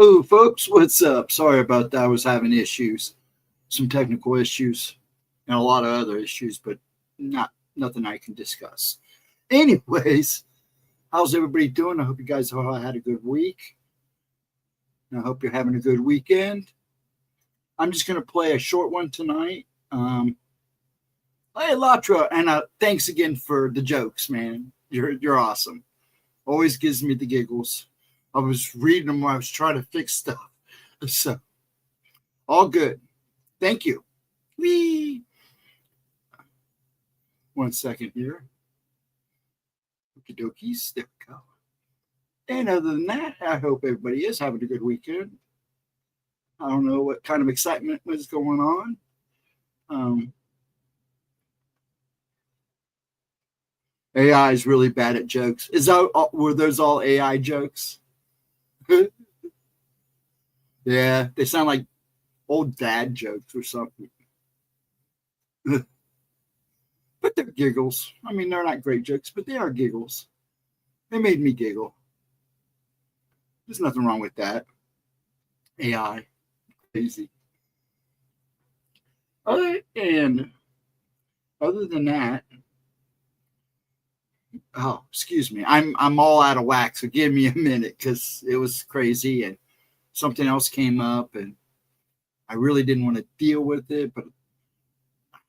Oh, folks, what's up? Sorry about that. I was having issues, some technical issues, and a lot of other issues, but nothing I can discuss. Anyways, how's everybody doing? I hope you guys all had a good week. And I hope you're having a good weekend. I'm just going to play a short one tonight. Hey, Latra, and thanks again for the jokes, man. You're awesome. Always gives me the giggles. I was reading them while I was trying to fix stuff. So, all good. Thank you. Whee! 1 second here. Okie dokies. There we go. And other than that, I hope everybody is having a good weekend. I don't know what kind of excitement was going on. AI is really bad at jokes. Were those all AI jokes? Yeah, they sound like old dad jokes or something. But they're giggles. I mean, they're not great jokes, but they are giggles. They made me giggle. There's nothing wrong with that. AI. Crazy. Other than that, oh, excuse me. I'm all out of whack, so give me a minute because it was crazy and something else came up and I really didn't want to deal with it, but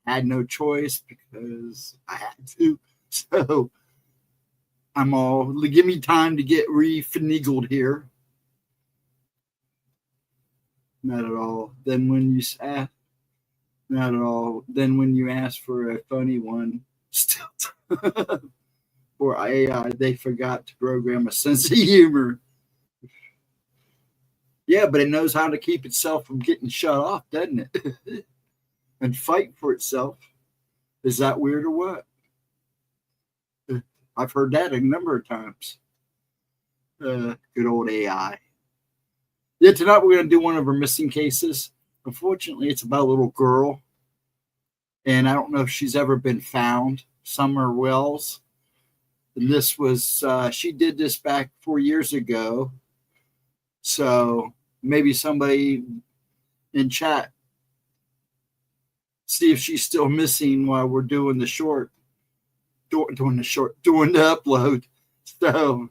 I had no choice because I had to. So give me time to get re-finagled here. Not at all. Then when you ask, not at all. Then when you ask for a funny one, still. For AI, they forgot to program a sense of humor. Yeah, but it knows how to keep itself from getting shut off, doesn't it? And fight for itself. Is that weird or what? I've heard that a number of times. Good old AI. Yeah, tonight we're going to do one of our missing cases. Unfortunately, it's about a little girl. And I don't know if she's ever been found. Summer Wells. And this was, she did this back 4 years ago. So maybe somebody in chat, see if she's still missing while we're doing the upload. So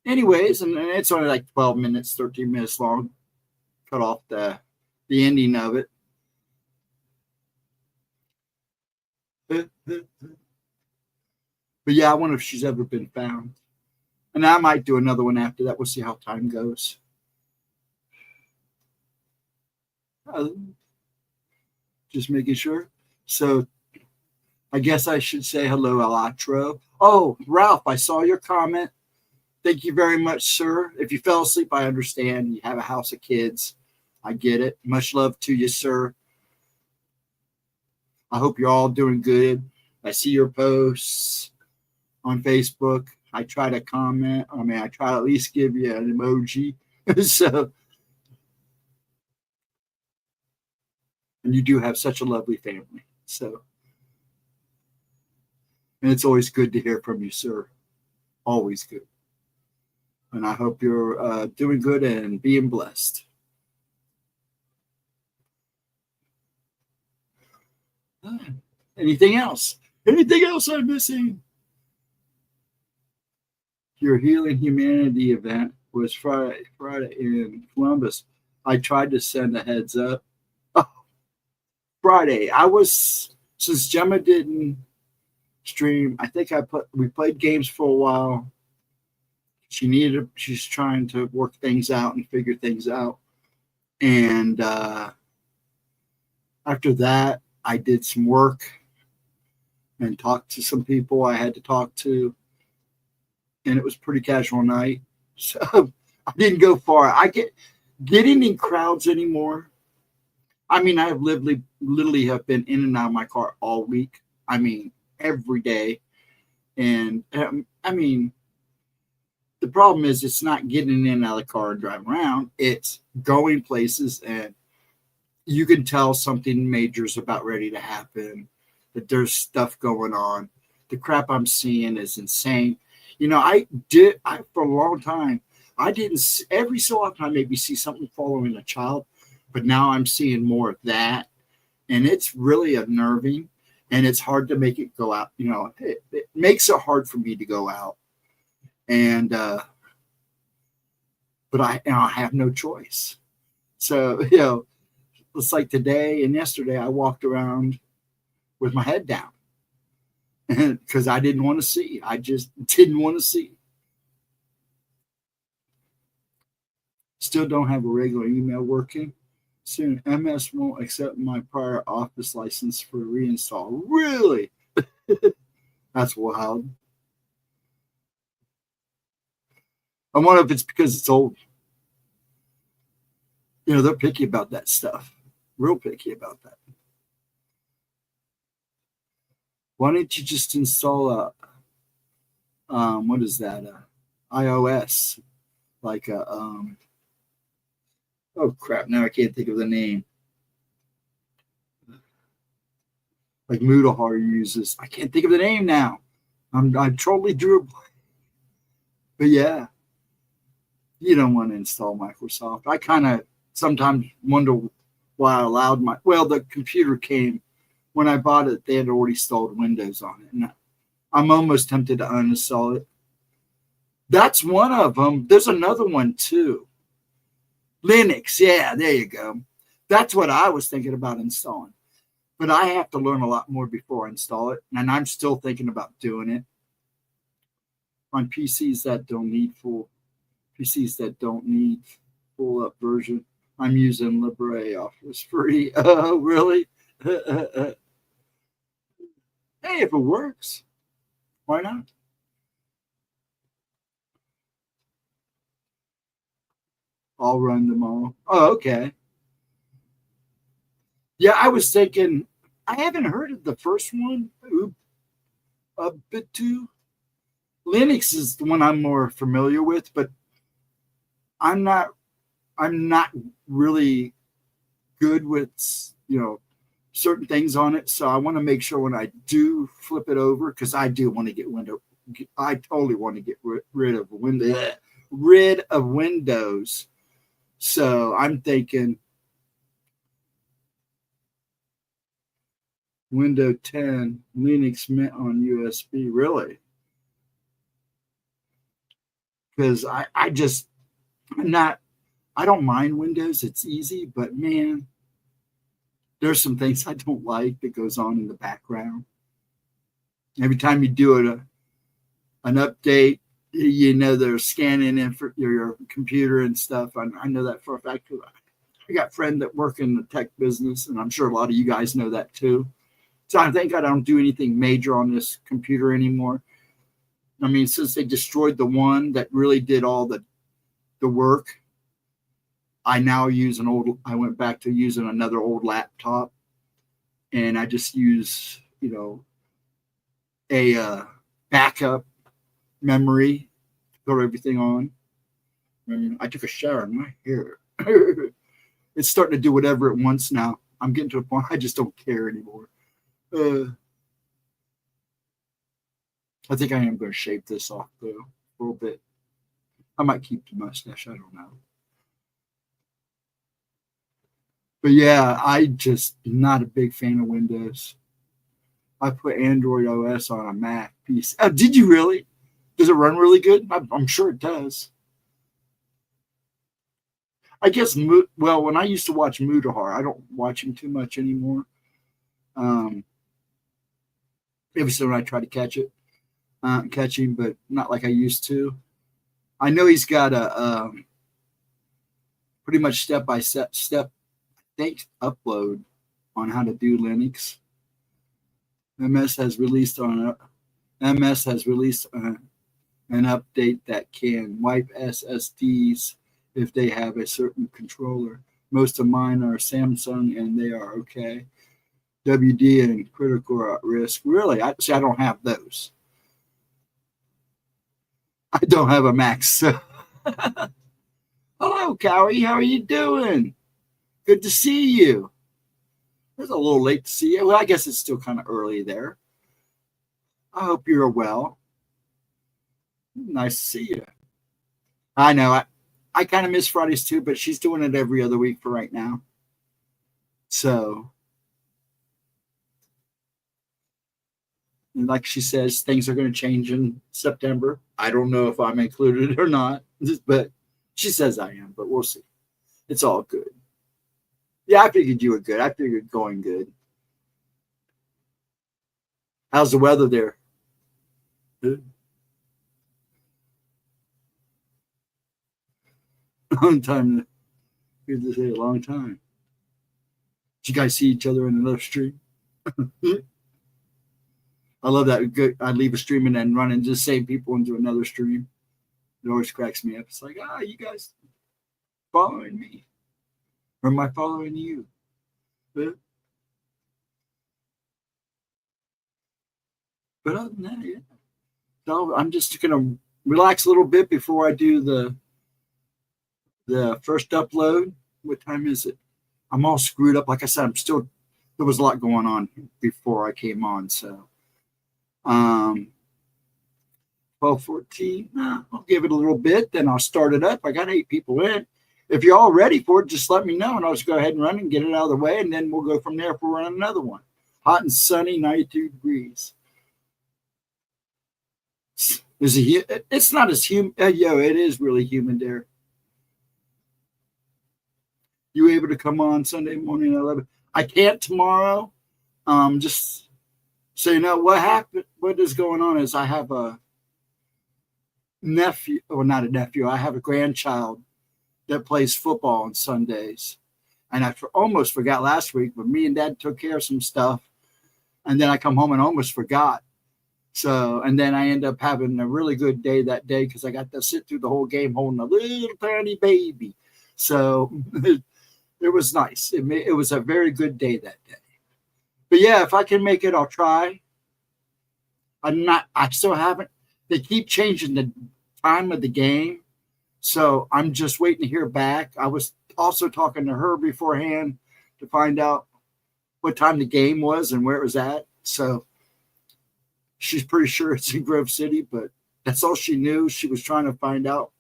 anyways, and it's only like 12 minutes, 13 minutes long. Cut off the ending of it. But yeah, I wonder if she's ever been found. And I might do another one after that. We'll see how time goes. Just making sure. So I guess I should say hello, Alatro. Oh, Ralph, I saw your comment. Thank you very much, sir. If you fell asleep, I understand. You have a house of kids. I get it. Much love to you, sir. I hope you're all doing good. I see your posts on Facebook. I try to comment. I mean, I try to at least give you an emoji. So, and you do have such a lovely family. So, and it's always good to hear from you, sir. Always good. And I hope you're doing good and being blessed. Anything else? Anything else I'm missing? Your Healing Humanity event was Friday in Columbus. I tried to send a heads up. Oh, Friday. Since Gemma didn't stream, I think we played games for a while. She's trying to work things out and figure things out. And after that, I did some work and talked to some people I had to talk to. And it was a pretty casual night. So I didn't go far. Getting in crowds anymore. I mean, I have literally have been in and out of my car all week. I mean, every day. And I mean, the problem is it's not getting in and out of the car and driving around. It's going places and you can tell something major is about ready to happen, that there's stuff going on. The crap I'm seeing is insane. You know, for a long time, I didn't see, every so often I maybe see something following a child, but now I'm seeing more of that, and it's really unnerving, and it's hard to make it go out. You know, it makes it hard for me to go out, and but I have no choice. So you know, it's like today and yesterday I walked around with my head down because I didn't want to see. I just didn't want to see. Still don't have a regular email working. Soon, MS won't accept my prior Office license for reinstall. Really? That's wild. I wonder if it's because it's old. You know, they're picky about that stuff. Real picky about that. Why don't you just install a, what is that? iOS, like a, oh crap! Now I can't think of the name. Like Moodahar uses. I can't think of the name now. I totally drew a blank. But yeah, you don't want to install Microsoft. I kind of sometimes wonder why I allowed my. Well, the computer came when I bought it. They had already installed Windows on it, and I'm almost tempted to uninstall it. That's one of them. There's another one too. Linux. Yeah, there you go. That's what I was thinking about installing. But I have to learn a lot more before I install it, and I'm still thinking about doing it on PCs that don't need full up version. I'm using LibreOffice free. Oh, really? Hey, if it works, why not? I'll run them all. Oh, okay. Yeah, I was thinking, I haven't heard of the first one, Ubuntu. Linux is the one I'm more familiar with, but I'm not really good with, you know, certain things on it. So I want to make sure when I do flip it over, because I do want to get I totally want to get rid of Windows. So I'm thinking Windows 10 Linux Mint on USB. Really? Because I don't mind Windows. It's easy, but man, there's some things I don't like that goes on in the background. Every time you do an update, you know they're scanning in for your computer and stuff. I know that for a fact. I got friends that work in the tech business, and I'm sure a lot of you guys know that too. So I think I don't do anything major on this computer anymore. I mean, since they destroyed the one that really did all the work, I now use I went back to using another old laptop, and I just use, you know, a backup memory to put everything on. And I took a shower in my hair. It's starting to do whatever it wants now. I'm getting to a point I just don't care anymore. I think I am going to shave this off though a little bit. I might keep the mustache. I don't know. But yeah, I just not a big fan of Windows. I put Android OS on a Mac PC. Oh, did you really? Does it run really good? I'm sure it does. I guess, well, when I used to watch Moodahar, I don't watch him too much anymore. Maybe so when I try to catch him, but not like I used to. I know he's got a pretty much step-by-step upload on how to do Linux. MS has released an update that can wipe SSDs if they have a certain controller. Most of mine are Samsung, and they are okay. WD and critical are at risk. Really? I don't have those. I don't have a Mac. So. Hello, Cowie. How are you doing? Good to see you. It's a little late to see you. Well, I guess it's still kind of early there. I hope you're well. Nice to see you. I know. I kind of miss Fridays too, but she's doing it every other week for right now. So, like she says, things are going to change in September. I don't know if I'm included or not, but she says I am, but we'll see. It's all good. Yeah, I figured you were good. I figured going good. How's the weather there? Good. Long time. Good to say a long time. Did you guys see each other in another stream? I love that. I leave a stream and then run into the same people into another stream. It always cracks me up. It's like, you guys following me. Or am I following you? But other than that, yeah. So I'm just going to relax a little bit before I do the first upload. What time is it? I'm all screwed up. Like I said, there was a lot going on before I came on. So 12:14. I'll give it a little bit, then I'll start it up. I got 8 people in. If you're all ready for it, just let me know, and I'll just go ahead and run and get it out of the way, and then we'll go from there if we're running another one. Hot and sunny, 92 degrees. It's not as humid. It is really humid there. You able to come on Sunday morning at 11? I can't tomorrow. Just so you know what happened. What is going on is I have a nephew, or not a nephew. I have a grandchild that plays football on Sundays, and I almost forgot last week. But me and Dad took care of some stuff, and then I come home and almost forgot. So, and then I end up having a really good day that day because I got to sit through the whole game holding a little tiny baby. So it was nice. It was a very good day that day. But yeah, if I can make it, I'll try. I still haven't. They keep changing the time of the game. So I'm just waiting to hear back. I was also talking to her beforehand to find out what time the game was and where it was at. So she's pretty sure it's in Grove City, but that's all she knew. She was trying to find out.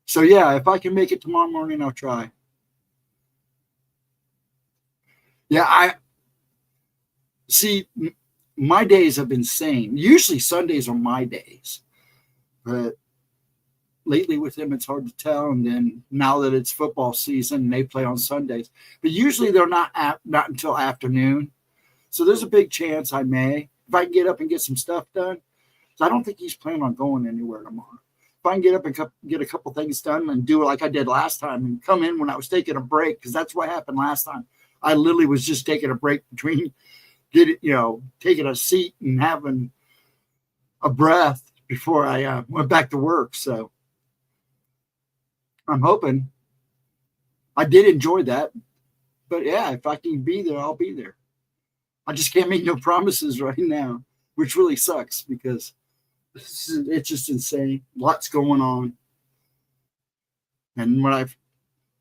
So yeah, if I can make it tomorrow morning, I'll try. Yeah, I see. My days have been sane. Usually Sundays are my days, but lately with them, it's hard to tell. And then now that it's football season, they play on Sundays, but usually they're not until afternoon. So there's a big chance I may, if I can get up and get some stuff done. So I don't think he's planning on going anywhere tomorrow. If I can get up and get a couple things done and do it like I did last time and come in when I was taking a break, because that's what happened last time. I literally was just taking a break between taking a seat and having a breath before I went back to work. So I'm hoping. I did enjoy that. But yeah, if I can be there, I'll be there. I just can't make no promises right now, which really sucks because it's just insane. Lots going on. And what I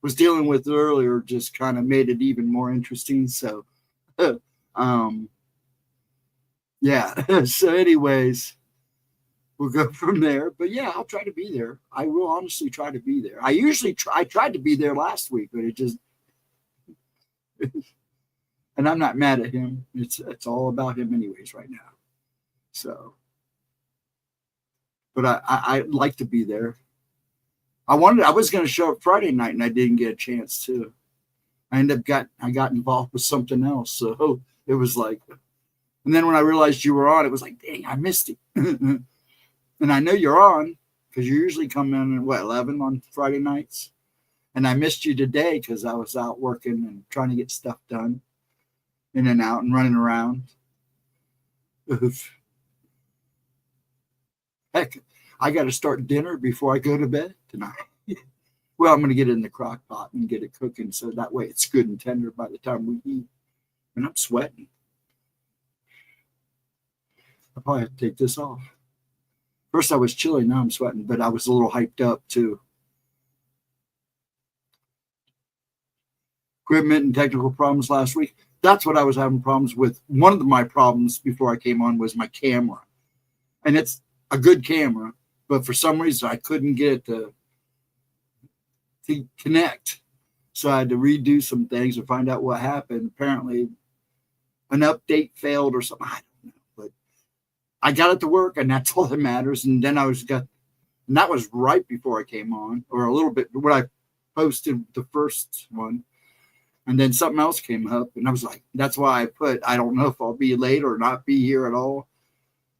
was dealing with earlier just kind of made it even more interesting. So, yeah. So anyways, we'll go from there. But yeah, I'll try to be there. I will honestly try to be there. I tried to be there last week, but it just, and I'm not mad at him. It's all about him anyways right now. So, but I'd like to be there. I was going to show up Friday night and I didn't get a chance to. I got involved with something else. So it was like, and then when I realized you were on, it was like, dang, I missed it. And I know you're on because you usually come in at 11 on Friday nights. And I missed you today because I was out working and trying to get stuff done, in and out and running around. Oof. Heck, I got to start dinner before I go to bed tonight. Well, I'm going to get it in the crock pot and get it cooking so that way it's good and tender by the time we eat. And I'm sweating. I'll probably have to take this off. First I was chilly, now I'm sweating, but I was a little hyped up too. Equipment and technical problems last week. That's what I was having problems with. One of my problems before I came on was my camera. and it's a good camera, but for some reason I couldn't get it to connect. So I had to redo some things to find out what happened. Apparently an update failed or something. I don't know, but I got it to work, and that's all that matters. And then and that was right before I came on, or a little bit when I posted the first one. And then something else came up, and I was like, that's why I put, I don't know if I'll be late or not be here at all,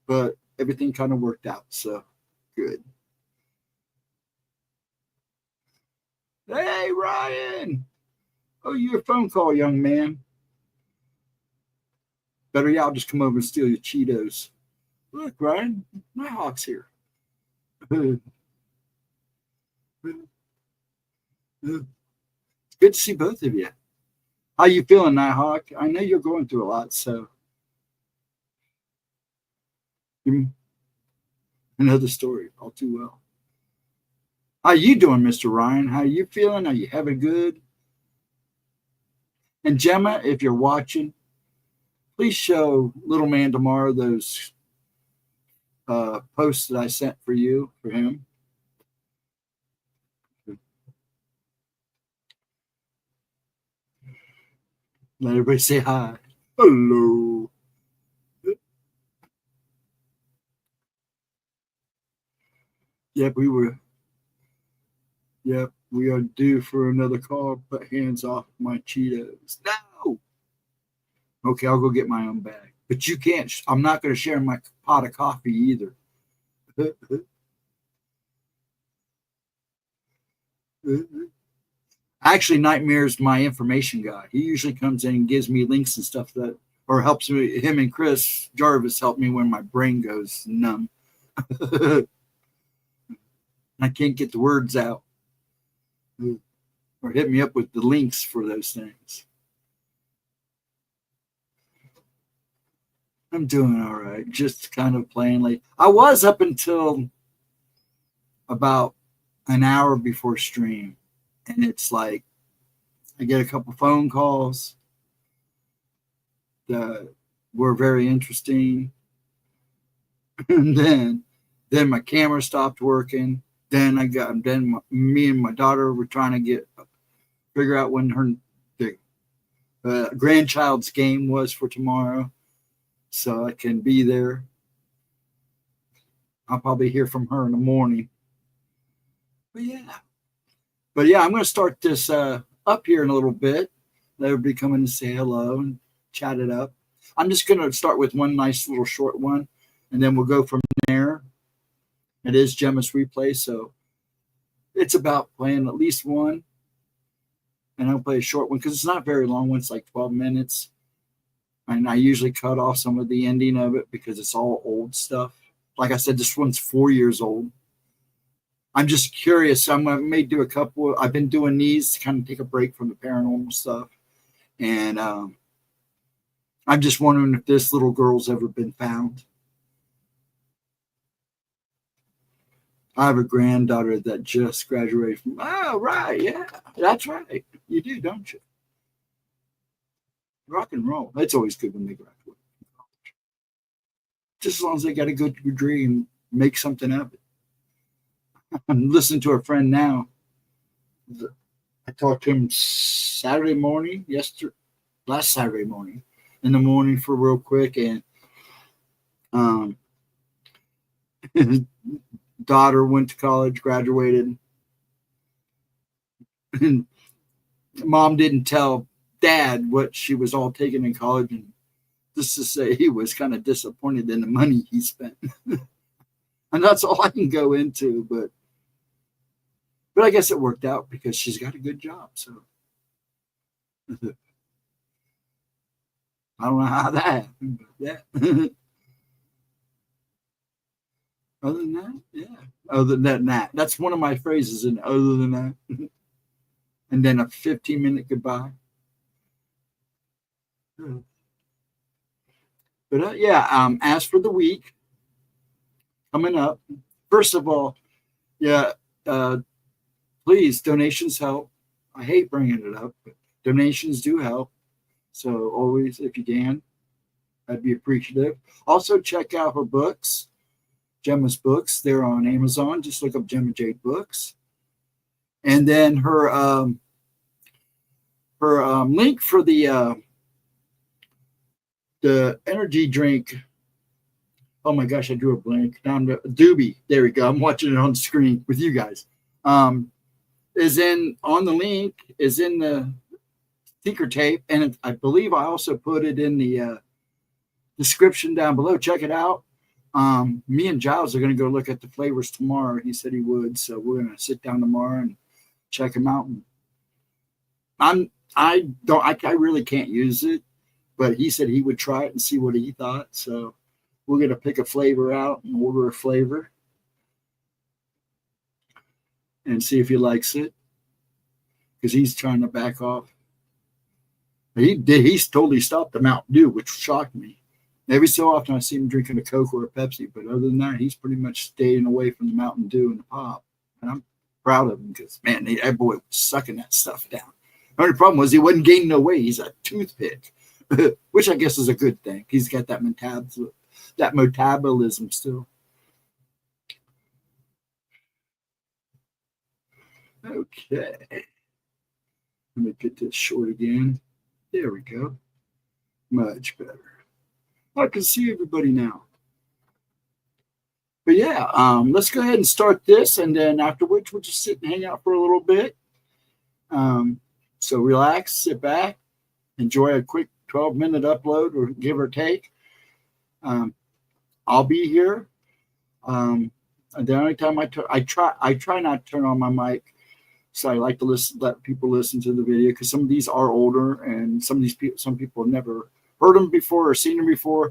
but everything kind of worked out. So good. Hey, Ryan. Oh, your phone call, young man. Better yet, I'll just come over and steal your Cheetos. Look, Ryan, my hawk's here. It's good to see both of you. How you feeling, Nighthawk? I know you're going through a lot, so another story, all too well. How you doing, Mr. Ryan? How you feeling? Are you having good? And Gemma, if you're watching, please show little man tomorrow those posts that I sent for him. Let everybody say hi. Hello. Yep, we are due for another call. Put hands off my Cheetos. No. Okay, I'll go get my own bag. But you can't. I'm not going to share my pot of coffee either. Actually, Nightmare's my information guy. He usually comes in and gives me links and stuff or helps me. Him and Chris Jarvis help me when my brain goes numb. I can't get the words out. Or hit me up with the links for those things. I'm doing all right. Just kind of playing late. I was up until about an hour before stream. And it's like I get a couple phone calls that were very interesting. And then my camera stopped working. Then me and my daughter were trying to figure out when her grandchild's game was for tomorrow, so I can be there. I'll probably hear from her in the morning. But yeah, I'm going to start this up here in a little bit. Let everybody come in and say hello and chat it up. I'm just going to start with one nice little short one, and then we'll go from there. It is Gemma's replay, so it's about playing at least one. And I'll play a short one because it's not very long one. It's like 12 minutes. And I usually cut off some of the ending of it because it's all old stuff. Like I said, this one's 4 years old. I'm just curious. I may do a couple. I've been doing these to kind of take a break from the paranormal stuff. And I'm just wondering if this little girl's ever been found. I have a granddaughter that just graduated from. Oh, right. Yeah, that's right. You do, don't you? Rock and roll. It's always good when they graduate. Just as long as they got a good degree and make something of it. I'm listening to a friend now. I talked to him last Saturday morning, in the morning for real quick, and his daughter went to college, graduated, and mom didn't tell dad what she was all taking in college, and just to say he was kind of disappointed in the money he spent. And that's all I can go into, but I guess it worked out because she's got a good job. So I don't know how that happened, but yeah. Other than that, yeah. Other than that, that's one of my phrases. And other than that, and then a 15-minute goodbye. But yeah, as for the week coming up, first of all, yeah. Please, donations help. I hate bringing it up, but donations do help. So always, if you can, I'd be appreciative. Also, check out her books. Gemma's books. They're on Amazon. Just look up Gemma Jade Books. And then her link for the energy drink. Oh my gosh, I drew a blank. Down to DUBBY. There we go. I'm watching it on the screen with you guys. Is in on the link, is in the tinker tape, and I believe I also put it in the description down below. Check it out. Me and Giles are going to go look at the flavors tomorrow. He said he would, so we're going to sit down tomorrow and check them out. And I really can't use it, but he said he would try it and see what he thought. So we're going to pick a flavor out and order a flavor and see if he likes it, because he's trying to back off. He's totally stopped the Mountain Dew, which shocked me. Every so often I see him drinking a Coke or a Pepsi, but other than that, he's pretty much staying away from the Mountain Dew and the pop. And I'm proud of him, because, man, that boy was sucking that stuff down. The only problem was he wasn't gaining no weight. He's a toothpick, which I guess is a good thing. He's got that metabolism still. Okay. Let me get this short again. There we go. Much better. I can see everybody now. But yeah, let's go ahead and start this, and then afterwards we'll just sit and hang out for a little bit. So relax, sit back, enjoy a quick 12-minute upload, or give or take. I'll be here. The only time I try not to turn on my mic. So I like to let people listen to the video, because some of these are older, and some people have never heard them before or seen them before.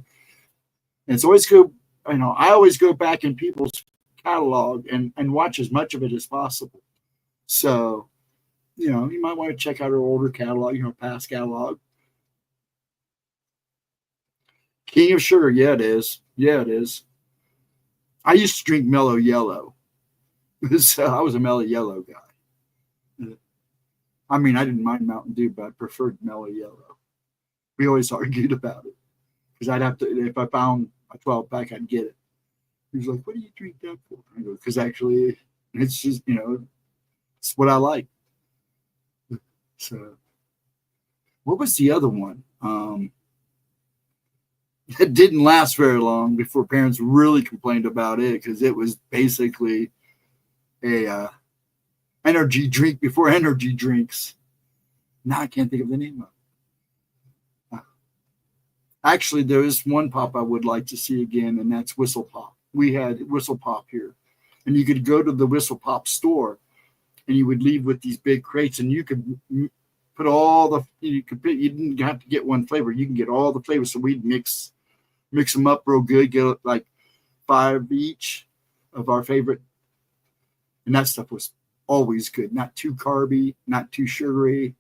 And it's always good. I always go back in people's catalog and watch as much of it as possible. So, you might want to check out our older catalog, past catalog. King of Sugar, yeah, it is. Yeah, it is. I used to drink Mellow Yellow. So I was a Mellow Yellow guy. I mean, I didn't mind Mountain Dew, but I preferred Mellow Yellow. We always argued about it, because I'd have to, if I found a 12-pack, I'd get it. He was like, "What do you drink that for?" I go, "Because actually, it's just, it's what I like." So, what was the other one? It didn't last very long before parents really complained about it, because it was basically a energy drink before energy drinks. Now I can't think of the name of it. Actually, there is one pop I would like to see again, and that's Whistle Pop. We had Whistle Pop here, and you could go to the Whistle Pop store, and you would leave with these big crates, and you could put all the, you didn't have to get one flavor. You can get all the flavors. So we'd mix them up real good, get like 5 each of our favorite, and that stuff was always good. Not too carby, not too sugary.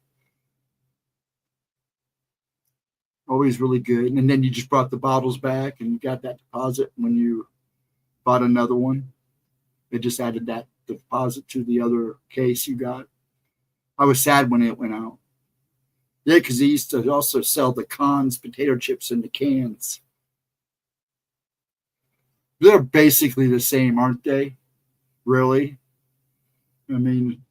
Always really good. And then you just brought the bottles back, and you got that deposit when you bought another one. They just added that deposit to the other case you got. I was sad when it went out. Yeah, because they used to also sell the Cons potato chips in the cans. They're basically the same, aren't they? Really? I mean,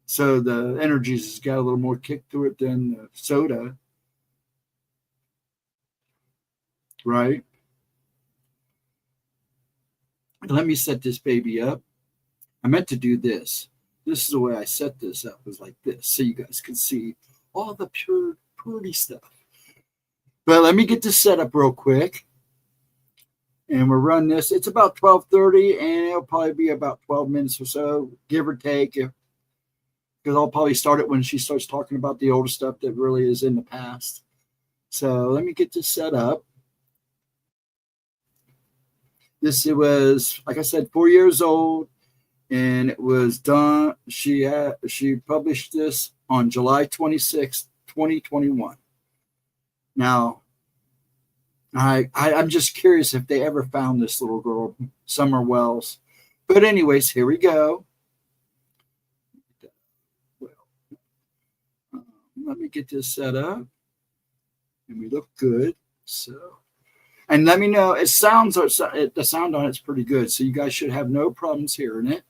so the Energies has got a little more kick to it than the soda, right? Let me set this baby up. I meant to do this. This is the way I set this up, was like this, so you guys can see all the pure, pretty stuff. But let me get this set up real quick. And we'll run this. It's about 12:30, and it'll probably be about 12 minutes or so, give or take. Because I'll probably start it when she starts talking about the older stuff that really is in the past. So let me get this set up. It was, like I said, 4 years old, and it was done. She published this on July 26, 2021. Now, I'm just curious if they ever found this little girl, Summer Wells. But anyways, here we go. Let me get this set up. And we look good. So And let me know. It sounds, the sound on it's pretty good. So you guys should have no problems hearing it.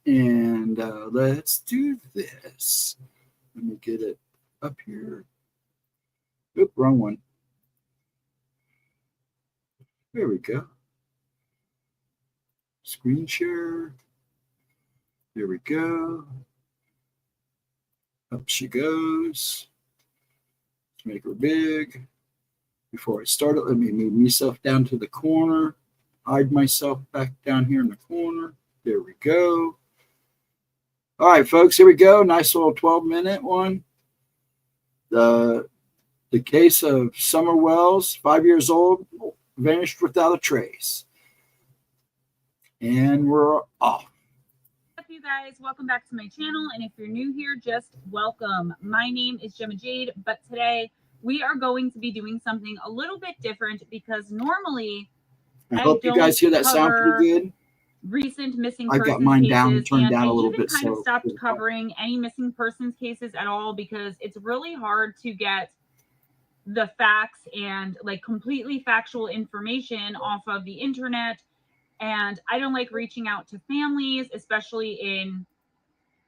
And let's do this. Let me get it up here. Oop, wrong one. There we go. Screen share. There we go. Up she goes. Let's make her big. Before I start it, let me move myself down to the corner. Hide myself back down here in the corner. There we go. All right, folks, here we go. Nice little 12-minute one. The case of Summer Wells, 5 years old, vanished without a trace. And we're off. What's up, you guys? Welcome back to my channel. And if you're new here, just welcome. My name is GemmaJade, but today we are going to be doing something a little bit different because normally I hope you guys hear that sound pretty good. Recent missing I've persons got mine cases, down, turned down a little bit. bit. Kind of stopped covering any missing persons cases at all because it's really hard to get the facts and like completely factual information off of the internet. And I don't like reaching out to families, especially in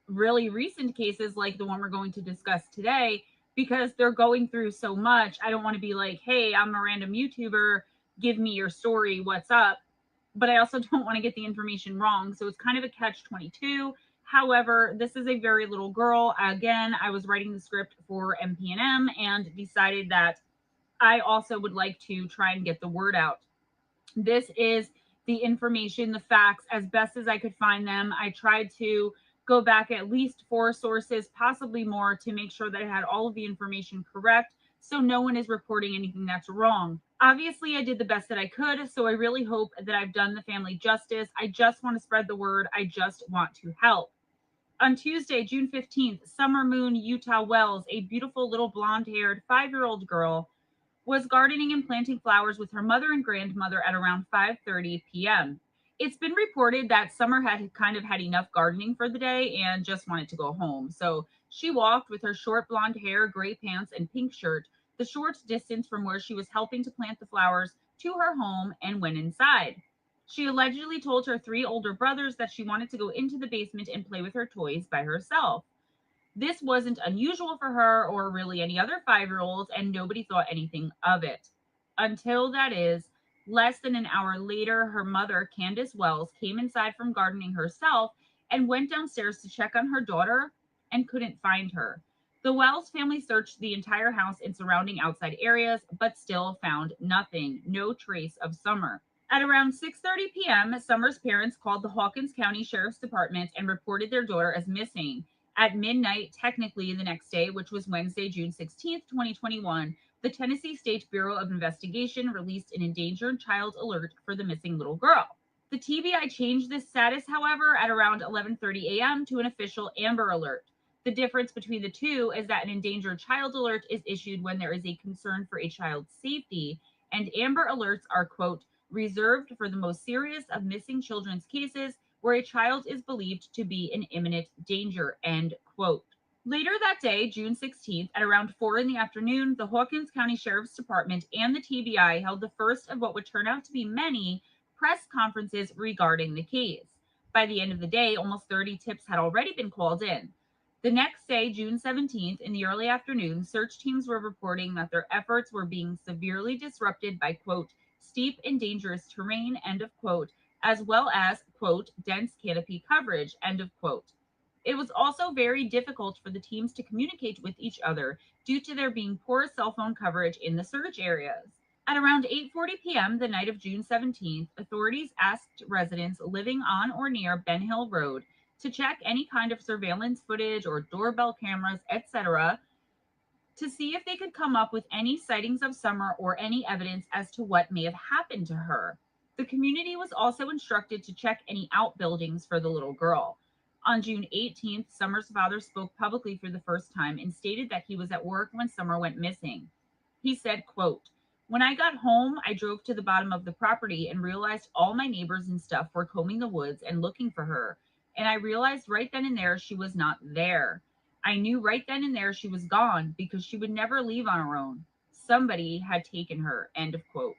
really recent cases like the one we're going to discuss today, because they're going through so much. I don't want to be like, hey, I'm a random YouTuber, give me your story, what's up? But I also don't want to get the information wrong. So it's kind of a catch-22. However, this is a very little girl. Again, I was writing the script for MPNM and decided that I also would like to try and get the word out. This is the information, the facts, as best as I could find them. I tried to go back at least 4 sources, possibly more, to make sure that I had all of the information correct, so no one is reporting anything that's wrong. Obviously, I did the best that I could, so I really hope that I've done the family justice. I just want to spread the word. I just want to help. On Tuesday, June 15th, Summer Moon Utah Wells, a beautiful little blonde-haired 5-year-old girl, was gardening and planting flowers with her mother and grandmother at around 5:30 p.m. It's been reported that Summer had kind of had enough gardening for the day and just wanted to go home. So she walked with her short blonde hair, gray pants, and pink shirt the short distance from where she was helping to plant the flowers to her home and went inside. She allegedly told her 3 older brothers that she wanted to go into the basement and play with her toys by herself. This wasn't unusual for her or really any other 5-year-olds, and nobody thought anything of it. Until that is, less than an hour later, her mother, Candace Wells, came inside from gardening herself and went downstairs to check on her daughter and couldn't find her. The Wells family searched the entire house and surrounding outside areas, but still found nothing, no trace of Summer. At around 6:30 p.m., Summer's parents called the Hawkins County Sheriff's Department and reported their daughter as missing. At midnight, technically the next day, which was Wednesday, June 16th, 2021, the Tennessee State Bureau of Investigation released an endangered child alert for the missing little girl. The TBI changed this status, however, at around 11:30 a.m. to an official Amber Alert. The difference between the two is that an endangered child alert is issued when there is a concern for a child's safety, and Amber Alerts are, quote, reserved for the most serious of missing children's cases where a child is believed to be in imminent danger, end quote. Later that day, June 16th, at around 4 in the afternoon, the Hawkins County Sheriff's Department and the TBI held the first of what would turn out to be many press conferences regarding the case. By the end of the day, almost 30 tips had already been called in. The next day, June 17th, in the early afternoon, search teams were reporting that their efforts were being severely disrupted by, quote, steep and dangerous terrain, end of quote, as well as, quote, dense canopy coverage, end of quote. It was also very difficult for the teams to communicate with each other due to there being poor cell phone coverage in the search areas. At around 8:40 p.m. the night of June 17th, authorities asked residents living on or near Ben Hill Road to check any kind of surveillance footage or doorbell cameras, etc., to see if they could come up with any sightings of Summer or any evidence as to what may have happened to her. The community was also instructed to check any outbuildings for the little girl. On June 18th, Summer's father spoke publicly for the first time and stated that he was at work when Summer went missing. He said, quote, when I got home, I drove to the bottom of the property and realized all my neighbors and stuff were combing the woods and looking for her. And I realized right then and there she was not there. I knew right then and there she was gone because she would never leave on her own. Somebody had taken her, end of quote.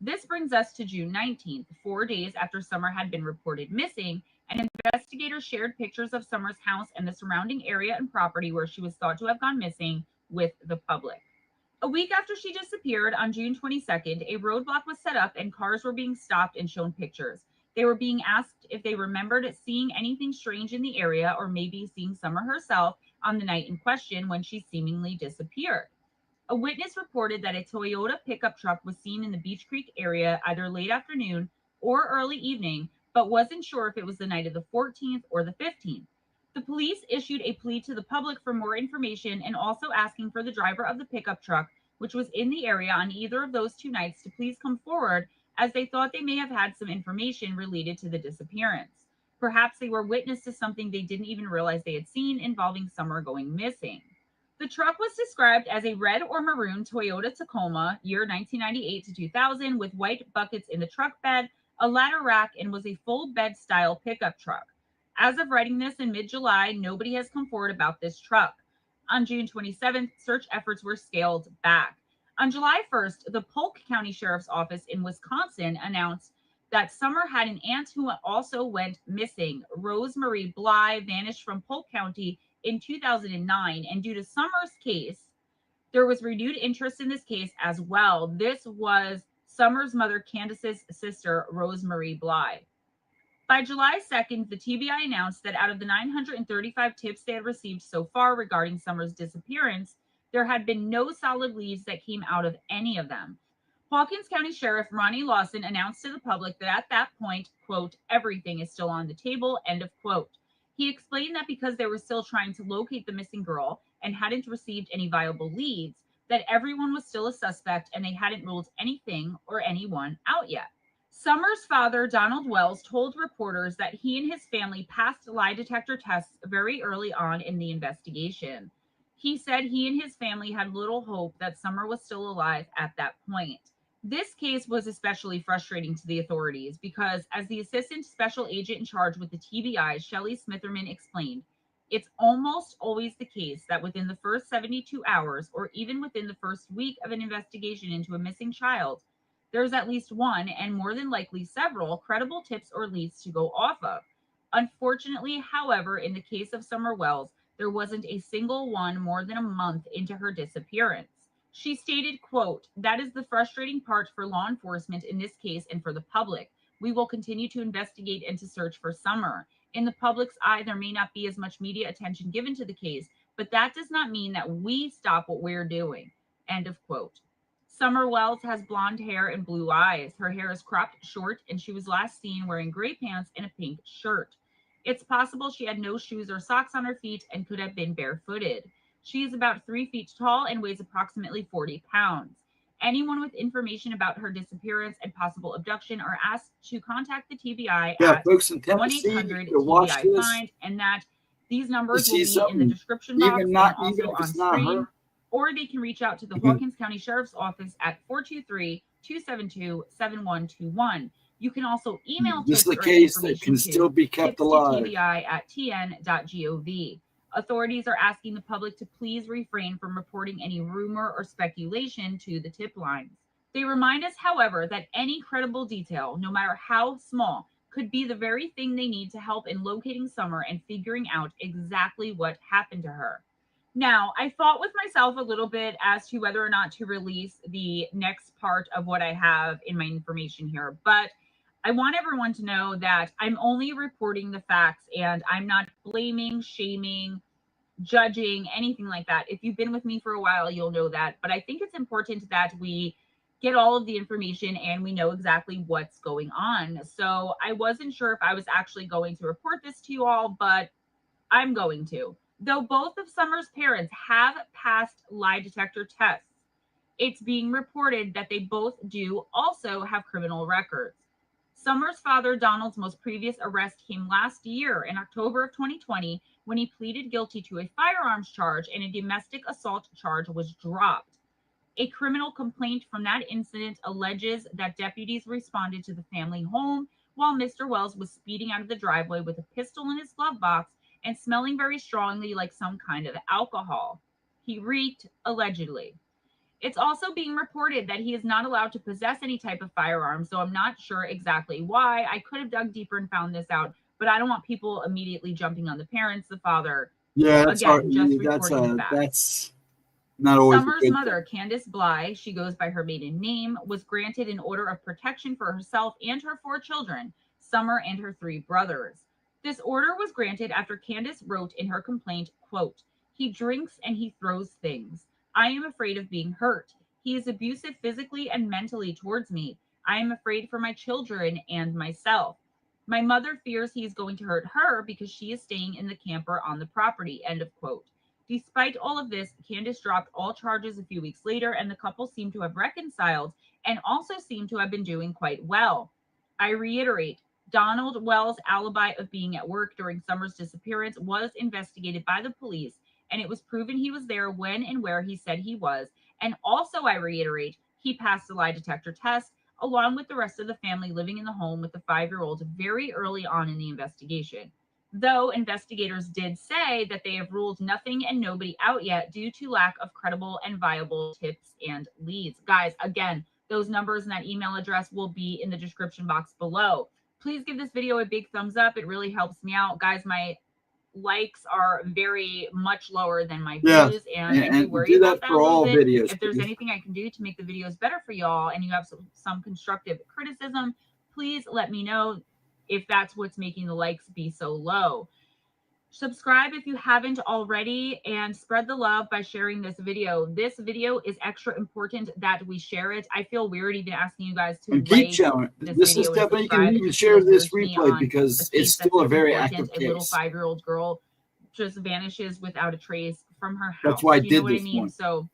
This brings us to June 19th, 4 days after Summer had been reported missing, and investigators shared pictures of Summer's house and the surrounding area and property where she was thought to have gone missing with the public. A week after she disappeared, on June 22nd, a roadblock was set up and cars were being stopped and shown pictures. They were being asked if they remembered seeing anything strange in the area or maybe seeing Summer herself on the night in question when she seemingly disappeared. A witness reported that a Toyota pickup truck was seen in the Beach Creek area either late afternoon or early evening, but wasn't sure if it was the night of the 14th or the 15th. The police issued a plea to the public for more information and also asking for the driver of the pickup truck, which was in the area on either of those 2 nights, to please come forward, as they thought they may have had some information related to the disappearance. Perhaps they were witness to something they didn't even realize they had seen involving Summer going missing. The truck was described as a red or maroon Toyota Tacoma, year 1998 to 2000, with white buckets in the truck bed, a ladder rack, and was a full bed style pickup truck. As of writing this in mid-July, nobody has come forward about this truck. On June 27th, search efforts were scaled back. On July 1st, the Polk County Sheriff's Office in Wisconsin announced that Summer had an aunt who also went missing. Rose Marie Bly vanished from Polk County in 2009, and due to Summer's case, there was renewed interest in this case as well. This was Summer's mother, Candace's sister, Rose Marie Bly. By July 2nd, the TBI announced that out of the 935 tips they had received so far regarding Summer's disappearance, there had been no solid leads that came out of any of them. Hawkins County Sheriff Ronnie Lawson announced to the public that at that point, quote, everything is still on the table, end of quote. He explained that because they were still trying to locate the missing girl and hadn't received any viable leads, that everyone was still a suspect and they hadn't ruled anything or anyone out yet. Summer's father, Donald Wells, told reporters that he and his family passed lie detector tests very early on in the investigation. He said he and his family had little hope that Summer was still alive at that point. This case was especially frustrating to the authorities because, as the assistant special agent in charge with the TBI, Shelley Smitherman, explained, it's almost always the case that within the first 72 hours or even within the first week of an investigation into a missing child, there's at least one, and more than likely several, credible tips or leads to go off of. Unfortunately, however, in the case of Summer Wells, there wasn't a single one more than a month into her disappearance. She stated, quote, that is the frustrating part for law enforcement in this case and for the public. We will continue to investigate and to search for Summer. In the public's eye, there may not be as much media attention given to the case, but that does not mean that we stop what we're doing, end of quote. Summer Wells has blonde hair and blue eyes. Her hair is cropped short, and she was last seen wearing gray pants and a pink shirt. It's possible she had no shoes or socks on her feet and could have been barefooted. She is about 3 feet tall and weighs approximately 40 pounds. Anyone with information about her disappearance and possible abduction are asked to contact the TBI at folks in Tennessee, 1-800-TBI-FIND, and that these numbers will be in the description box and also on screen. Or they can reach out to the Hawkins County Sheriff's Office at 423-272-7121. You can also email this is the case that can still be kept alive. TBI@tn.gov. Authorities are asking the public to please refrain from reporting any rumor or speculation to the tip lines. They remind us, however, that any credible detail, no matter how small, could be the very thing they need to help in locating Summer and figuring out exactly what happened to her. Now, I fought with myself a little bit as to whether or not to release the next part of what I have in my information here, but I want everyone to know that I'm only reporting the facts and I'm not blaming, shaming, judging, anything like that. If you've been with me for a while, you'll know that, but I think it's important that we get all of the information and we know exactly what's going on. So I wasn't sure if I was actually going to report this to you all, but I'm going to. Though both of Summer's parents have passed lie detector tests, it's being reported that they both do also have criminal records. Summer's father, Donald's most previous arrest came last year in October of 2020 when he pleaded guilty to a firearms charge and a domestic assault charge was dropped. A criminal complaint from that incident alleges that deputies responded to the family home while Mr. Wells was speeding out of the driveway with a pistol in his glove box and smelling very strongly like some kind of alcohol. He reeked, allegedly. It's also being reported that he is not allowed to possess any type of firearm, so I'm not sure exactly why. I could have dug deeper and found this out, but I don't want people immediately jumping on the parents, the father. Yeah, that's Again, hard. just reporting facts. That's not always Summer's a good mother, thing. Candace Bly, she goes by her maiden name, was granted an order of protection for herself and her 4 children, Summer and her 3 brothers. This order was granted after Candace wrote in her complaint, quote, "He drinks and he throws things. I am afraid of being hurt. He is abusive physically and mentally towards me. I am afraid for my children and myself. My mother fears he is going to hurt her because she is staying in the camper on the property," end of quote. Despite all of this, Candace dropped all charges a few weeks later, and the couple seemed to have reconciled and also seemed to have been doing quite well. I reiterate, Donald Wells' alibi of being at work during Summer's disappearance was investigated by the police, and it was proven he was there when and where he said he was. And also, I reiterate, he passed the lie detector test, along with the rest of the family living in the home with the 5-year-old very early on in the investigation. Though investigators did say that they have ruled nothing and nobody out yet due to lack of credible and viable tips and leads. Guys, again, those numbers and that email address will be in the description box below. Please give this video a big thumbs up. It really helps me out. Guys, my likes are very much lower than my views, and I do worry do about that that for a little all bit. videos. If there's anything I can do to make the videos better for y'all and you have some constructive criticism, please let me know if that's what's making the likes be so low. Subscribe if you haven't already, and spread the love by sharing this video. This video is extra important that we share it. I feel weird even asking you guys to And keep like showing. this This is video and definitely, you can subscribe. It even just share feels weird this to me replay on a because it's case that's still a this very important. active A little case. 5-year-old girl just vanishes without a trace from her house. That's why I Do you know did what I this mean? one. So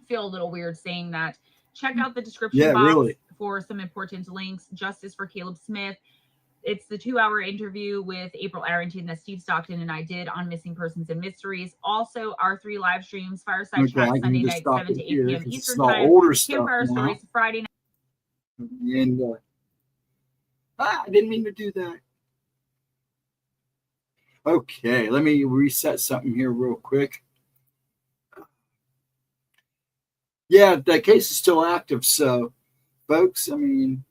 feel a little weird saying that. Check out the description Yeah, box really. for some important links. Justice for Caleb Smith. It's the 2-hour interview with April Arrington that Steve Stockton and I did on missing persons and mysteries. Also, our 3 live streams, Fireside Okay, Chat I can Sunday just night, stop 7 it to 8 here p.m. because it's Eastern all Time. older stuff Campfire now. Stories Friday night. And I didn't mean to do that. Okay, let me reset something here real quick. Yeah, that case is still active. So, folks, I mean,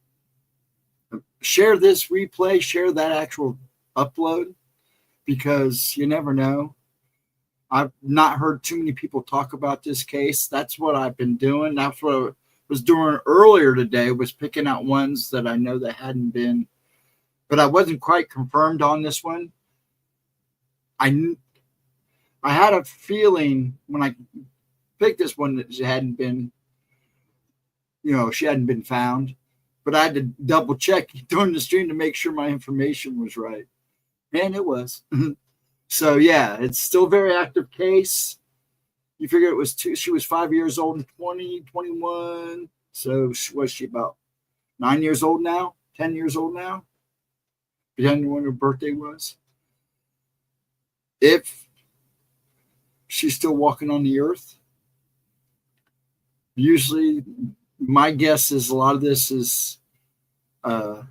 share this replay, share that actual upload, because you never know. I've not heard too many people talk about this case. That's what I've been doing. That's what I was doing earlier today, was picking out ones that I know that hadn't been, but I wasn't quite confirmed on this one. I had a feeling when I picked this one that she hadn't been, she hadn't been found, but I had to double check during the stream to make sure my information was right. And it was. So yeah, it's still a very active case. You figure it was she was 5 years old in 2021. So was she about 9 years old now? 10 years old now? Depending on when her birthday was. If she's still walking on the earth. Usually, my guess is a lot of this is, I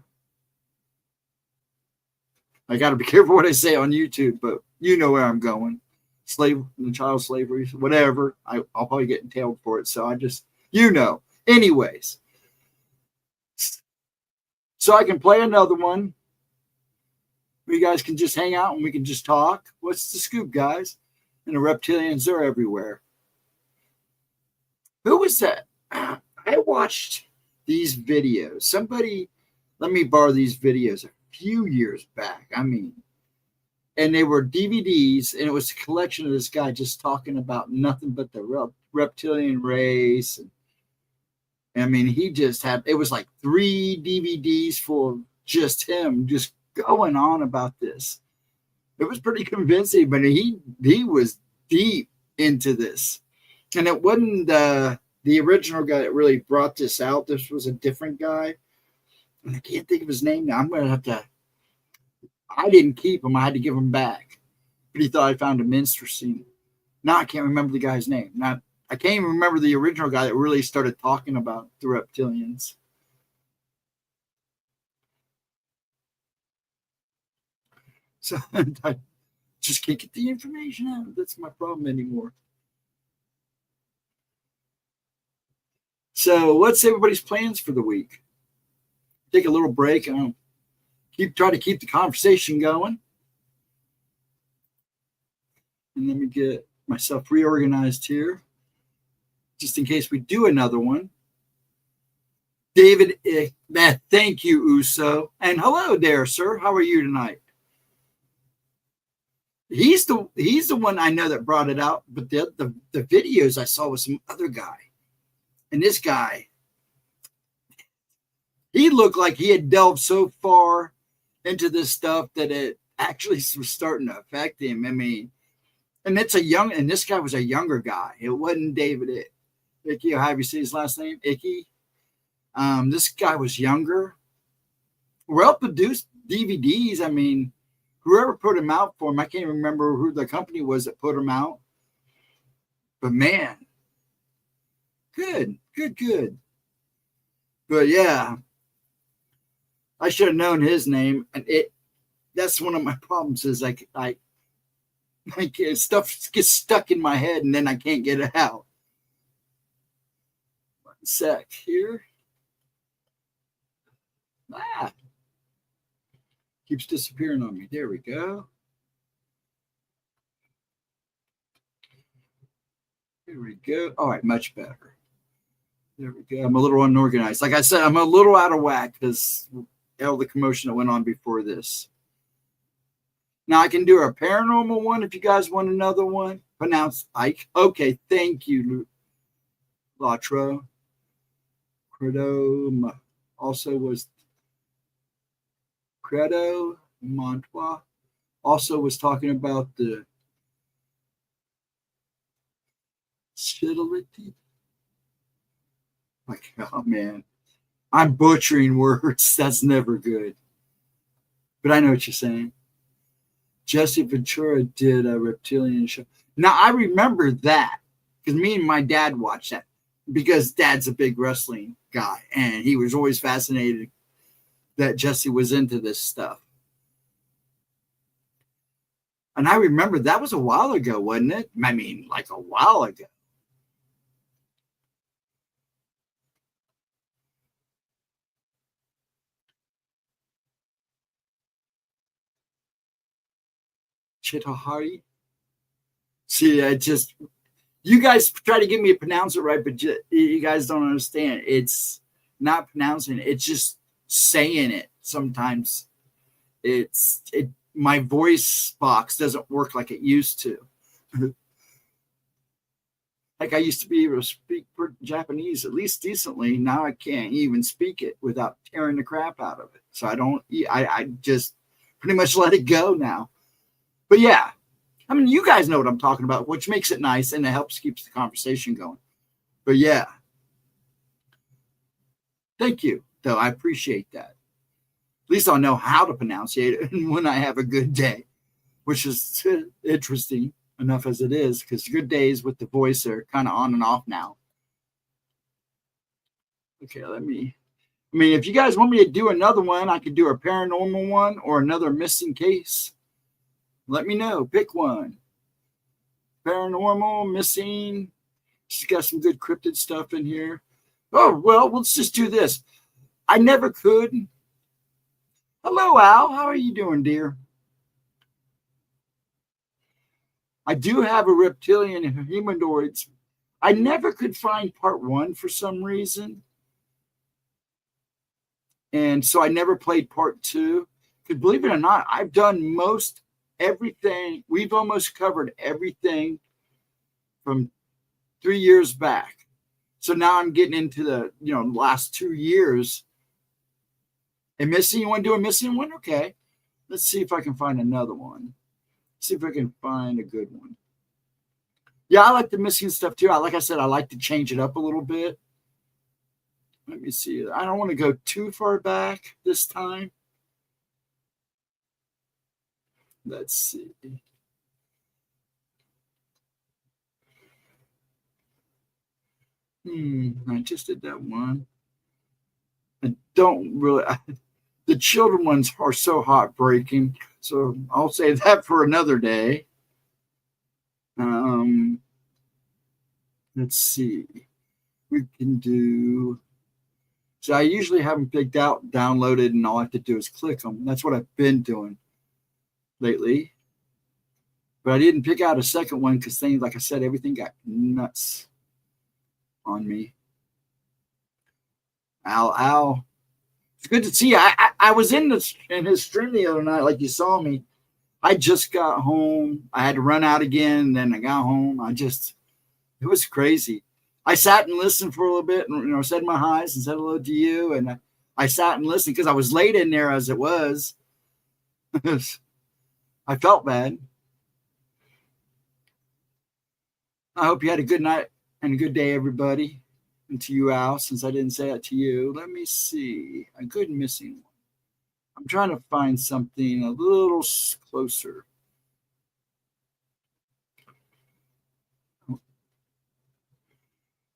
got to be careful what I say on YouTube, but you know where I'm going. Child slavery, whatever. I'll probably get entailed for it. So I just, anyways. So I can play another one. You guys can just hang out and we can just talk. What's the scoop, guys? And the reptilians are everywhere. Who was that? I watched these videos. Somebody let me borrow these videos a few years back. And they were DVDs, and it was a collection of this guy just talking about nothing but the reptilian race. And he just had, it was like 3 DVDs full of just him just going on about this. It was pretty convincing, but he was deep into this. And it wasn't the original guy that really brought this out. This was a different guy. And I can't think of his name now. I'm going to have to, I didn't keep him. I had to give him back. But he thought I found a minstrel scene. Now I can't remember the guy's name. I can't even remember the original guy that really started talking about the reptilians. So I just can't get the information out. That's my problem anymore. So what's everybody's plans for the week? Take a little break and try to keep the conversation going. And let me get myself reorganized here, just in case we do another one. David, thank you, Uso. And hello there, sir. How are you tonight? He's the one I know that brought it out, but the videos I saw was some other guy. And this guy, he looked like he had delved so far into this stuff that it actually was starting to affect him. I mean, and this guy was a younger guy. It wasn't David Icky, or however you say his last name, Icky. This guy was younger. Well-produced DVDs. I mean, whoever put him out for him, I can't remember who the company was that put him out. But man, good. But yeah, I should have known his name. And that's one of my problems is like stuff gets stuck in my head and then I can't get it out. One sec here. Keeps disappearing on me. There we go. There we go. All right, much better. There we go. I'm a little unorganized. Like I said, I'm a little out of whack because all the commotion that went on before this. Now I can do a paranormal one if you guys want another one. Pronounced Ike. Okay, thank you, Latro. Credo also was Credo Montois also was talking about the Shitality. Like, oh man, I'm butchering words. That's never good. But I know what you're saying. Jesse Ventura did a reptilian show. Now I remember that because me and my dad watched that because Dad's a big wrestling guy and he was always fascinated that Jesse was into this stuff. And I remember that was a while ago, wasn't it? I mean, like a while ago. Chitahari. See, you guys try to get me to pronounce it right, but you guys don't understand. It's not pronouncing it. It's just saying it. Sometimes my voice box doesn't work like it used to. Like I used to be able to speak Japanese at least decently. Now I can't even speak it without tearing the crap out of it. So I just pretty much let it go now. But yeah, I mean, you guys know what I'm talking about, which makes it nice and it helps keeps the conversation going. But yeah, thank you, though. I appreciate that. At least I'll know how to pronounce it when I have a good day, which is interesting enough as it is, because good days with the voice are kind of on and off now. Okay, if you guys want me to do another one, I could do a paranormal one or another missing case. Let me know. Pick one. Paranormal, missing. She's got some good cryptid stuff in here. Oh, well, let's just do this. I never could. Hello, Al. How are you doing, dear? I do have a reptilian and humanoids. I never could find part 1 for some reason. And so I never played part 2. Because believe it or not, I've done most everything. We've almost covered everything from 3 years back. So now I'm getting into the last 2 years. And missing, you want to do a missing one? Okay. Let's see if I can find another one. See if I can find a good one. Yeah, I like the missing stuff too. Like I said, I like to change it up a little bit. Let me see. I don't want to go too far back this time. Let's see. I just did that one. I don't really. The children ones are so heartbreaking. So I'll say that for another day. Let's see. we can do. So I usually have them picked out, downloaded, and all I have to do is click them. That's what I've been doing lately. But I didn't pick out a second one because things, like I said, everything got nuts on me. Ow. It's good to see you. I was in his stream the other night, like you saw me. I just got home. I had to run out again. Then I got home. It was crazy. I sat and listened for a little bit and said my highs and said hello to you. And I sat and listened because I was late in there as it was. I felt bad. I hope you had a good night and a good day, everybody. And to you, Al, since I didn't say that to you, let me see. A good missing one. I'm trying to find something a little closer.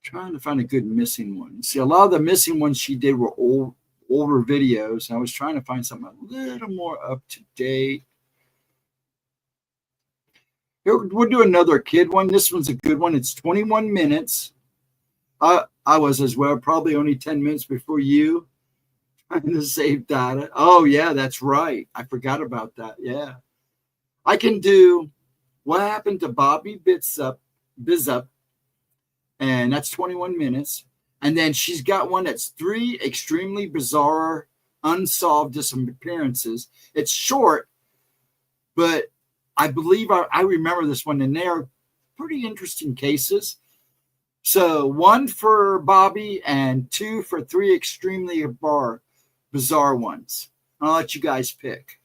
Trying to find a good missing one. See, a lot of the missing ones she did were older videos. I was trying to find something a little more up to date. Here, we'll do another kid one. This one's a good one. It's 21 minutes. I was as well, probably only 10 minutes before you, trying to save data. Oh, yeah, that's right. I forgot about that. Yeah. I can do What Happened to Bobby Bizup, and that's 21 minutes. And then she's got one that's 3 extremely bizarre, unsolved disappearances. It's short, but I believe I remember this one, and they're pretty interesting cases. So 1 for Bobby and 2 for 3 extremely bizarre ones. I'll let you guys pick.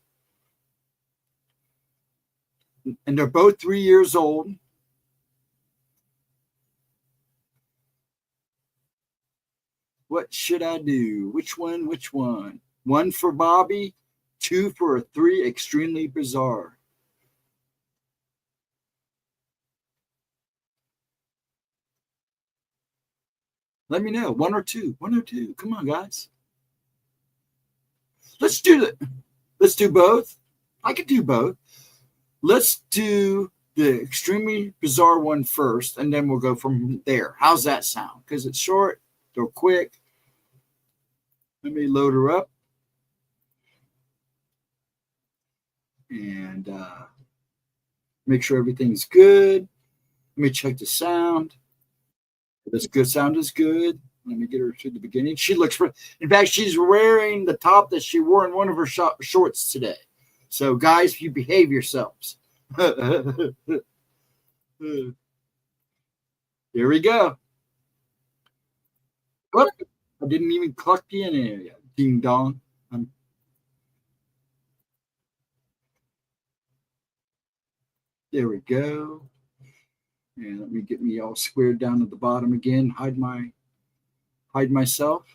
And they're both 3 years old. What should I do? Which one? 1 for Bobby, 2 for 3 extremely bizarre. Let me know. 1 or 2. 1 or 2. Come on, guys. Let's do it. Let's do both. I could do both. Let's do the extremely bizarre one first, and then we'll go from there. How's that sound? Because it's short, they're quick. Let me load her up. And make sure everything's good. Let me check the sound. This good sound is good. Let me get her to the beginning. She looks for. In fact, she's wearing the top that she wore in one of her shorts today. So, guys, you behave yourselves. Here we go. Oh, I didn't even clock the in there yet. Ding dong. There we go. And let me get me all squared down at the bottom again. Hide myself.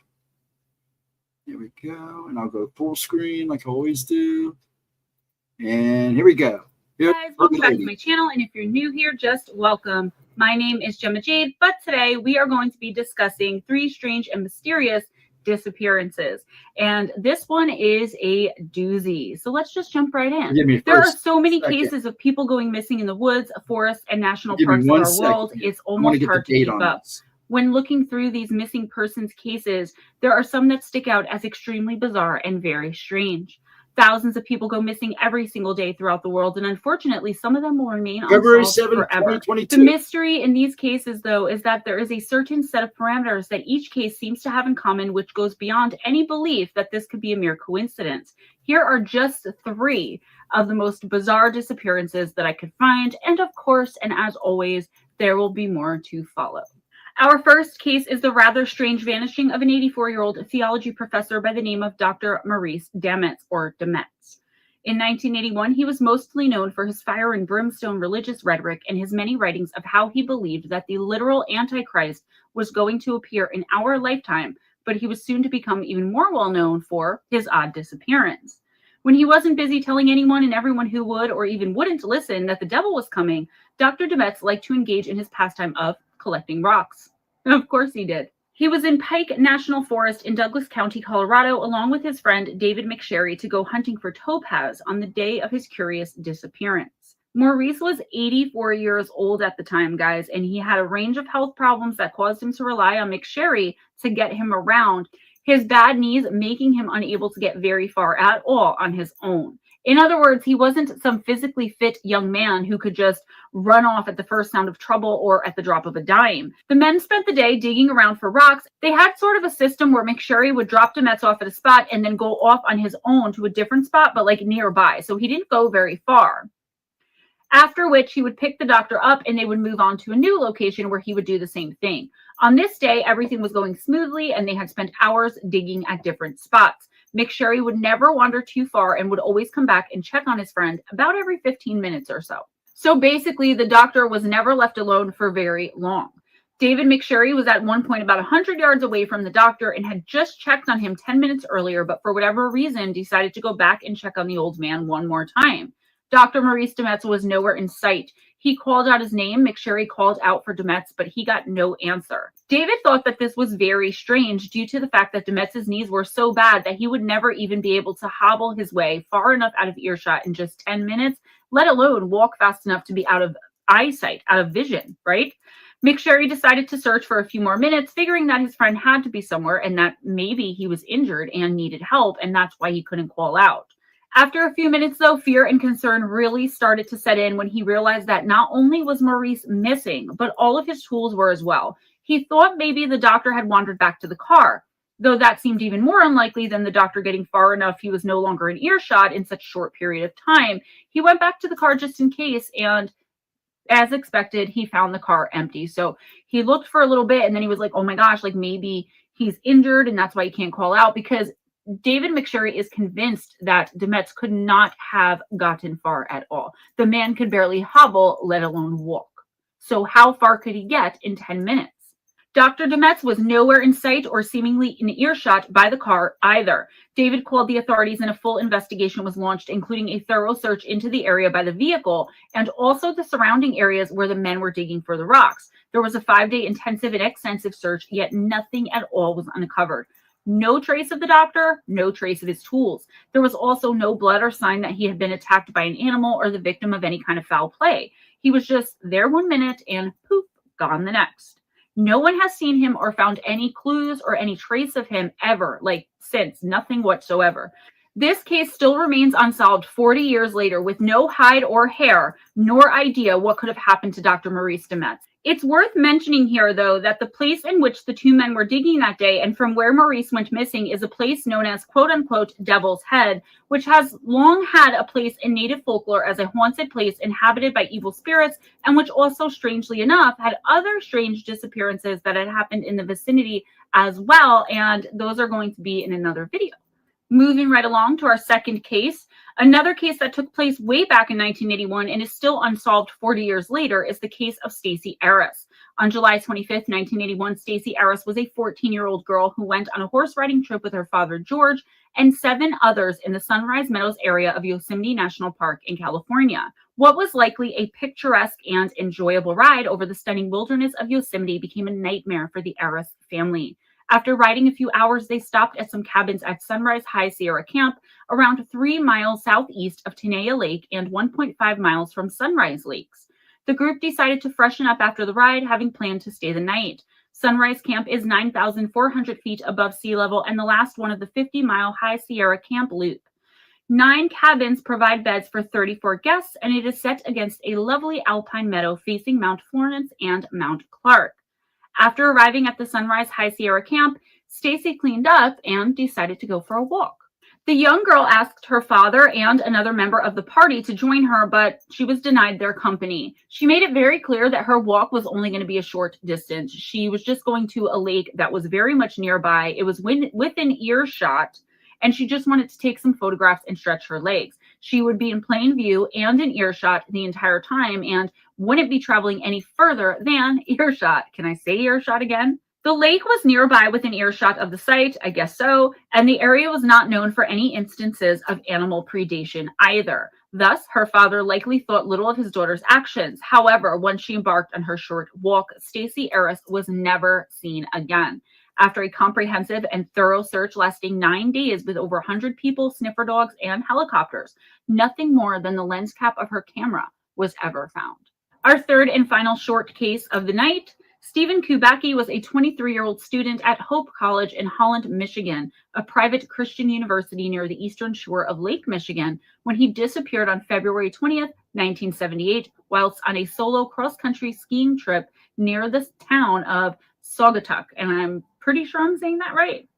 There we go. And I'll go full screen like I always do. And here we go. Hey guys, welcome back to my channel. And if you're new here, just welcome. My name is Gemma Jade, but today we are going to be discussing 3 strange and mysterious disappearances. And this one is a doozy. So let's just jump right in. There are so many cases of people going missing in the woods, forests, and national parks of our world. It's almost hard to keep up. When looking through these missing persons cases, there are some that stick out as extremely bizarre and very strange. Thousands of people go missing every single day throughout the world, and unfortunately, some of them will remain unsolved forever. The mystery in these cases, though, is that there is a certain set of parameters that each case seems to have in common, which goes beyond any belief that this could be a mere coincidence. Here are just 3 of the most bizarre disappearances that I could find, and of course, and as always, there will be more to follow. Our first case is the rather strange vanishing of an 84-year-old theology professor by the name of Dr. Maurice Demetz, or Demetz. In 1981, he was mostly known for his fire and brimstone religious rhetoric and his many writings of how he believed that the literal Antichrist was going to appear in our lifetime, but he was soon to become even more well known for his odd disappearance. When he wasn't busy telling anyone and everyone who would or even wouldn't listen that the devil was coming, Dr. Demetz liked to engage in his pastime of collecting rocks. Of course he did. He was in Pike National Forest in Douglas County, Colorado, along with his friend David McSherry to go hunting for topaz on the day of his curious disappearance. Maurice was 84 years old at the time, guys, and he had a range of health problems that caused him to rely on McSherry to get him around, his bad knees making him unable to get very far at all on his own. In other words, he wasn't some physically fit young man who could just run off at the first sound of trouble or at the drop of a dime. The men spent the day digging around for rocks. They had sort of a system where McSherry would drop Demetz off at a spot and then go off on his own to a different spot, but like nearby. So he didn't go very far. After which he would pick the doctor up and they would move on to a new location where he would do the same thing. On this day, everything was going smoothly and they had spent hours digging at different spots. McSherry would never wander too far and would always come back and check on his friend about every 15 minutes or so. So basically, the doctor was never left alone for very long. David McSherry was at one point about 100 yards away from the doctor and had just checked on him 10 minutes earlier, but for whatever reason decided to go back and check on the old man one more time. Dr. Maurice Demetz was nowhere in sight. He called out his name. McSherry called out for Demetz, but he got no answer. David thought that this was very strange due to the fact that Demetz's knees were so bad that he would never even be able to hobble his way far enough out of earshot in just 10 minutes, let alone walk fast enough to be out of eyesight, out of vision, right? McSherry decided to search for a few more minutes, figuring that his friend had to be somewhere and that maybe he was injured and needed help, and that's why he couldn't call out. After a few minutes, though, fear and concern really started to set in when he realized that not only was Maurice missing, but all of his tools were as well. He thought maybe the doctor had wandered back to the car, though that seemed even more unlikely than the doctor getting far enough he was no longer in earshot in such a short period of time. He went back to the car just in case, and as expected, he found the car empty. So he looked for a little bit, and then he was like, oh my gosh, like maybe he's injured, and that's why he can't call out, because David McSherry is convinced that Demetz could not have gotten far at all. The man could barely hobble, let alone walk. So how far could he get in 10 minutes? Dr. Demetz was nowhere in sight or seemingly in earshot by the car either. David called the authorities and a full investigation was launched, including a thorough search into the area by the vehicle and also the surrounding areas where the men were digging for the rocks. There was a 5-day intensive and extensive search, yet nothing at all was uncovered. No trace of the doctor, no trace of his tools. There was also no blood or sign that he had been attacked by an animal or the victim of any kind of foul play. He was just there 1 minute and poof, gone the next. No one has seen him or found any clues or any trace of him ever, like since, nothing whatsoever. This case still remains unsolved 40 years later with no hide or hair, nor idea what could have happened to Dr. Maurice Demetz. It's worth mentioning here, though, that the place in which the two men were digging that day and from where Maurice went missing is a place known as quote-unquote Devil's Head, which has long had a place in native folklore as a haunted place inhabited by evil spirits and which also, strangely enough, had other strange disappearances that had happened in the vicinity as well, and those are going to be in another video. Moving right along to our second case, another case that took place way back in 1981 and is still unsolved 40 years later is the case of Stacey Arras. On July 25th, 1981, Stacey Arras was a 14-year-old girl who went on a horse riding trip with her father, George, and 7 others in the Sunrise Meadows area of Yosemite National Park in California. What was likely a picturesque and enjoyable ride over the stunning wilderness of Yosemite became a nightmare for the Arras family. After riding a few hours, they stopped at some cabins at Sunrise High Sierra Camp, around 3 miles southeast of Tenaya Lake and 1.5 miles from Sunrise Lakes. The group decided to freshen up after the ride, having planned to stay the night. Sunrise Camp is 9,400 feet above sea level and the last one of the 50-mile High Sierra Camp loop. 9 cabins provide beds for 34 guests, and it is set against a lovely alpine meadow facing Mount Florence and Mount Clark. After arriving at the Sunrise High Sierra Camp, Stacey cleaned up and decided to go for a walk. The young girl asked her father and another member of the party to join her, but she was denied their company. She made it very clear that her walk was only going to be a short distance. She was just going to a lake that was very much nearby. It was within earshot, and she just wanted to take some photographs and stretch her legs. She would be in plain view and in earshot the entire time and wouldn't be traveling any further than earshot. Can I say earshot again? The lake was nearby within earshot of the site, I guess so, and the area was not known for any instances of animal predation either. Thus, her father likely thought little of his daughter's actions. However, once she embarked on her short walk, Stacey Arras was never seen again. After a comprehensive and thorough search lasting 9 days with over 100 people, sniffer dogs, and helicopters, nothing more than the lens cap of her camera was ever found. Our third and final short case of the night. Stephen Kubacki was a 23-year-old student at Hope College in Holland, Michigan, a private Christian university near the eastern shore of Lake Michigan, when he disappeared on February 20th, 1978, whilst on a solo cross-country skiing trip near the town of Saugatuck. And I'm pretty sure I'm saying that right.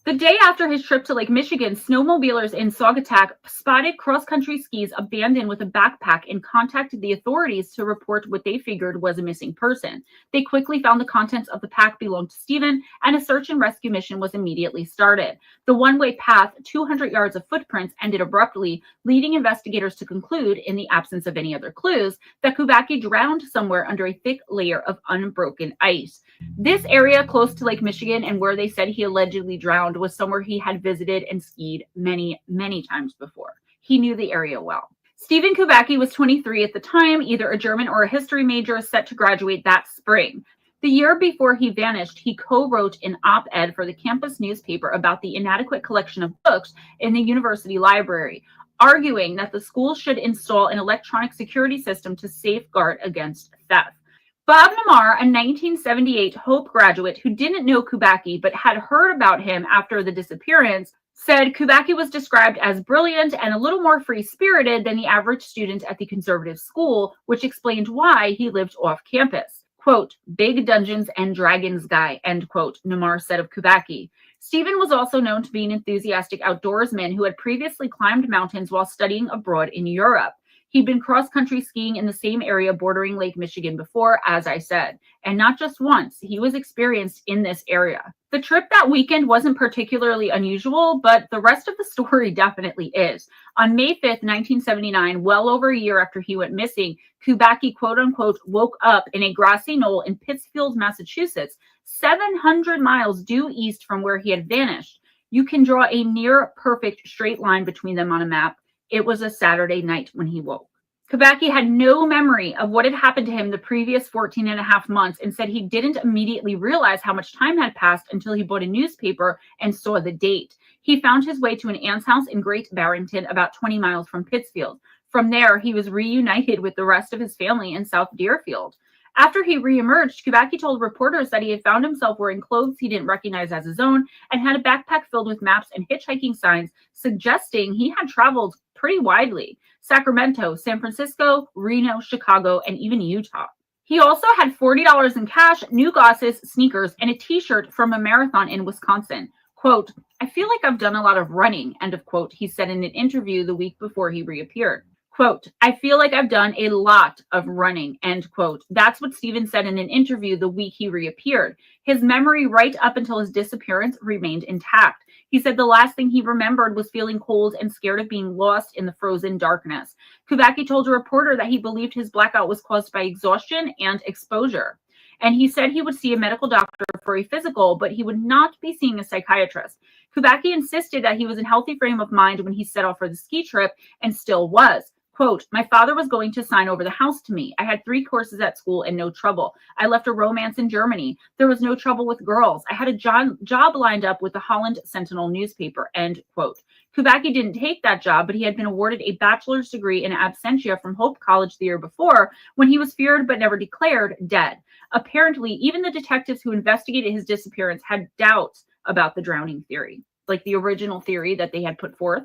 The day after his trip to Lake Michigan, snowmobilers in Saugatuck spotted cross-country skis abandoned with a backpack and contacted the authorities to report what they figured was a missing person. They quickly found the contents of the pack belonged to Stephen, and a search and rescue mission was immediately started. The one-way path, 200 yards of footprints, ended abruptly, leading investigators to conclude, in the absence of any other clues, that Kubacki drowned somewhere under a thick layer of unbroken ice. This area close to Lake Michigan and where they said he allegedly drowned was somewhere he had visited and skied many, many times before. He knew the area well. Stephen Kubacki was 23 at the time, either a German or a history major set to graduate that spring. The year before he vanished, he co-wrote an op-ed for the campus newspaper about the inadequate collection of books in the university library, arguing that the school should install an electronic security system to safeguard against theft. Bob Namar, a 1978 Hope graduate who didn't know Kubacki but had heard about him after the disappearance, said Kubacki was described as brilliant and a little more free-spirited than the average student at the conservative school, which explained why he lived off campus. Quote, "Big Dungeons and Dragons guy," end quote, Namar said of Kubacki. Stephen was also known to be an enthusiastic outdoorsman who had previously climbed mountains while studying abroad in Europe. He'd been cross-country skiing in the same area bordering Lake Michigan before, as I said, and not just once. He was experienced in this area. The trip that weekend wasn't particularly unusual, but the rest of the story definitely is. On May 5th, 1979, well over a year after he went missing, Kubacki, quote-unquote, woke up in a grassy knoll in Pittsfield, Massachusetts, 700 miles due east from where he had vanished. You can draw a near-perfect straight line between them on a map. It was a Saturday night when he woke. Kubacki had no memory of what had happened to him the previous 14 and a half months and said he didn't immediately realize how much time had passed until he bought a newspaper and saw the date. He found his way to an aunt's house in Great Barrington, about 20 miles from Pittsfield. From there, he was reunited with the rest of his family in South Deerfield. After he reemerged, Kubacki told reporters that he had found himself wearing clothes he didn't recognize as his own and had a backpack filled with maps and hitchhiking signs, suggesting he had traveled pretty widely: Sacramento, San Francisco, Reno, Chicago, and even Utah. He also had $40 in cash, new glasses, sneakers, and a t-shirt from a marathon in Wisconsin. Quote, "I feel like I've done a lot of running," end of quote, he said in an interview the week before he reappeared. Quote, "I feel like I've done a lot of running," end quote. That's what Stephen said in an interview the week he reappeared. His memory right up until his disappearance remained intact. He said the last thing he remembered was feeling cold and scared of being lost in the frozen darkness. Kubacki told a reporter that he believed his blackout was caused by exhaustion and exposure. And he said he would see a medical doctor for a physical, but he would not be seeing a psychiatrist. Kubacki insisted that he was in a healthy frame of mind when he set off for the ski trip, and still was. Quote, "My father was going to sign over the house to me. I had 3 courses at school and no trouble. I left a romance in Germany. There was no trouble with girls. I had a job lined up with the Holland Sentinel newspaper," end quote. Kubacki didn't take that job, but he had been awarded a bachelor's degree in absentia from Hope College the year before, when he was feared but never declared dead. Apparently, even the detectives who investigated his disappearance had doubts about the drowning theory, like the original theory that they had put forth.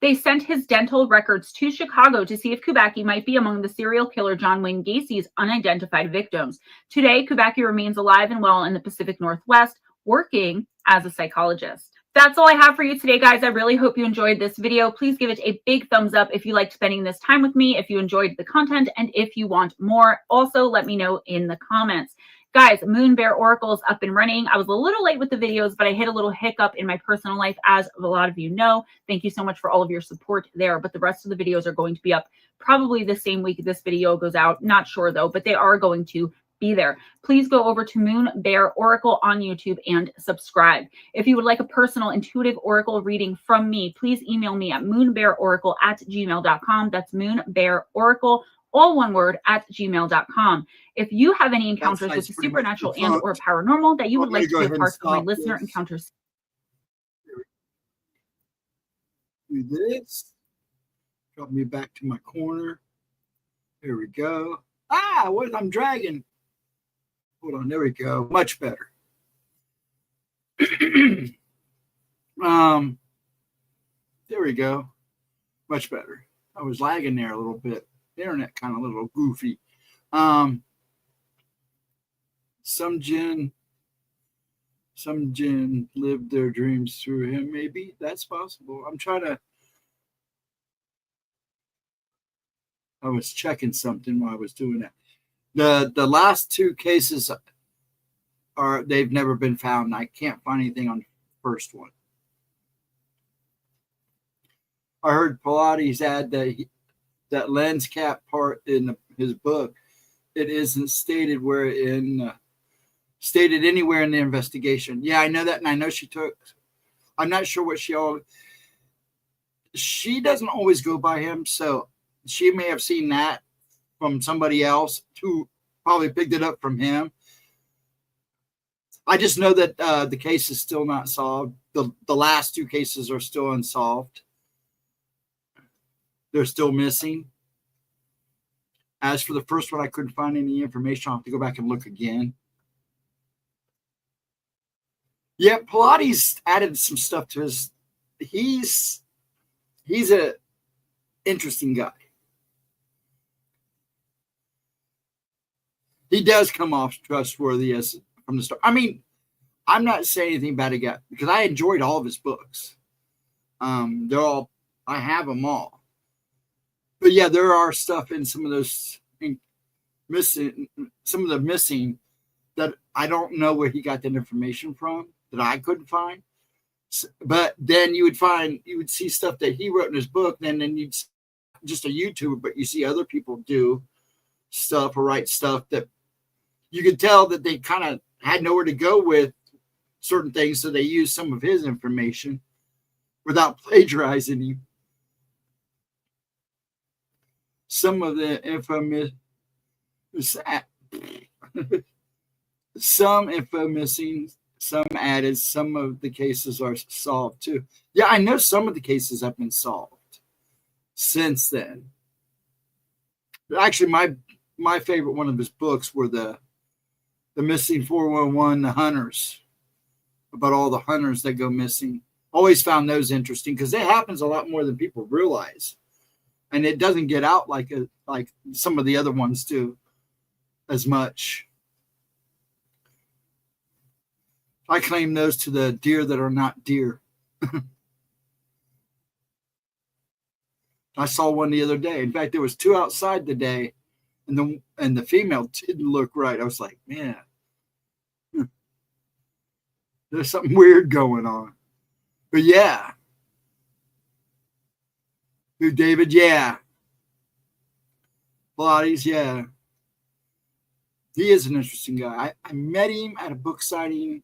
They sent his dental records to Chicago to see if Kubacki might be among the serial killer John Wayne Gacy's unidentified victims. Today, Kubacki remains alive and well in the Pacific Northwest, working as a psychologist. That's all I have for you today, guys. I really hope you enjoyed this video. Please give it a big thumbs up if you liked spending this time with me, if you enjoyed the content, and if you want more. Also, let me know in the comments. Guys, Moon Bear Oracle is up and running. I was a little late with the videos, but I hit a little hiccup in my personal life, as a lot of you know. Thank you so much for all of your support there. But the rest of the videos are going to be up probably the same week this video goes out. Not sure, though, but they are going to be there. Please go over to Moon Bear Oracle on YouTube and subscribe. If you would like a personal intuitive oracle reading from me, please email me at moonbearoracle@gmail.com. That's moonbearoracle, all one word, @gmail.com. If you have any encounters with the supernatural and or paranormal that you would like to be a part of my listener encounters. Do this. Drop me back to my corner. Here we go. What I'm dragging. Hold on, there we go. Much better. There we go. Much better. I was lagging there a little bit. The internet kind of a little goofy. Some jinn lived their dreams through him. Maybe that's possible. I was checking something while I was doing that. The last two cases they've never been found. I can't find anything on the first one. I heard Pilates add that lens cap part in his book. It isn't stated stated anywhere in the investigation. Yeah, I know that, and I know she took. I'm not sure what she doesn't always go by him, so she may have seen that from somebody else who probably picked it up from him. I just know that the case is still not solved. The last two cases are still unsolved. They're still missing. As for the first one, I couldn't find any information. I'll have to go back and look again. Yeah, Pilates added some stuff to his. He's a interesting guy. He does come off trustworthy as from the start. I mean, I'm not saying anything bad again because I enjoyed all of his books. I have them all. But yeah, there are stuff in some of those missing that I don't know where he got that information from that I couldn't find. But then you would see stuff that he wrote in his book, and then you'd just a YouTuber, but you see other people do stuff or write stuff that you could tell that they kind of had nowhere to go with certain things, so they used some of his information without plagiarizing him. Some of the info some info missing, some added, some of the cases are solved too. Yeah, I know some of the cases have been solved since then. Actually, my favorite one of his books were the missing 411, the hunters, about all the hunters that go missing. Always found those interesting because it happens a lot more than people realize. And it doesn't get out like some of the other ones do as much. I claim those to the deer that are not deer. I saw one the other day. In fact, there was two outside today, and the female didn't look right. I was like, man, there's something weird going on. But yeah. Who, David? Yeah. Pilates, yeah. He is an interesting guy. I met him at a book signing.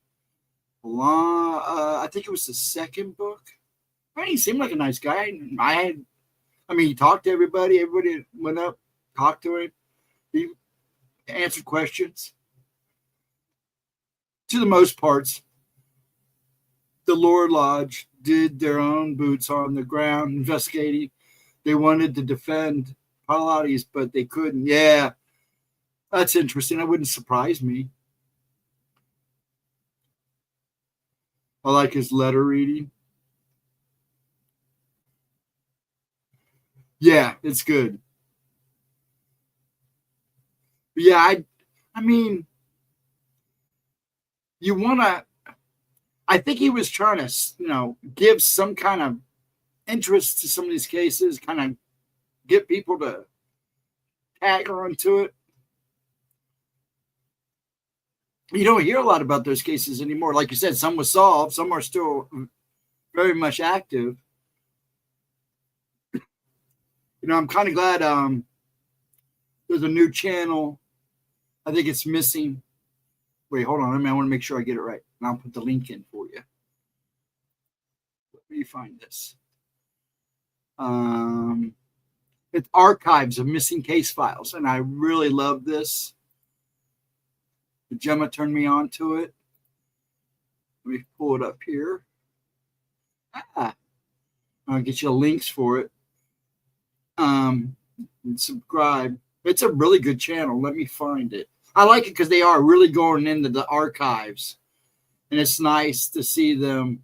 I think it was the second book. I mean, he seemed like a nice guy. He talked to everybody. Everybody went up, talked to him. He answered questions. To the most parts, the Lord Lodge did their own boots on the ground investigating. They wanted to defend Pilates, but they couldn't. Yeah, that's interesting. That wouldn't surprise me. I like his letter reading. Yeah, it's good. But yeah, I mean, I think he was trying to, give some kind of interest to some of these cases, kind of get people to tag on to it. You don't hear a lot about those cases anymore. Like you said, some was solved, some are still very much active. I'm kind of glad there's a new channel. I think it's missing. Wait, hold on. I want to make sure I get it right. And I'll put the link in for you. Let me find this. It's archives of missing case files, and I really love this. Gemma turned me on to it. Let me pull it up here. I'll get you links for it. And subscribe. It's a really good channel. Let me find it. I like it because they are really going into the archives. And it's nice to see them,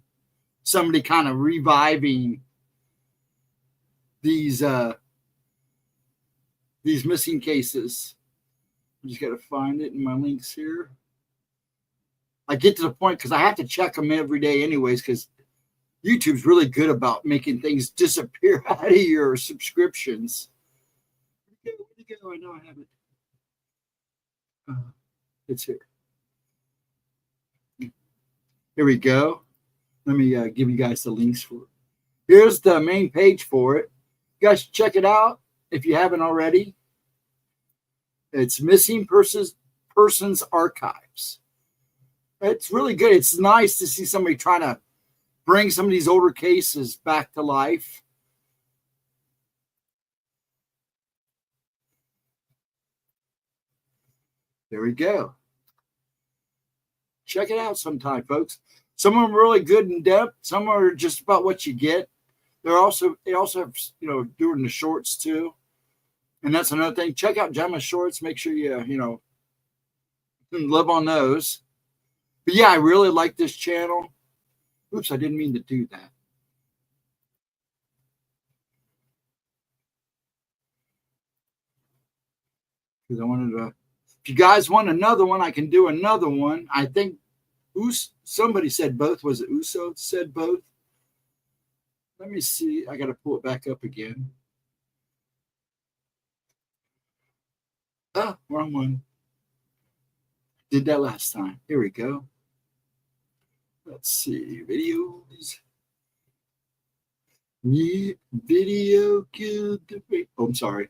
somebody kind of reviving these missing cases. I just got to find it in my links here. I get to the point because I have to check them every day anyways, because YouTube's really good about making things disappear out of your subscriptions. Where'd it go? I know I have it. It's here. Here we go. Let me give you guys the links for it. Here's the main page for it. You guys check it out if you haven't already. It's Missing Persons Archives. It's really good. It's nice to see somebody trying to bring some of these older cases back to life. There we go. Check it out sometime, folks. Some of them are really good in depth. Some are just about what you get. They also have, doing the shorts too. And that's another thing. Check out Gemma's shorts. Make sure you live on those. But yeah, I really like this channel. Oops, I didn't mean to do that. Because I wanted to. If you guys want another one, I can do another one. I think somebody said both. Was it Uso said both? Let me see. I got to pull it back up again. Oh, wrong one. Did that last time. Here we go. Let's see. Videos. Video good. Oh, I'm sorry.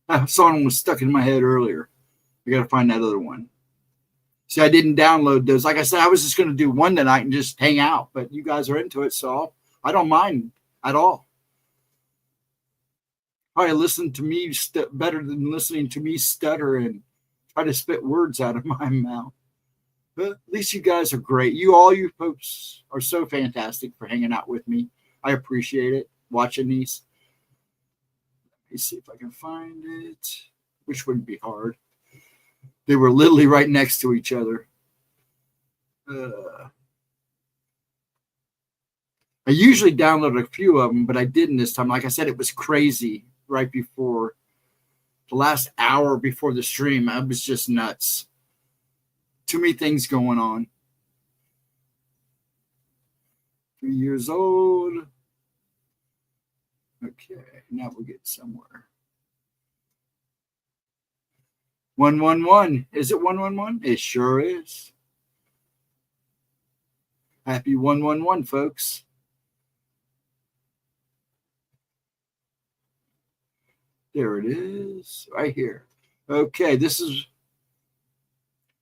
That song was stuck in my head earlier. I got to find that other one. See, I didn't download those. Like I said, I was just going to do one tonight and just hang out. But you guys are into it, so I don't mind at all. Probably listen to me better than listening to me stutter and try to spit words out of my mouth. But at least you guys are great. All you folks are so fantastic for hanging out with me. I appreciate it, watching these. Let me see if I can find it, which wouldn't be hard. They were literally right next to each other. I usually download a few of them, but I didn't this time. Like I said, it was crazy right before the last hour before the stream. I was just nuts. Too many things going on. 3 years old. Okay, now we'll get somewhere. 111. Is it 111? It sure is. Happy 111, folks. There it is, right here. Okay, this is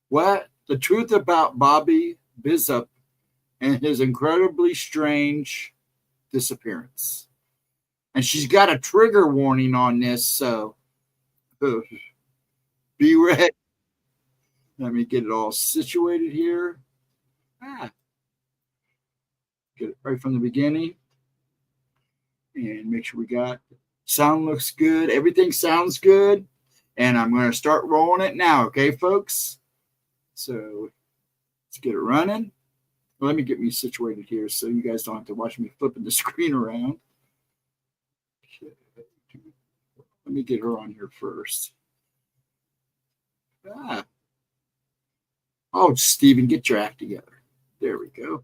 what the truth about Bobby Bizup and his incredibly strange disappearance. And she's got a trigger warning on this, so be ready. Let me get it all situated here. Get it right from the beginning. And make sure we got sound looks good. Everything sounds good. And I'm going to start rolling it now, okay, folks? So let's get it running. Let me get me situated here so you guys don't have to watch me flipping the screen around. Let me get her on here first. Oh, Steven, get your act together. There we go.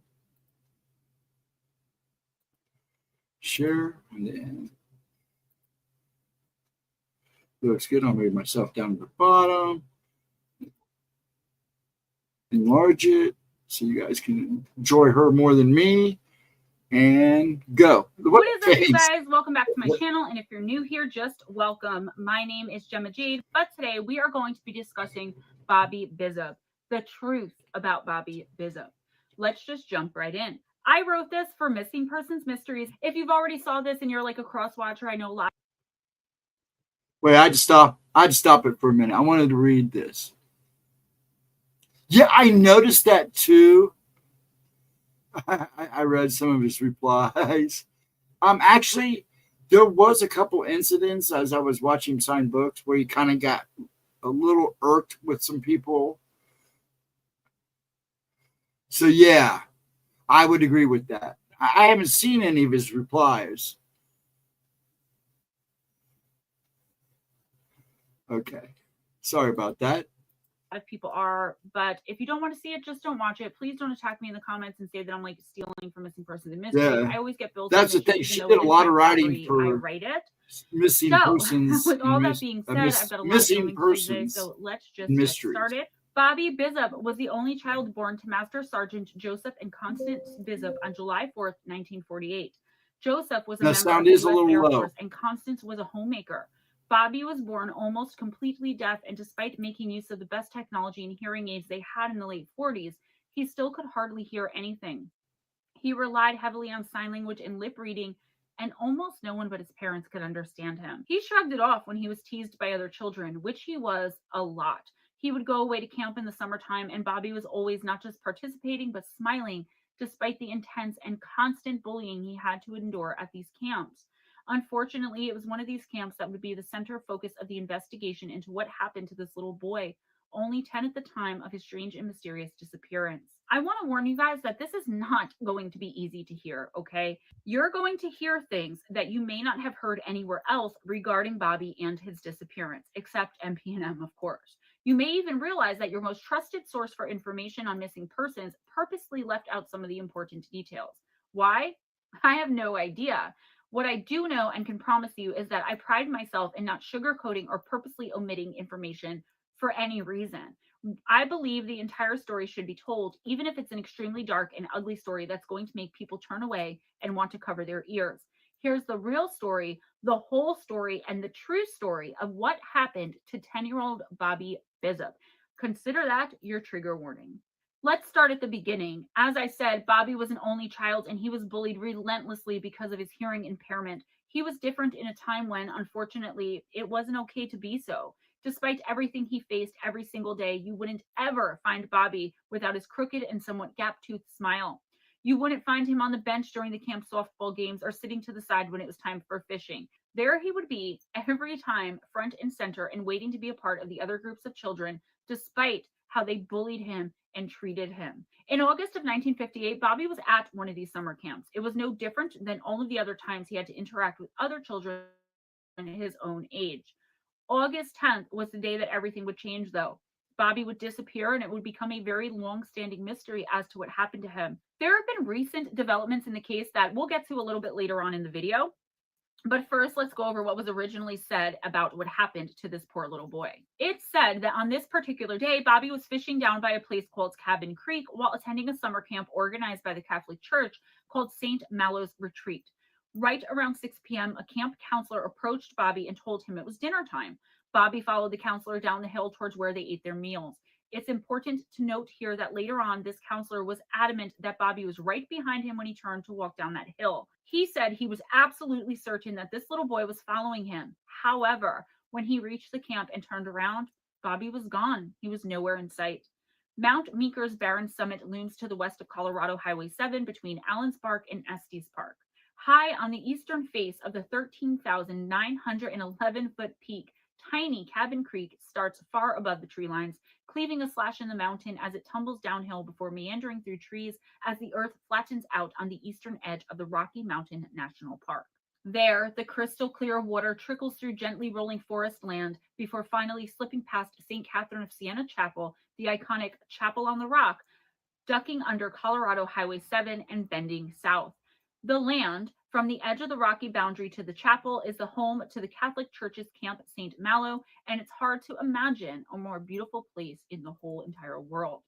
Share, and then looks good. I'll move myself down to the bottom. Enlarge it so you guys can enjoy her more than me. And go. What is up, you guys? Welcome back to my channel. And if you're new here, just welcome. My name is Gemma Jade, but today we are going to be discussing Bobby Bizup, the truth about Bobby Bizup. Let's just jump right in. I wrote this for Missing Persons Mysteries. If you've already saw this and you're like a cross watcher, I know a lot. Wait, I'd stop it for a minute. I wanted to read this. Yeah, I noticed that too. I read some of his replies. Actually, There was a couple incidents as I was watching signed books where he kind of got a little irked with some people. So yeah, I would agree with that. I haven't seen any of his replies. Okay. Sorry about that. Of people are, but if you don't want to see it, just don't watch it. Please don't attack me in the comments and say that I'm like stealing from Missing Persons and Mysteries. Yeah. I always get bills. That's the thing. She did a lot of writing for I write it. Missing So, persons. with all that being said, I've got a lot of missing filming persons today, so let's just mysteries. get started. Bobby Bizup was the only child born to Master Sergeant Joseph and Constance Bizup on July 4th, 1948. Joseph was a member of the U.S. Air Force, and Constance was a homemaker. Bobby was born almost completely deaf, and despite making use of the best technology and hearing aids they had in the late 40s, he still could hardly hear anything. He relied heavily on sign language and lip reading, and almost no one but his parents could understand him. He shrugged it off when he was teased by other children, which he was a lot. He would go away to camp in the summertime, and Bobby was always not just participating, but smiling, despite the intense and constant bullying he had to endure at these camps. Unfortunately, it was one of these camps that would be the center focus of the investigation into what happened to this little boy, only 10 at the time of his strange and mysterious disappearance. I want to warn you guys that this is not going to be easy to hear, okay? You're going to hear things that you may not have heard anywhere else regarding Bobby and his disappearance, except MPM, of course. You may even realize that your most trusted source for information on missing persons purposely left out some of the important details. Why? I have no idea. What I do know and can promise you is that I pride myself in not sugarcoating or purposely omitting information for any reason. I believe the entire story should be told, even if it's an extremely dark and ugly story that's going to make people turn away and want to cover their ears. Here's the real story, the whole story, and the true story of what happened to 10-year-old Bobby Bizup. Consider that your trigger warning. Let's start at the beginning. As I said, Bobby was an only child, and he was bullied relentlessly because of his hearing impairment. He was different in a time when, unfortunately, it wasn't okay to be so. Despite everything he faced every single day, you wouldn't ever find Bobby without his crooked and somewhat gap-toothed smile. You wouldn't find him on the bench during the camp softball games or sitting to the side when it was time for fishing. There he would be every time, front and center, and waiting to be a part of the other groups of children, despite how they bullied him and treated him. In August of 1958, Bobby was at one of these summer camps. It was no different than all of the other times he had to interact with other children his own age. August 10th was the day that everything would change, though. Bobby would disappear, and it would become a very long-standing mystery as to what happened to him. There have been recent developments in the case that we'll get to a little bit later on in the video. But first, let's go over what was originally said about what happened to this poor little boy. It's said that on this particular day, Bobby was fishing down by a place called Cabin Creek while attending a summer camp organized by the Catholic Church called St. Malo's Retreat. Right around 6 p.m., a camp counselor approached Bobby and told him it was dinner time. Bobby followed the counselor down the hill towards where they ate their meals. It's important to note here that later on, this counselor was adamant that Bobby was right behind him when he turned to walk down that hill. He said he was absolutely certain that this little boy was following him. However, when he reached the camp and turned around, Bobby was gone. He was nowhere in sight. Mount Meeker's barren summit looms to the west of Colorado Highway 7 between Allens Park and Estes Park. High on the eastern face of the 13,911-foot peak, tiny Cabin Creek starts far above the tree lines, cleaving a slash in the mountain as it tumbles downhill before meandering through trees as the earth flattens out on the eastern edge of the Rocky Mountain National Park. There, the crystal clear water trickles through gently rolling forest land before finally slipping past St. Catherine of Siena Chapel, the iconic Chapel on the Rock, ducking under Colorado Highway 7 and bending south. The land, from the edge of the rocky boundary to the chapel, is the home to the Catholic Church's Camp St. Malo, and it's hard to imagine a more beautiful place in the whole entire world.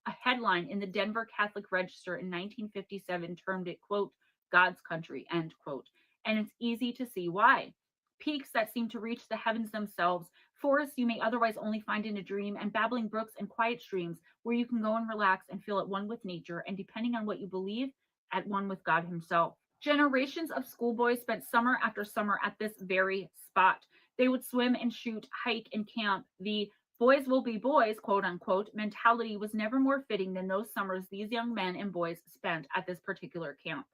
A headline in the Denver Catholic Register in 1957 termed it, quote, God's country, end quote. And it's easy to see why. Peaks that seem to reach the heavens themselves, forests you may otherwise only find in a dream, and babbling brooks and quiet streams where you can go and relax and feel at one with nature, and depending on what you believe, at one with God himself. Generations of schoolboys spent summer after summer at this very spot. They would swim and shoot, hike and camp. The boys will be boys, quote unquote, mentality was never more fitting than those summers these young men and boys spent at this particular camp.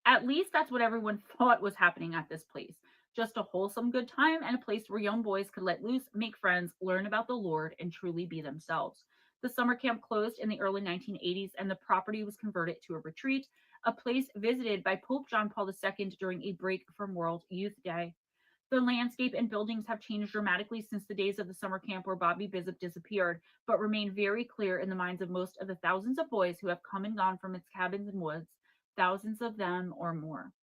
At least that's what everyone thought was happening at this place. Just a wholesome good time and a place where young boys could let loose, make friends, learn about the Lord, and truly be themselves. The summer camp closed in the early 1980s and the property was converted to a retreat, a place visited by Pope John Paul II during a break from World Youth Day. The landscape and buildings have changed dramatically since the days of the summer camp where Bobby Bizzop disappeared, but remain very clear in the minds of most of the thousands of boys who have come and gone from its cabins and woods, thousands of them or more.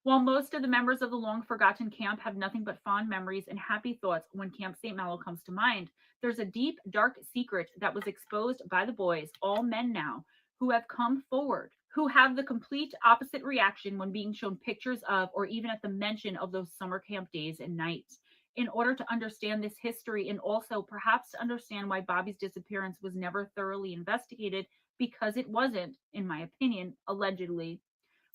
While most of the members of the long-forgotten camp have nothing but fond memories and happy thoughts when Camp St. Malo comes to mind, there's a deep, dark secret that was exposed by the boys, all men now, who have come forward, who have the complete opposite reaction when being shown pictures of or even at the mention of those summer camp days and nights. In order to understand this history and also perhaps to understand why Bobby's disappearance was never thoroughly investigated, because it wasn't, in my opinion, allegedly,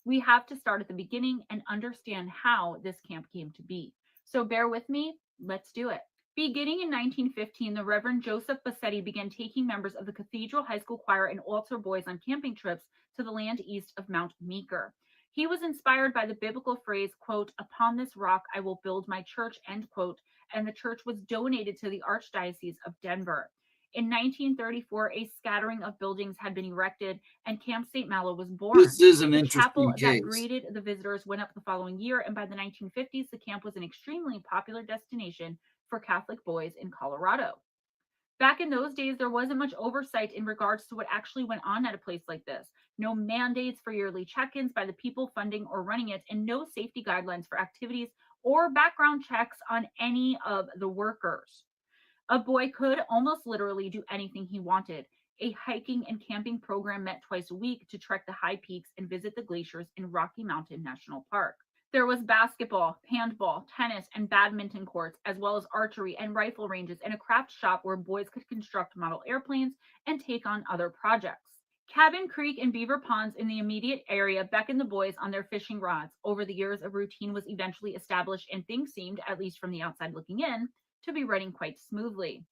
we have to start at the beginning and understand how this camp came to be. So bear with me, let's do it. Beginning in 1915, the Reverend Joseph Bassetti began taking members of the Cathedral High School Choir and altar boys on camping trips to the land east of Mount Meeker. He was inspired by the biblical phrase, quote, "Upon this rock I will build my church," end quote, and the church was donated to the Archdiocese of Denver. In 1934, a scattering of buildings had been erected and Camp St. Malo was born. This is an The interesting chapel case. that greeted the visitors went up the following year, and by the 1950s, the camp was an extremely popular destination for Catholic boys in Colorado. Back in those days, there wasn't much oversight in regards to what actually went on at a place like this. No mandates for yearly check-ins by the people funding or running it, and no safety guidelines for activities or background checks on any of the workers. A boy could almost literally do anything he wanted. A hiking and camping program met twice a week to trek the high peaks and visit the glaciers in Rocky Mountain National Park. There was basketball, handball, tennis, and badminton courts, as well as archery and rifle ranges, and a craft shop where boys could construct model airplanes and take on other projects. Cabin Creek and Beaver Ponds in the immediate area beckoned the boys on their fishing rods. Over the years, a routine was eventually established, and things seemed, at least from the outside looking in, to be running quite smoothly.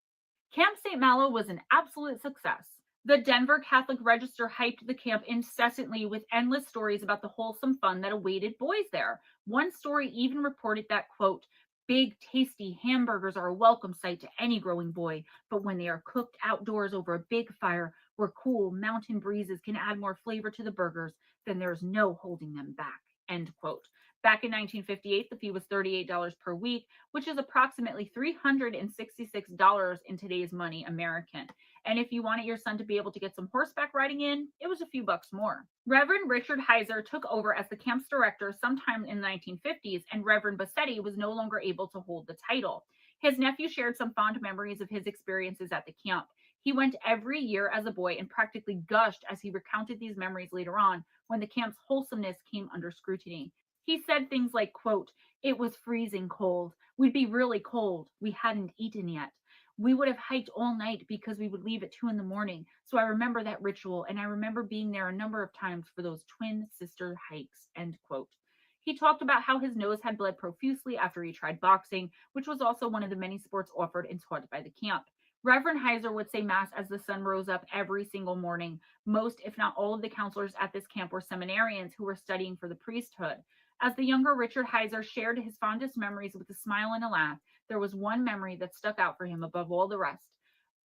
Camp St. Malo was an absolute success. The Denver Catholic Register hyped the camp incessantly with endless stories about the wholesome fun that awaited boys there. One story even reported that, quote, "Big, tasty hamburgers are a welcome sight to any growing boy, but when they are cooked outdoors over a big fire where cool mountain breezes can add more flavor to the burgers, then there's no holding them back," end quote. Back in 1958, the fee was $38 per week, which is approximately $366 in today's money American. And if you wanted your son to be able to get some horseback riding in, it was a few bucks more. Reverend Richard Heiser took over as the camp's director sometime in the 1950s, and Reverend Bassetti was no longer able to hold the title. His nephew shared some fond memories of his experiences at the camp. He went every year as a boy and practically gushed as he recounted these memories later on when the camp's wholesomeness came under scrutiny. He said things like, quote, "It was freezing cold. We'd be really cold. We hadn't eaten yet. We would have hiked all night because we would leave at 2 a.m. So I remember that ritual, and I remember being there a number of times for those twin sister hikes," end quote. He talked about how his nose had bled profusely after he tried boxing, which was also one of the many sports offered and taught by the camp. Reverend Heiser would say mass as the sun rose up every single morning. Most, if not all, of the counselors at this camp were seminarians who were studying for the priesthood. As the younger Richard Heiser shared his fondest memories with a smile and a laugh, there was one memory that stuck out for him above all the rest,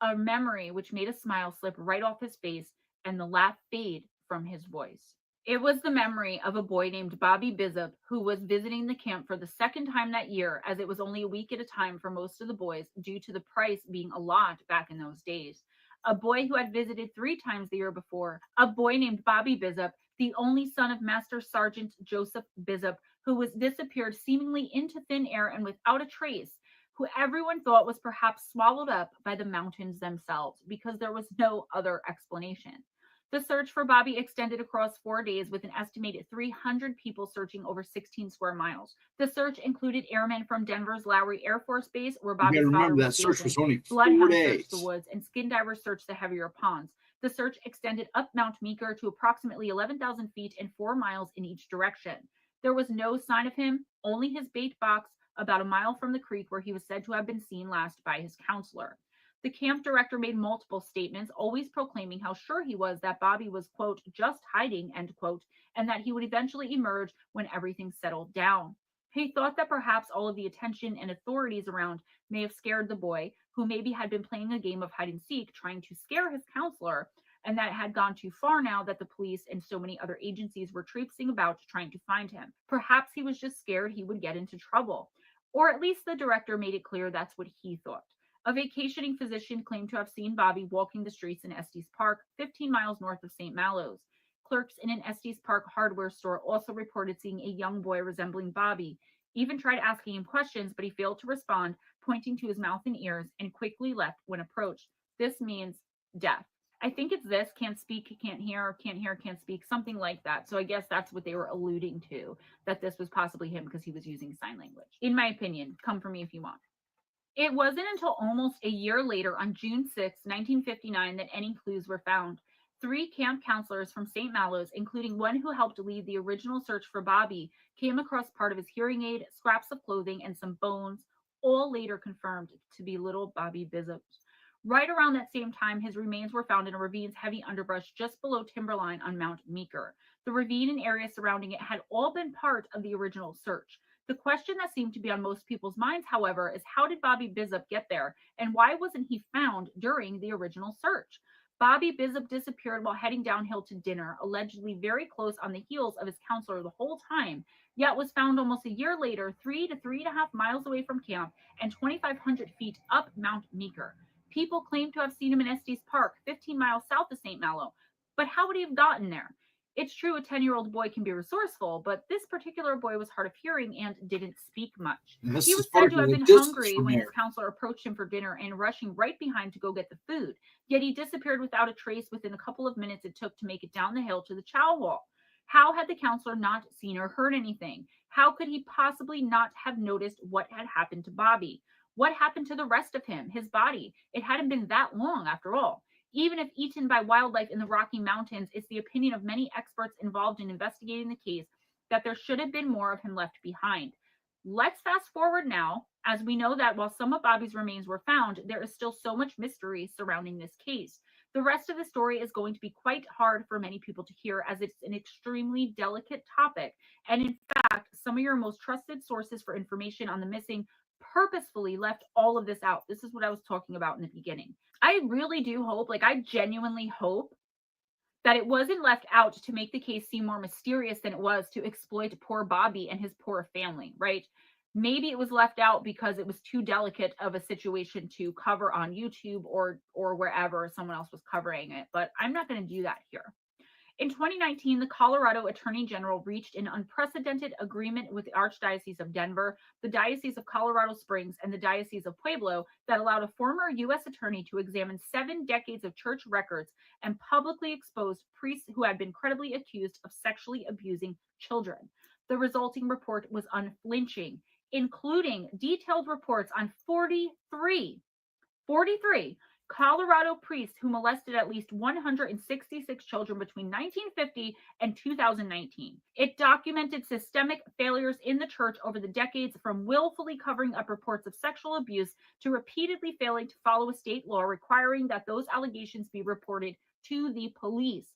a memory which made a smile slip right off his face and the laugh fade from his voice. It was the memory of a boy named Bobby Bizzop who was visiting the camp for the second time that year, as it was only a week at a time for most of the boys due to the price being a lot back in those days. A boy who had visited 3 times the year before, a boy named Bobby Bizzop, the only son of Master Sergeant Joseph Bizzop, who was disappeared seemingly into thin air and without a trace, who everyone thought was perhaps swallowed up by the mountains themselves because there was no other explanation. The search for Bobby extended across 4 days with an estimated 300 people searching over 16 square miles. The search included airmen from Denver's Lowry Air Force Base, where Bobby's father was search was stationed. only 4 Bloodhounds days. searched the woods, and skin divers searched the heavier ponds. The search extended up Mount Meeker to approximately 11,000 feet and 4 miles in each direction. There was no sign of him, only his bait box about a mile from the creek where he was said to have been seen last by his counselor. The camp director made multiple statements, always proclaiming how sure he was that Bobby was, quote, just hiding, end quote, and that he would eventually emerge when everything settled down. He thought that perhaps all of the attention and authorities around may have scared the boy, who maybe had been playing a game of hide and seek, trying to scare his counselor, and that it had gone too far now that the police and so many other agencies were traipsing about trying to find him. Perhaps he was just scared he would get into trouble. Or at least the director made it clear that's what he thought. A vacationing physician claimed to have seen Bobby walking the streets in Estes Park, 15 miles north of St. Malo's. Clerks in an Estes Park hardware store also reported seeing a young boy resembling Bobby, even tried asking him questions, but he failed to respond, pointing to his mouth and ears, and quickly left when approached. This means death. I think it's this, can't speak, can't hear, can't speak, something like that. So I guess that's what they were alluding to, that this was possibly him because he was using sign language. In my opinion, come for me if you want. It wasn't until almost a year later, on June 6, 1959, that any clues were found. 3 camp counselors from St. Malo's, including one who helped lead the original search for Bobby, came across part of his hearing aid, scraps of clothing, and some bones, all later confirmed to be little Bobby Bizzop. Right around that same time, his remains were found in a ravine's heavy underbrush just below timberline on Mount Meeker. The ravine and area surrounding it had all been part of the original search. The question that seemed to be on most people's minds, however, is how did Bobby Bizzop get there, and why wasn't he found during the original search? Bobby Bizzop disappeared while heading downhill to dinner, allegedly very close on the heels of his counselor the whole time, yet was found almost a year later, 3 to 3.5 miles away from camp and 2,500 feet up Mount Meeker. People claim to have seen him in Estes Park, 15 miles south of St. Malo, but how would he have gotten there? It's true a 10-year-old boy can be resourceful, but this particular boy was hard of hearing and didn't speak much. He was said to have been hungry when his counselor approached him for dinner and rushing right behind to go get the food, yet he disappeared without a trace within a couple of minutes it took to make it down the hill to the chow hall. How had the counselor not seen or heard anything? How could he possibly not have noticed what had happened to Bobby? What happened to the rest of him, his body? It hadn't been that long after all. Even if eaten by wildlife in the Rocky Mountains, it's the opinion of many experts involved in investigating the case that there should have been more of him left behind. Let's fast forward now, as we know that while some of Bobby's remains were found, there is still so much mystery surrounding this case. The rest of the story is going to be quite hard for many people to hear, as it's an extremely delicate topic. And in fact, some of your most trusted sources for information on the missing purposefully left all of this out. This is what I was talking about in the beginning. I really do hope, I genuinely hope that it wasn't left out to make the case seem more mysterious than it was to exploit poor Bobby and his poor family, right? Maybe it was left out because it was too delicate of a situation to cover on YouTube or wherever someone else was covering it, but I'm not going to do that here. In 2019, the Colorado Attorney General reached an unprecedented agreement with the Archdiocese of Denver, the Diocese of Colorado Springs, and the Diocese of Pueblo that allowed a former U.S. attorney to examine 7 decades of church records and publicly exposed priests who had been credibly accused of sexually abusing children. The resulting report was unflinching, including detailed reports on 43 Colorado priests who molested at least 166 children between 1950 and 2019. It documented systemic failures in the church over the decades, from willfully covering up reports of sexual abuse to repeatedly failing to follow a state law requiring that those allegations be reported to the police.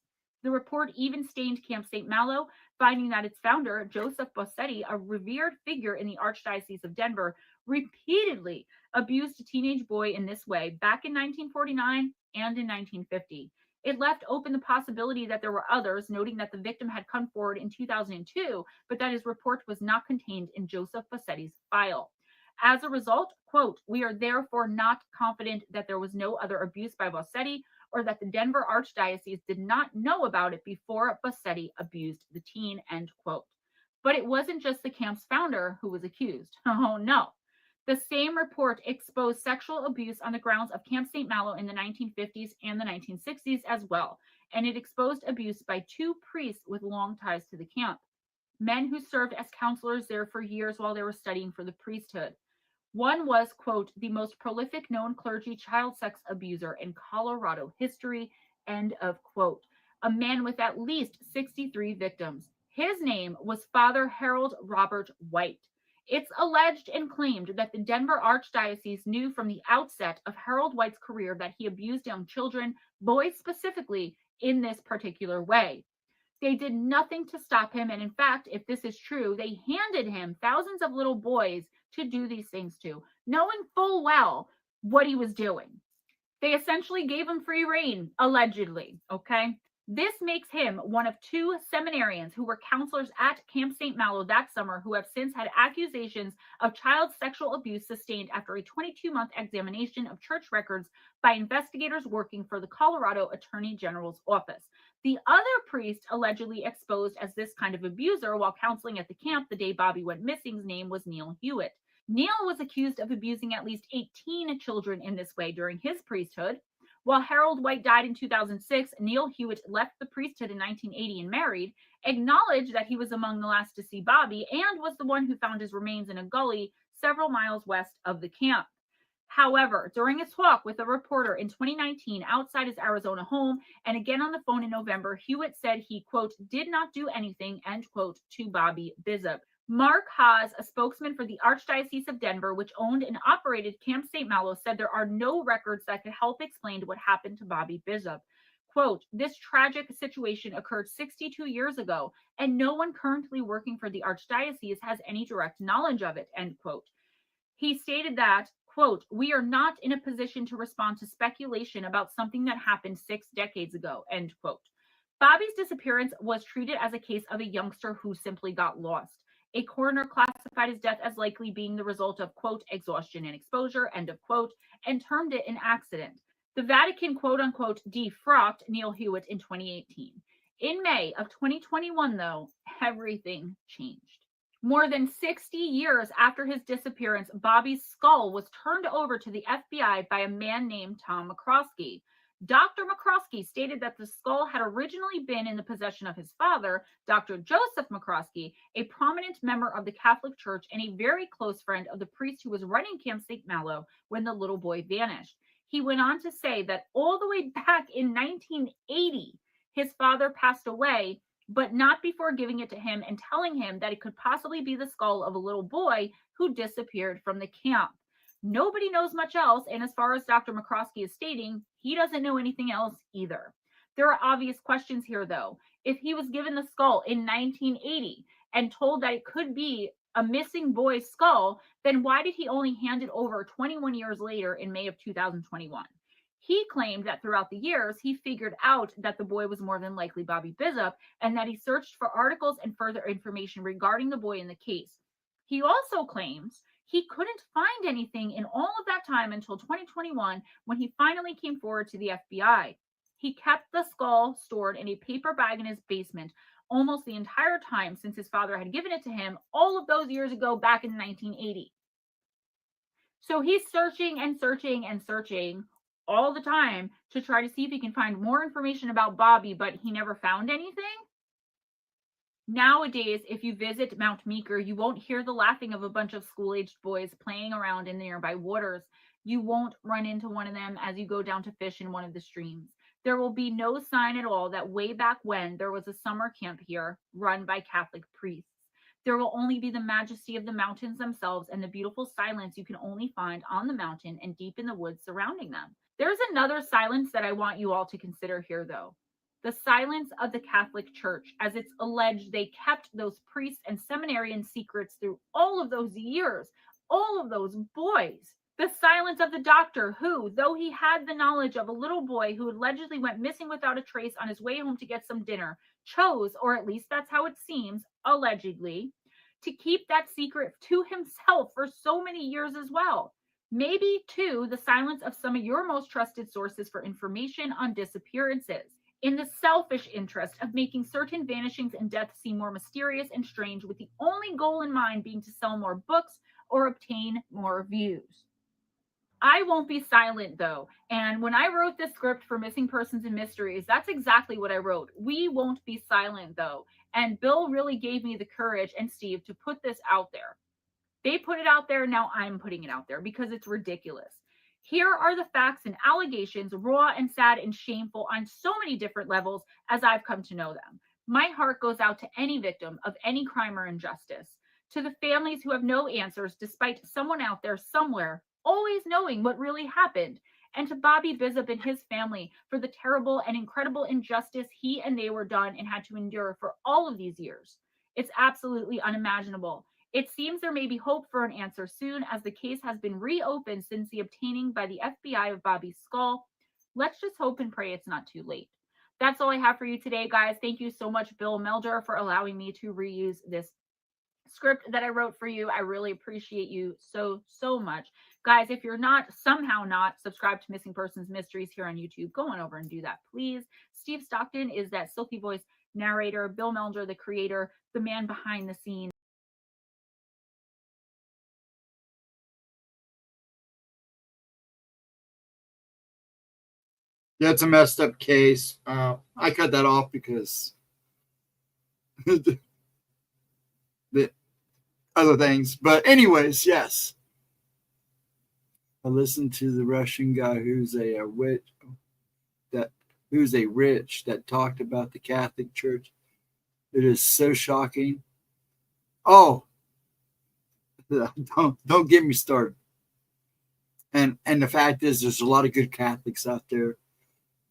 The report even stained Camp St. Malo, finding that its founder, Joseph Bossetti, a revered figure in the Archdiocese of Denver, repeatedly abused a teenage boy in this way back in 1949 and in 1950. It left open the possibility that there were others, noting that the victim had come forward in 2002, but that his report was not contained in Joseph Bossetti's file. As a result, quote, "We are therefore not confident that there was no other abuse by Bossetti, or that the Denver Archdiocese did not know about it before Bossetti abused the teen," end quote. But it wasn't just the camp's founder who was accused. Oh no. The same report exposed sexual abuse on the grounds of Camp St. Malo in the 1950s and the 1960s as well, and it exposed abuse by 2 priests with long ties to the camp, men who served as counselors there for years while they were studying for the priesthood. One was, quote, "the most prolific known clergy child sex abuser in Colorado history," end of quote. A man with at least 63 victims. His name was Father Harold Robert White. It's alleged and claimed that the Denver Archdiocese knew from the outset of Harold White's career that he abused young children, boys specifically, in this particular way. They did nothing to stop him, and in fact, if this is true, they handed him thousands of little boys to do these things to, knowing full well what he was doing. They essentially gave him free rein, allegedly, okay? This makes him one of 2 seminarians who were counselors at Camp St. Malo that summer who have since had accusations of child sexual abuse sustained after a 22-month examination of church records by investigators working for the Colorado Attorney General's office. The other priest allegedly exposed as this kind of abuser while counseling at the camp the day Bobby went missing's name was Neil Hewitt. Neil was accused of abusing at least 18 children in this way during his priesthood. While Harold White died in 2006, Neil Hewitt left the priesthood in 1980 and married, acknowledged that he was among the last to see Bobby, and was the one who found his remains in a gully several miles west of the camp. However, during a talk with a reporter in 2019 outside his Arizona home and again on the phone in November, Hewitt said he, quote, did not do anything, end quote, to Bobby Bizup. Mark Haas, a spokesman for the Archdiocese of Denver, which owned and operated Camp St. Malo, said there are no records that could help explain what happened to Bobby Bizup. Quote, this tragic situation occurred 62 years ago, and no one currently working for the Archdiocese has any direct knowledge of it, end quote. He stated that, quote, we are not in a position to respond to speculation about something that happened 6 decades ago, end quote. Bobby's disappearance was treated as a case of a youngster who simply got lost. A coroner classified his death as likely being the result of, quote, exhaustion and exposure, end of quote, and termed it an accident. The Vatican, quote unquote, defrocked Neil Hewitt in 2018. In May of 2021, though, everything changed. More than 60 years after his disappearance, Bobby's skull was turned over to the FBI by a man named Tom McCroskey. Dr. McCroskey stated that the skull had originally been in the possession of his father, Dr. Joseph McCroskey, a prominent member of the Catholic Church and a very close friend of the priest who was running Camp St. Malo when the little boy vanished. He went on to say that all the way back in 1980, his father passed away, but not before giving it to him and telling him that it could possibly be the skull of a little boy who disappeared from the camp. Nobody knows much else, and as far as Dr. McCroskey is stating, he doesn't know anything else either. There are obvious questions here, though. If he was given the skull in 1980 and told that it could be a missing boy's skull, then why did he only hand it over 21 years later in May of 2021? He claimed that throughout the years, he figured out that the boy was more than likely Bobby Bizup and that he searched for articles and further information regarding the boy in the case. He also claims he couldn't find anything in all of that time until 2021 when he finally came forward to the FBI. He kept the skull stored in a paper bag in his basement almost the entire time since his father had given it to him all of those years ago back in 1980. So he's searching and searching and searching all the time to try to see if he can find more information about Bobby, but he never found anything. Nowadays, if you visit Mount Meeker, you won't hear the laughing of a bunch of school-aged boys playing around in the nearby waters. You won't run into one of them as you go down to fish in one of the streams. There will be no sign at all that way back when there was a summer camp here run by Catholic priests. There will only be the majesty of the mountains themselves and the beautiful silence you can only find on the mountain and deep in the woods surrounding them. There's another silence that I want you all to consider here, though. The silence of the Catholic Church, as it's alleged they kept those priests and seminarian secrets through all of those years, all of those boys. The silence of the doctor who, though he had the knowledge of a little boy who allegedly went missing without a trace on his way home to get some dinner, chose, or at least that's how it seems, allegedly, to keep that secret to himself for so many years as well. Maybe, too, the silence of some of your most trusted sources for information on disappearances, in the selfish interest of making certain vanishings and deaths seem more mysterious and strange, with the only goal in mind being to sell more books or obtain more views. I won't be silent, though, and when I wrote this script for Missing Persons and Mysteries, that's exactly what I wrote. We won't be silent, though, and Bill really gave me the courage, and Steve, to put this out there. They put it out there, now I'm putting it out there because it's ridiculous. Here are the facts and allegations, raw and sad and shameful on so many different levels as I've come to know them. My heart goes out to any victim of any crime or injustice. To the families who have no answers, despite someone out there somewhere always knowing what really happened. And to Bobby Bizup and his family for the terrible and incredible injustice he and they were done and had to endure for all of these years. It's absolutely unimaginable. It seems there may be hope for an answer soon, as the case has been reopened since the obtaining by the FBI of Bobby's skull. Let's just hope and pray it's not too late. That's all I have for you today, guys. Thank you so much, Bill Melger, for allowing me to reuse this script that I wrote for you. I really appreciate you so much. Guys, if you're somehow not subscribed to Missing Persons Mysteries here on YouTube, go on over and do that, please. Steve Stockton is that silky voice narrator. Bill Melger, the creator, the man behind the scenes. Yeah, it's a messed up case. I cut that off because the other things. But anyways, yes. I listened to the Russian guy who's a witch, that talked about the Catholic Church. It is so shocking. Oh, don't get me started. And the fact is, there's a lot of good Catholics out there,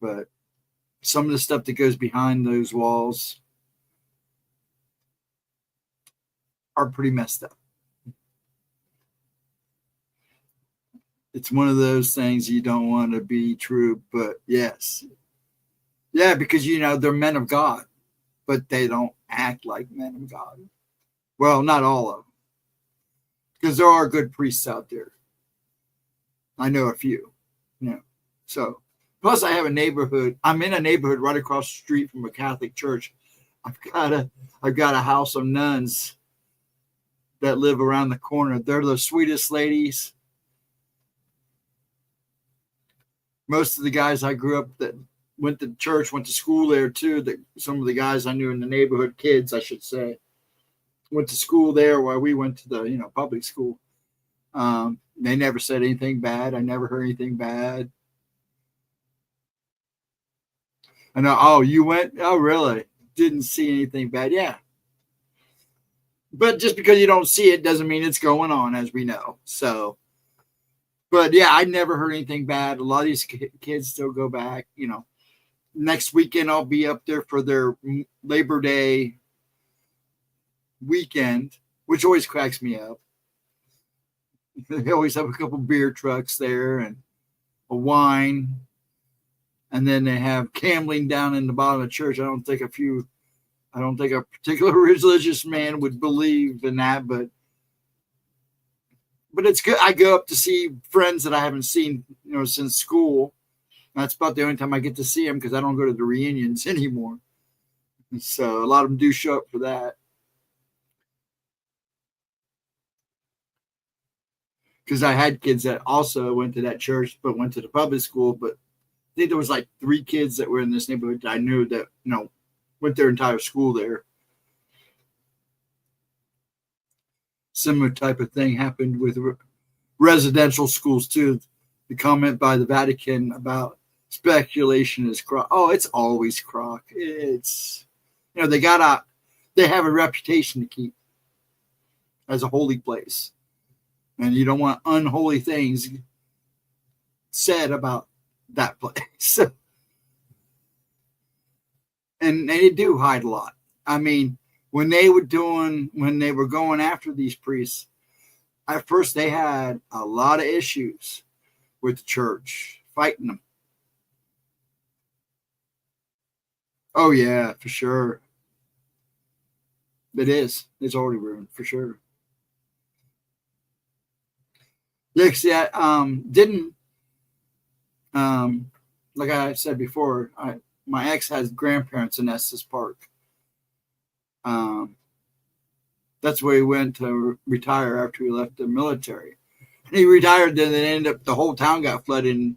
but some of the stuff that goes behind those walls are pretty messed up. It's one of those things you don't want to be true, but yes. Yeah, because, they're men of God, but they don't act like men of God. Well, not all of them, because there are good priests out there. I know a few, So, plus I have a neighborhood. I'm in a neighborhood right across the street from a Catholic church. I've got a house of nuns that live around the corner. They're the sweetest ladies. Most of the guys I grew up that went to church, went to school there too. Some of the guys I knew in the neighborhood, kids, I should say, went to school there while we went to the, public school. They never said anything bad. I never heard anything bad. I know. Oh, you went? Oh, really? Didn't see anything bad. Yeah. But just because you don't see it doesn't mean it's going on, as we know. So, but yeah, I never heard anything bad. A lot of these kids still go back. Next weekend I'll be up there for their Labor Day weekend, which always cracks me up. They always have a couple beer trucks there and a wine. And then they have gambling down in the bottom of the church. I don't think a particular religious man would believe in that, but it's good. I go up to see friends that I haven't seen, since school. That's about the only time I get to see them, because I don't go to the reunions anymore. So a lot of them do show up for that. Because I had kids that also went to that church, but went to the public school. But I think there was like 3 kids that were in this neighborhood that I knew that, went their entire school there. Similar type of thing happened with residential schools too. The comment by the Vatican about speculation is crock. Oh, it's always crock. It's, they have a reputation to keep as a holy place. And you don't want unholy things said about that place. And they do hide a lot. I mean, when they were going after these priests, at first they had a lot of issues with the church, fighting them. Oh yeah, for sure. It is. It's already ruined, for sure. Yeah, see, I didn't, like I said before, my ex has grandparents in Estes Park. That's where he went to retire after he left the military. And he retired, then it ended up the whole town got flooded.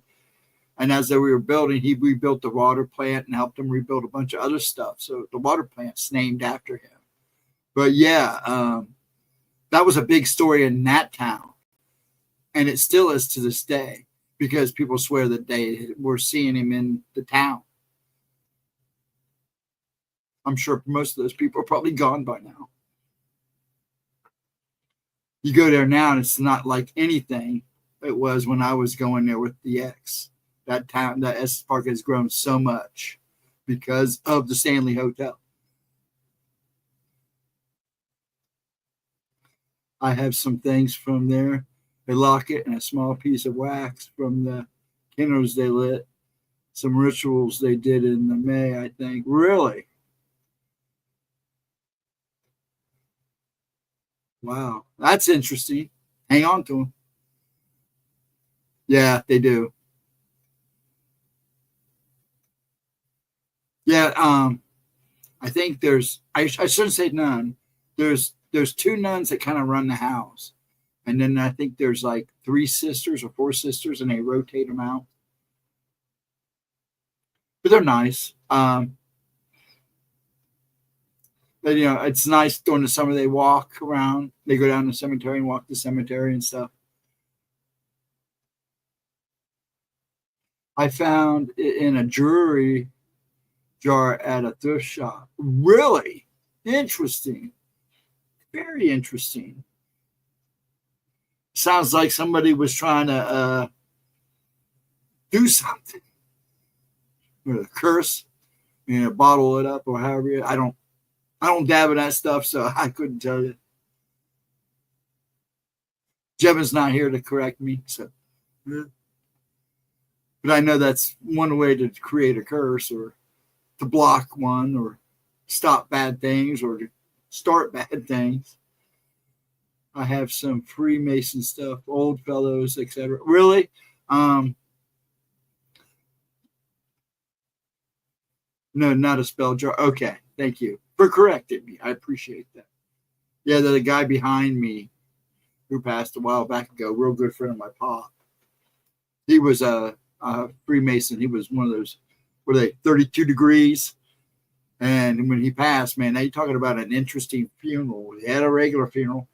And as they were building, he rebuilt the water plant and helped them rebuild a bunch of other stuff. So the water plant's named after him. But yeah, that was a big story in that town. And it still is to this day, because people swear that they were seeing him in the town. I'm sure most of those people are probably gone by now. You go there now and it's not like anything it was when I was going there with the X. That town, that Estes Park has grown so much because of the Stanley Hotel. I have some things from there, a locket and a small piece of wax from the candles they lit. Some rituals they did in the May, I think. Really? Wow, that's interesting. Hang on to them. Yeah, they do. Yeah, I think there's, I shouldn't say none. There's 2 nuns that kind of run the house. And then I think there's like 3 sisters or 4 sisters, and they rotate them out. But they're nice. But, you know, it's nice during the summer. They walk around. They go down the cemetery and walk the cemetery and stuff. I found it in a jewelry jar at a thrift shop. Really interesting. Very interesting. Sounds like somebody was trying to do something with a curse, you know, bottle it up or however. I don't dab in that stuff, so I couldn't tell you. Gemma's not here to correct me, so. But I know that's one way to create a curse, or to block one, or stop bad things, or to start bad things. I have some Freemason stuff, Old Fellows, etc. Really? No, not a spell jar. Okay, thank you for correcting me. I appreciate that. Yeah, the guy behind me who passed a while back ago, real good friend of my pa. He was a Freemason. He was one of those, were they 32 degrees? And when he passed, man, now you're talking about an interesting funeral. He had a regular funeral.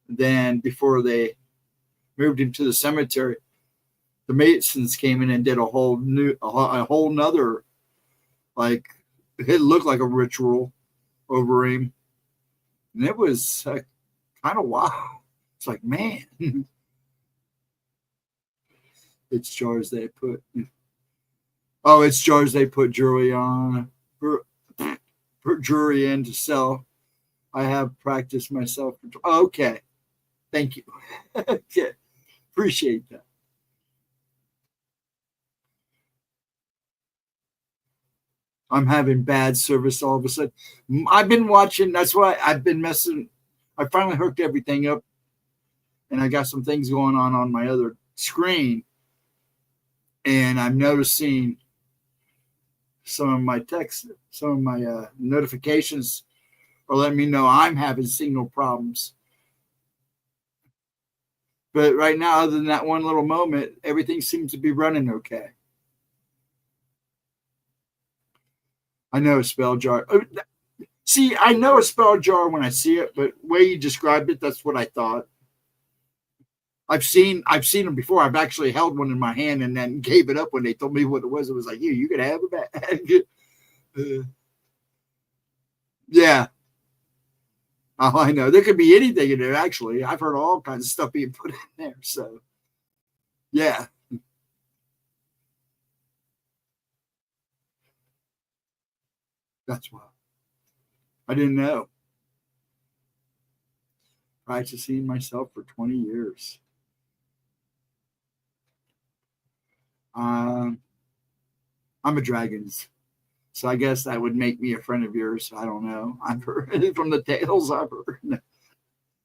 Then before they moved him to the cemetery, the Masons came in and did a whole nother, like, it looked like a ritual over him. And it was kind of wow. It's like, man, it's jars they put. Oh, it's jars they put jewelry on, put jewelry in to sell. I have practiced myself. Okay. Thank you. Okay. Appreciate that. I'm having bad service all of a sudden. I've been watching. That's why I've been messing. I finally hooked everything up, and I got some things going on my other screen. And I'm noticing some of my texts, some of my notifications are letting me know I'm having signal problems. But right now, other than that one little moment, everything seems to be running okay. I know a spell jar. See, I know a spell jar when I see it, but the way you described it, that's what I thought. I've seen them before. I've actually held one in my hand and then gave it up when they told me what it was. It was like, you can have it back. Yeah. Oh, I know. There could be anything in there, actually. I've heard all kinds of stuff being put in there. So, yeah. That's why. I didn't know. Practicing myself for 20 years. I'm a Dragons. So I guess that would make me a friend of yours. I don't know. I've heard from the tales I've heard.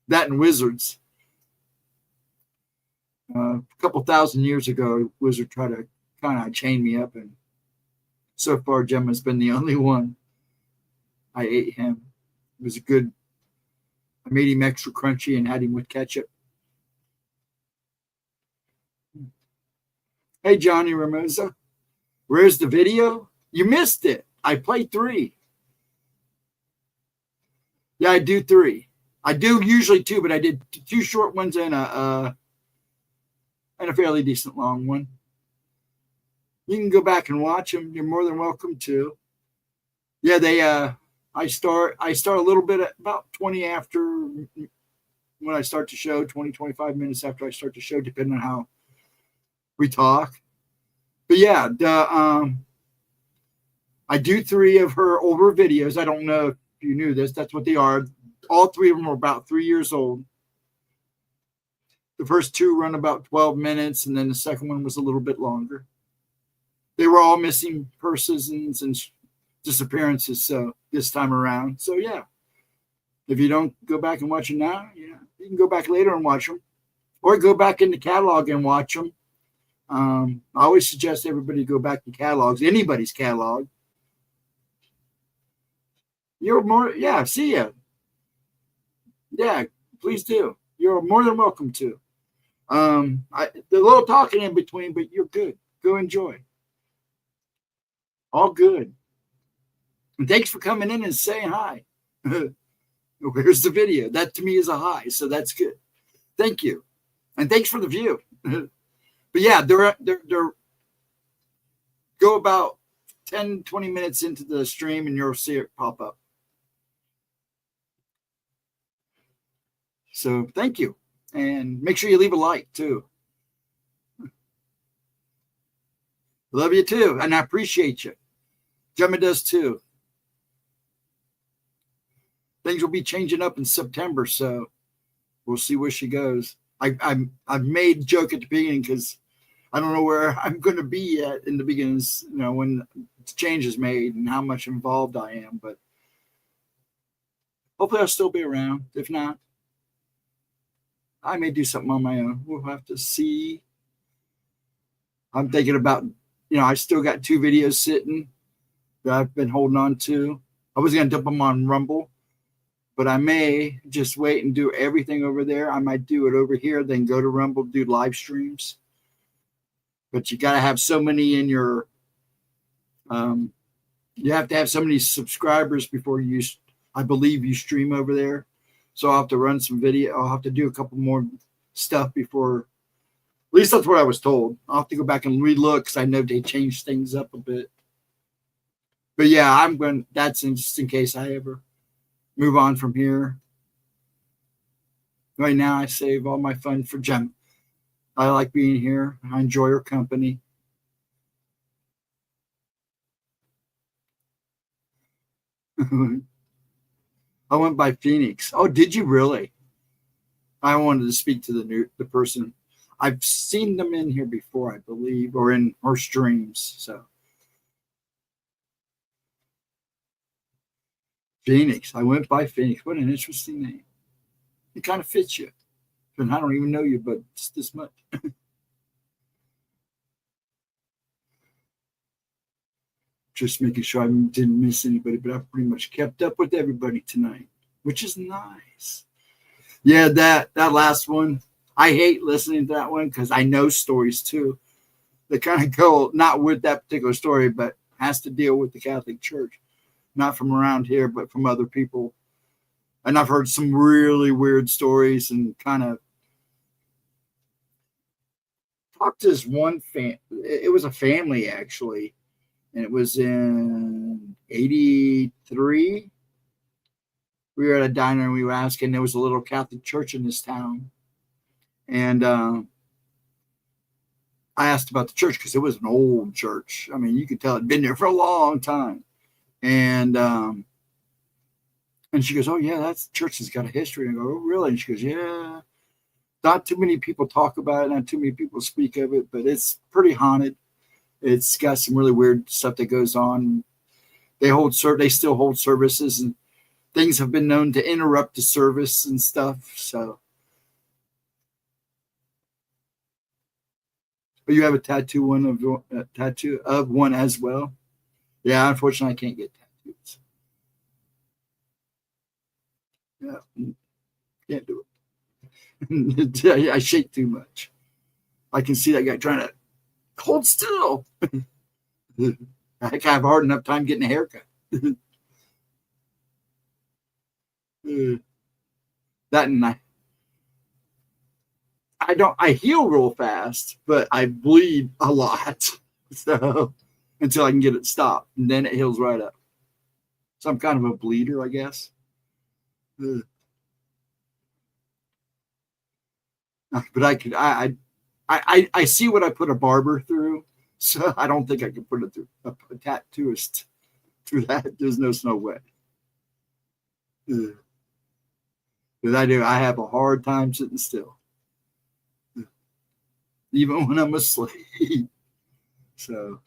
That and Wizards. A couple thousand years ago, Wizard tried to kind of chain me up, and so far Gemma's been the only one. I ate him. It was good. I made him extra crunchy and had him with ketchup. Hey, Johnny Ramosa. Where's the video? You missed it. I played 3. Yeah, I do 3. I do usually 2, but I did 2 short ones and a fairly decent long one. You can go back and watch them. You're more than welcome to. Yeah, they I start a little bit at about 20 after when I start the show, 20, 25 minutes after I start the show, depending on how we talk. But yeah, I do 3 of her older videos. I don't know if you knew this. That's what they are. All 3 of them are about 3 years old. The first 2 run about 12 minutes, and then the second one was a little bit longer. They were all missing persons and disappearances, so this time around. So yeah, if you don't go back and watch them now, yeah, you can go back later and watch them, or go back in the catalog and watch them. I always suggest everybody go back to catalogs, anybody's catalog. You're more, yeah, see ya. Yeah, please do. You're more than welcome to. The little talking in between, but you're good. Go enjoy. All good. And thanks for coming in and saying hi. Where's the video? That to me is a hi, so that's good. Thank you. And thanks for the view. But yeah, they're go about 10, 20 minutes into the stream and you'll see it pop up. So thank you. And make sure you leave a like too. Love you too. And I appreciate you. Gemma does too. Things will be changing up in September, so we'll see where she goes. I've made a joke at the beginning because I don't know where I'm going to be at in the beginnings, you know, when the change is made and how much involved I am. But hopefully I'll still be around. If not, I may do something on my own. We'll have to see. I'm thinking about, you know, I still got 2 videos sitting that I've been holding on to. I was going to dump them on Rumble, but I may just wait and do everything over there. I might do it over here, then go to Rumble, do live streams. But you got to have so many in your, you have to have so many subscribers before you, I believe, you stream over there. So I'll have to run some video. I'll have to do a couple more stuff before, at least that's what I was told. I'll have to go back and relook because I know they changed things up a bit. But yeah, I'm going, that's just in case I ever move on from here. Right now, I save all my fun for Gem. I like being here. I enjoy her company. I went by Phoenix. Oh, did you really? I wanted to speak to the person. I've seen them in here before, I believe, or in her streams. So Phoenix. I went by Phoenix. What an interesting name. It kind of fits you. And I don't even know you, but just this much. Just making sure I didn't miss anybody, but I've pretty much kept up with everybody tonight, which is nice. Yeah, that last one, I hate listening to that one because I know stories too that kind of go not with that particular story, but has to deal with the Catholic Church, not from around here, but from other people. And I've heard some really weird stories and kind of talked to this one it was a family actually. And it was in 83. We were at a diner and we were asking, there was a little Catholic church in this town. And I asked about the church because it was an old church. I mean, you could tell it'd been there for a long time. And she goes, oh, yeah, that church has got a history. And I go, oh, really? And she goes, yeah. Not too many people talk about it. Not too many people speak of it, but it's pretty haunted. It's got some really weird stuff that goes on. They still hold services, and things have been known to interrupt the service and stuff. So, but you have a tattoo of one as well. Yeah, unfortunately, I can't get tattoos. Yeah, can't do it. I shake too much. I can see that guy trying to hold still. I think I have a hard enough time getting a haircut. That and I heal real fast, but I bleed a lot. So until I can get it stopped, and then it heals right up. So I'm kind of a bleeder, I guess. But I see what I put a barber through, so I don't think I can put it through a tattooist through that. There's no way. Because I have a hard time sitting still, even when I'm asleep. So,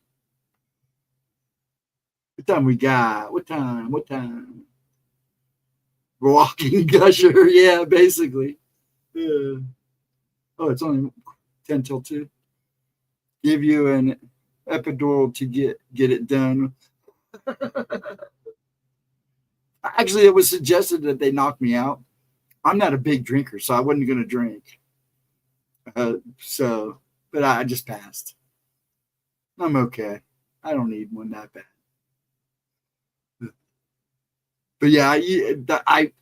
what time we got? What time? Walking gusher, yeah, basically. Yeah. Oh, it's only 10 till 2. Give you an epidural to get it done. Actually, it was suggested that they knock me out. I'm not a big drinker, so I wasn't going to drink. But I just passed. I'm okay. I don't need one that bad. But yeah,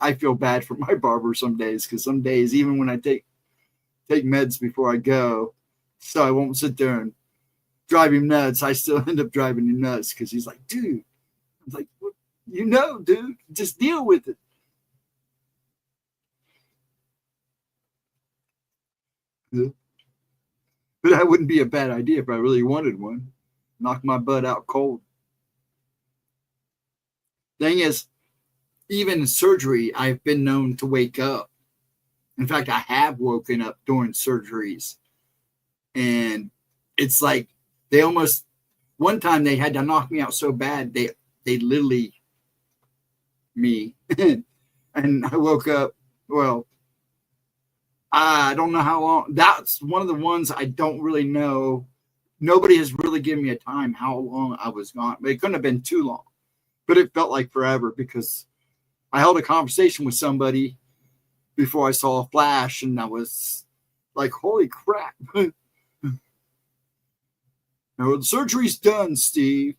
I feel bad for my barber some days, because some days, even when I take meds before I go, so I won't sit there and drive him nuts, I still end up driving him nuts, because he's like, dude. I'm like, dude, just deal with it. Yeah. But that wouldn't be a bad idea if I really wanted one. Knock my butt out cold. Thing is, even in surgery, I've been known to wake up. In fact, I have woken up during surgeries. And it's like one time they had to knock me out so bad, they literally me. And I woke up, well, I don't know how long. That's one of the ones I don't really know. Nobody has really given me a time how long I was gone. But it couldn't have been too long. But it felt like forever, because I held a conversation with somebody before I saw a flash, and I was like, holy crap. Now, the surgery's done, Steve,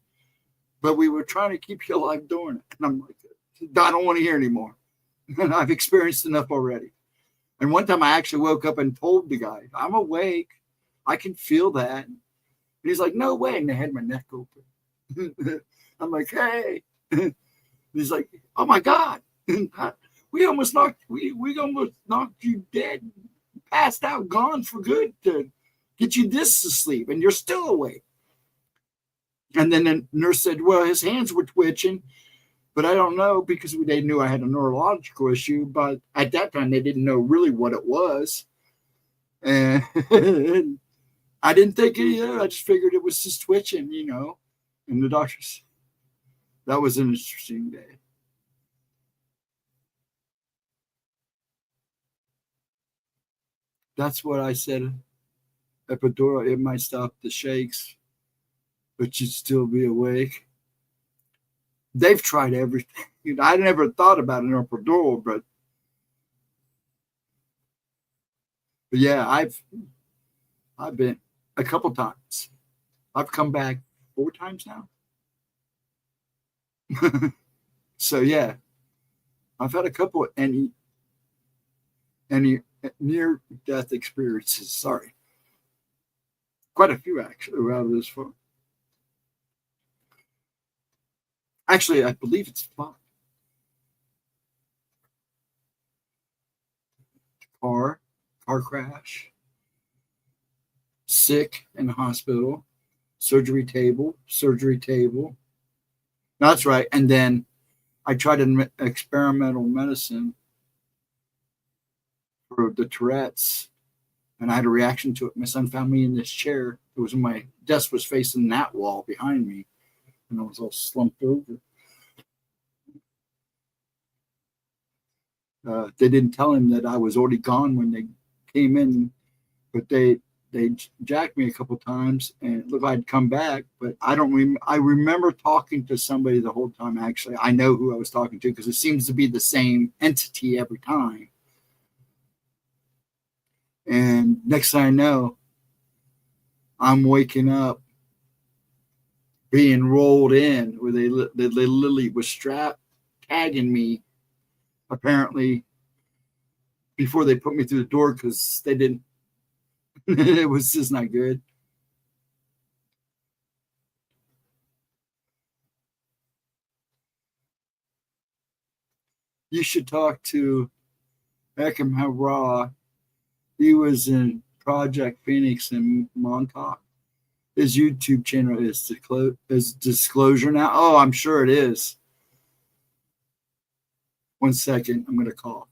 but we were trying to keep you alive during it. And I'm like, I don't want to hear anymore. And I've experienced enough already. And one time I actually woke up and told the guy, I'm awake. I can feel that. And he's like, no way. And they had my neck open. I'm like, hey. He's like, oh my God. We almost knocked you dead, passed out, gone for good to get you this to sleep, and you're still awake. And then the nurse said, well, his hands were twitching, but I don't know, because they knew I had a neurological issue, but at that time they didn't know really what it was. And I didn't think it, I just figured it was just twitching, And the doctors, that was an interesting day. That's what I said. Epidural, it might stop the shakes, but you'd still be awake. They've tried everything. I never thought about an epidural, but yeah, I've been a couple times. I've come back 4 times now. So yeah, I've had a couple of any near-death experiences. Sorry. Quite a few, actually, around this phone. Actually, I believe it's 5. Car crash, sick in the hospital, surgery table. That's right. And then I tried an experimental medicine for the Tourette's, and I had a reaction to it. My son found me in this chair. It was my desk was facing that wall behind me, and I was all slumped over. They didn't tell him that I was already gone when they came in, but they jacked me a couple times, and it looked like I'd come back. But I don't. I remember talking to somebody the whole time. Actually, I know who I was talking to, because it seems to be the same entity every time. And next thing I know, I'm waking up, being rolled in, where they literally was tagging me, apparently, before they put me through the door, because they didn't. It was just not good. You should talk to Ekam Hara He was in Project Phoenix in Montauk. His YouTube channel is Disclosure now. Oh, I'm sure it is. 1 second. I'm going to call.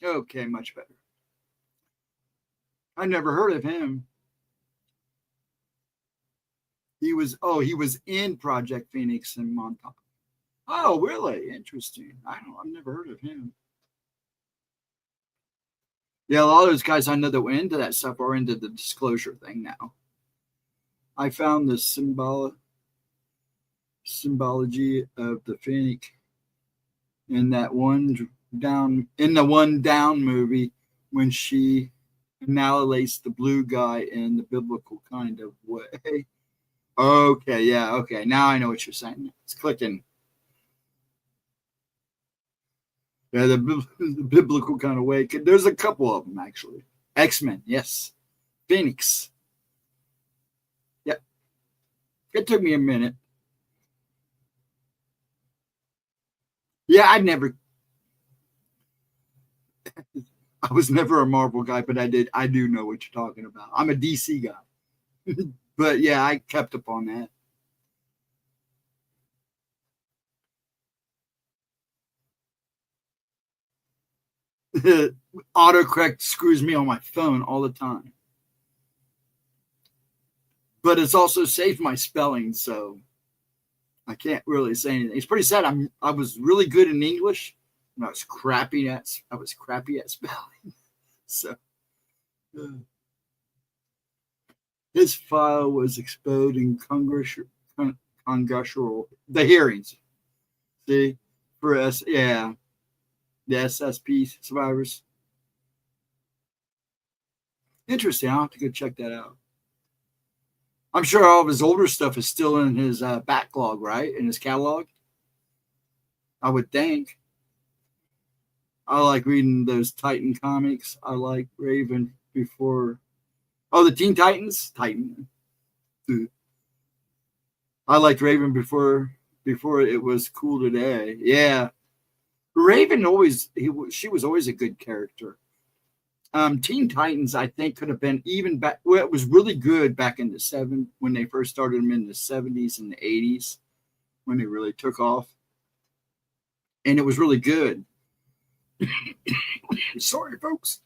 Okay, much better. I never heard of him. He was in Project Phoenix in Montauk. Oh, really? Interesting. I've never heard of him. Yeah, a lot of those guys I know that went into that stuff are into the disclosure thing now. I found the symbology of the Phoenix in that one down movie when she annihilates the blue guy in the biblical kind of way. Okay, yeah, okay. Now I know what you're saying. It's clicking. Yeah, the biblical kind of way. There's a couple of them, actually. X-Men, yes. Phoenix. Yep. It took me a minute. Yeah, I was never a Marvel guy, but I do know what you're talking about. I'm a DC guy. But yeah, I kept up on that. Autocorrect screws me on my phone all the time. But it's also saved my spelling, so I can't really say anything. It's pretty sad. I was really good in English, and I was crappy at spelling. So his file was exposed in congressional the hearings. See, for the SSP survivors. Interesting. I'll have to go check that out. I'm sure all of his older stuff is still in his backlog, right? In his catalog. I would think. I like reading those Titan comics. I like Raven before. Oh, the Teen Titans? Titan. I liked Raven before it was cool today. Yeah. Raven she was always a good character. Teen Titans, I think, could have been even back. Well, it was really good back in the '70s when they first started them in the '70s and the '80s when they really took off, and it was really good. Sorry, folks.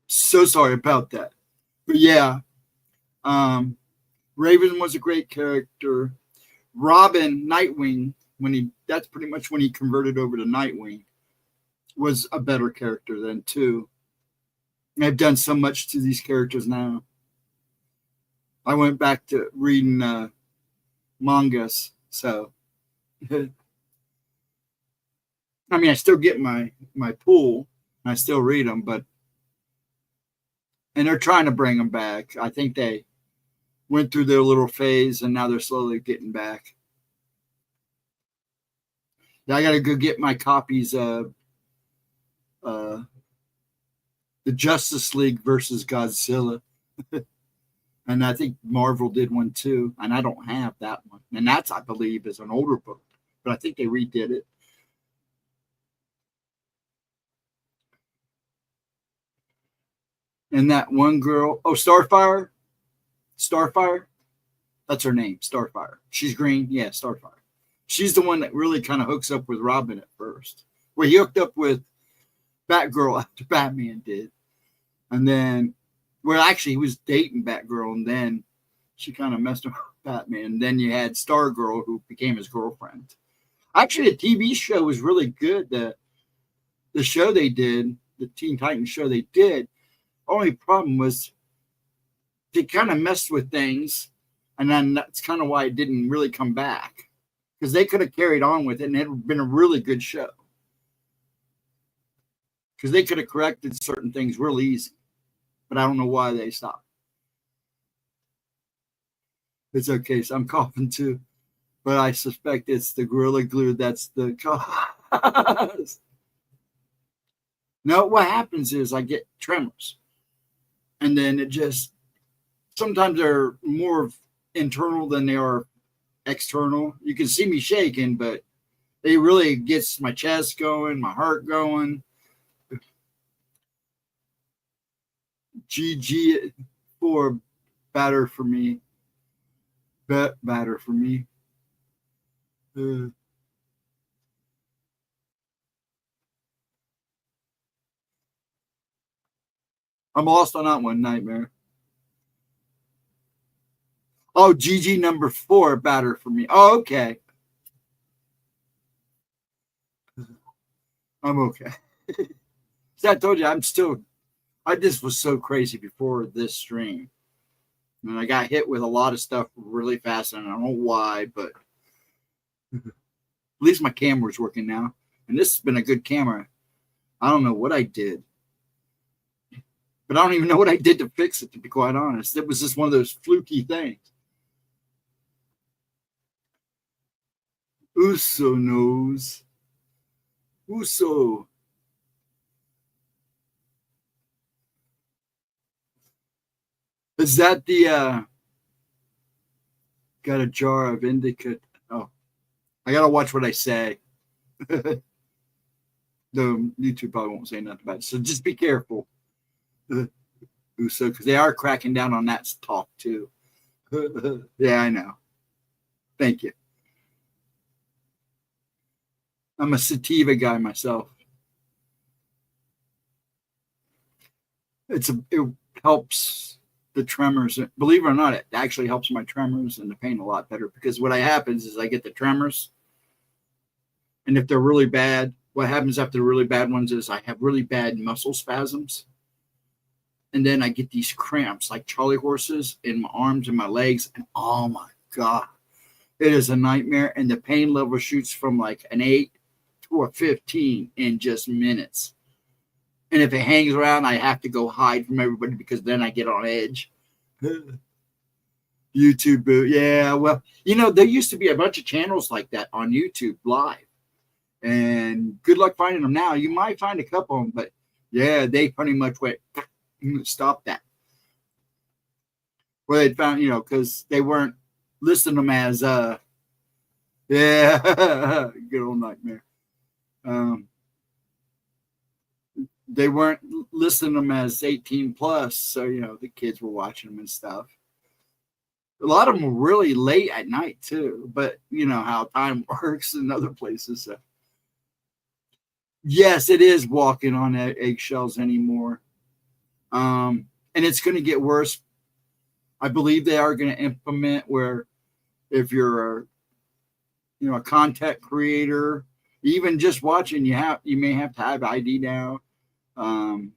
So sorry about that. But yeah, Raven was a great character. Robin, Nightwing, that's pretty much when he converted over to Nightwing, was a better character than too. I've done so much to these characters now. I went back to reading mangas, so I mean, I still get my pool, and I still read them, and they're trying to bring them back. I think they went through their little phase, and now they're slowly getting back. Yeah, I got to go get my copies of the Justice League versus Godzilla. And I think Marvel did one too, and I don't have that one. And that's, I believe, is an older book, but I think they redid it. And that one girl, Starfire, that's her name, Starfire. She's green, yeah, Starfire. She's the one that really kind of hooks up with Robin at first. Well, he hooked up with Batgirl after Batman did, and then. Well, actually, he was dating Batgirl, and then she kind of messed up with Batman. And then you had Stargirl, who became his girlfriend. Actually, the TV show was really good. The show they did, the Teen Titans show they did, only problem was they kind of messed with things, and then that's kind of why it didn't really come back. Because they could have carried on with it, and it would have been a really good show. Because they could have corrected certain things real easy. But I don't know why they stopped. It's okay. So I'm coughing too. but I suspect it's the Gorilla Glue that's the cause. No, what happens is I get tremors, and then it just, sometimes they're more internal than they are external. You can see me shaking, but it really gets my chest going, my heart going. GG for batter for me. Batter for me. I'm lost on that one, Nightmare. Oh, GG number 4 batter for me. Oh, okay. I'm okay. So I told you, I just was so crazy before this stream. And I got hit with a lot of stuff really fast, and I don't know why, but at least my camera's working now. And this has been a good camera. I don't know what I did. But I don't even know what I did to fix it, to be quite honest. It was just one of those fluky things. Uso knows. Uso. Is that the got a jar of indica? Oh, I gotta watch what I say. The YouTube probably won't say nothing about it, so just be careful. Uso, because they are cracking down on that talk too. Yeah, I know. Thank you. I'm a sativa guy myself. It helps the tremors. Believe it or not, it actually helps my tremors and the pain a lot better, because what happens is I get the tremors, and if they're really bad, what happens after the really bad ones is I have really bad muscle spasms, and then I get these cramps like Charlie horses in my arms and my legs, and oh my God, it is a nightmare, and the pain level shoots from like an 8 to a 15 in just minutes. And if it hangs around, I have to go hide from everybody, because then I get on edge. YouTube boot. Yeah, well, you know, there used to be a bunch of channels like that on YouTube live. And good luck finding them now. You might find a couple of them, but yeah, they pretty much went, stop that. Well, they found, you know, because they weren't listing them as, yeah, good old nightmare. They weren't listing them as 18 plus, so you know the kids were watching them and stuff. A lot of them were really late at night too, but you know how time works in other places. So. Yes, it is walking on eggshells anymore, and it's going to get worse. I believe they are going to implement where if you're a content creator, even just watching, you may have to have ID now. I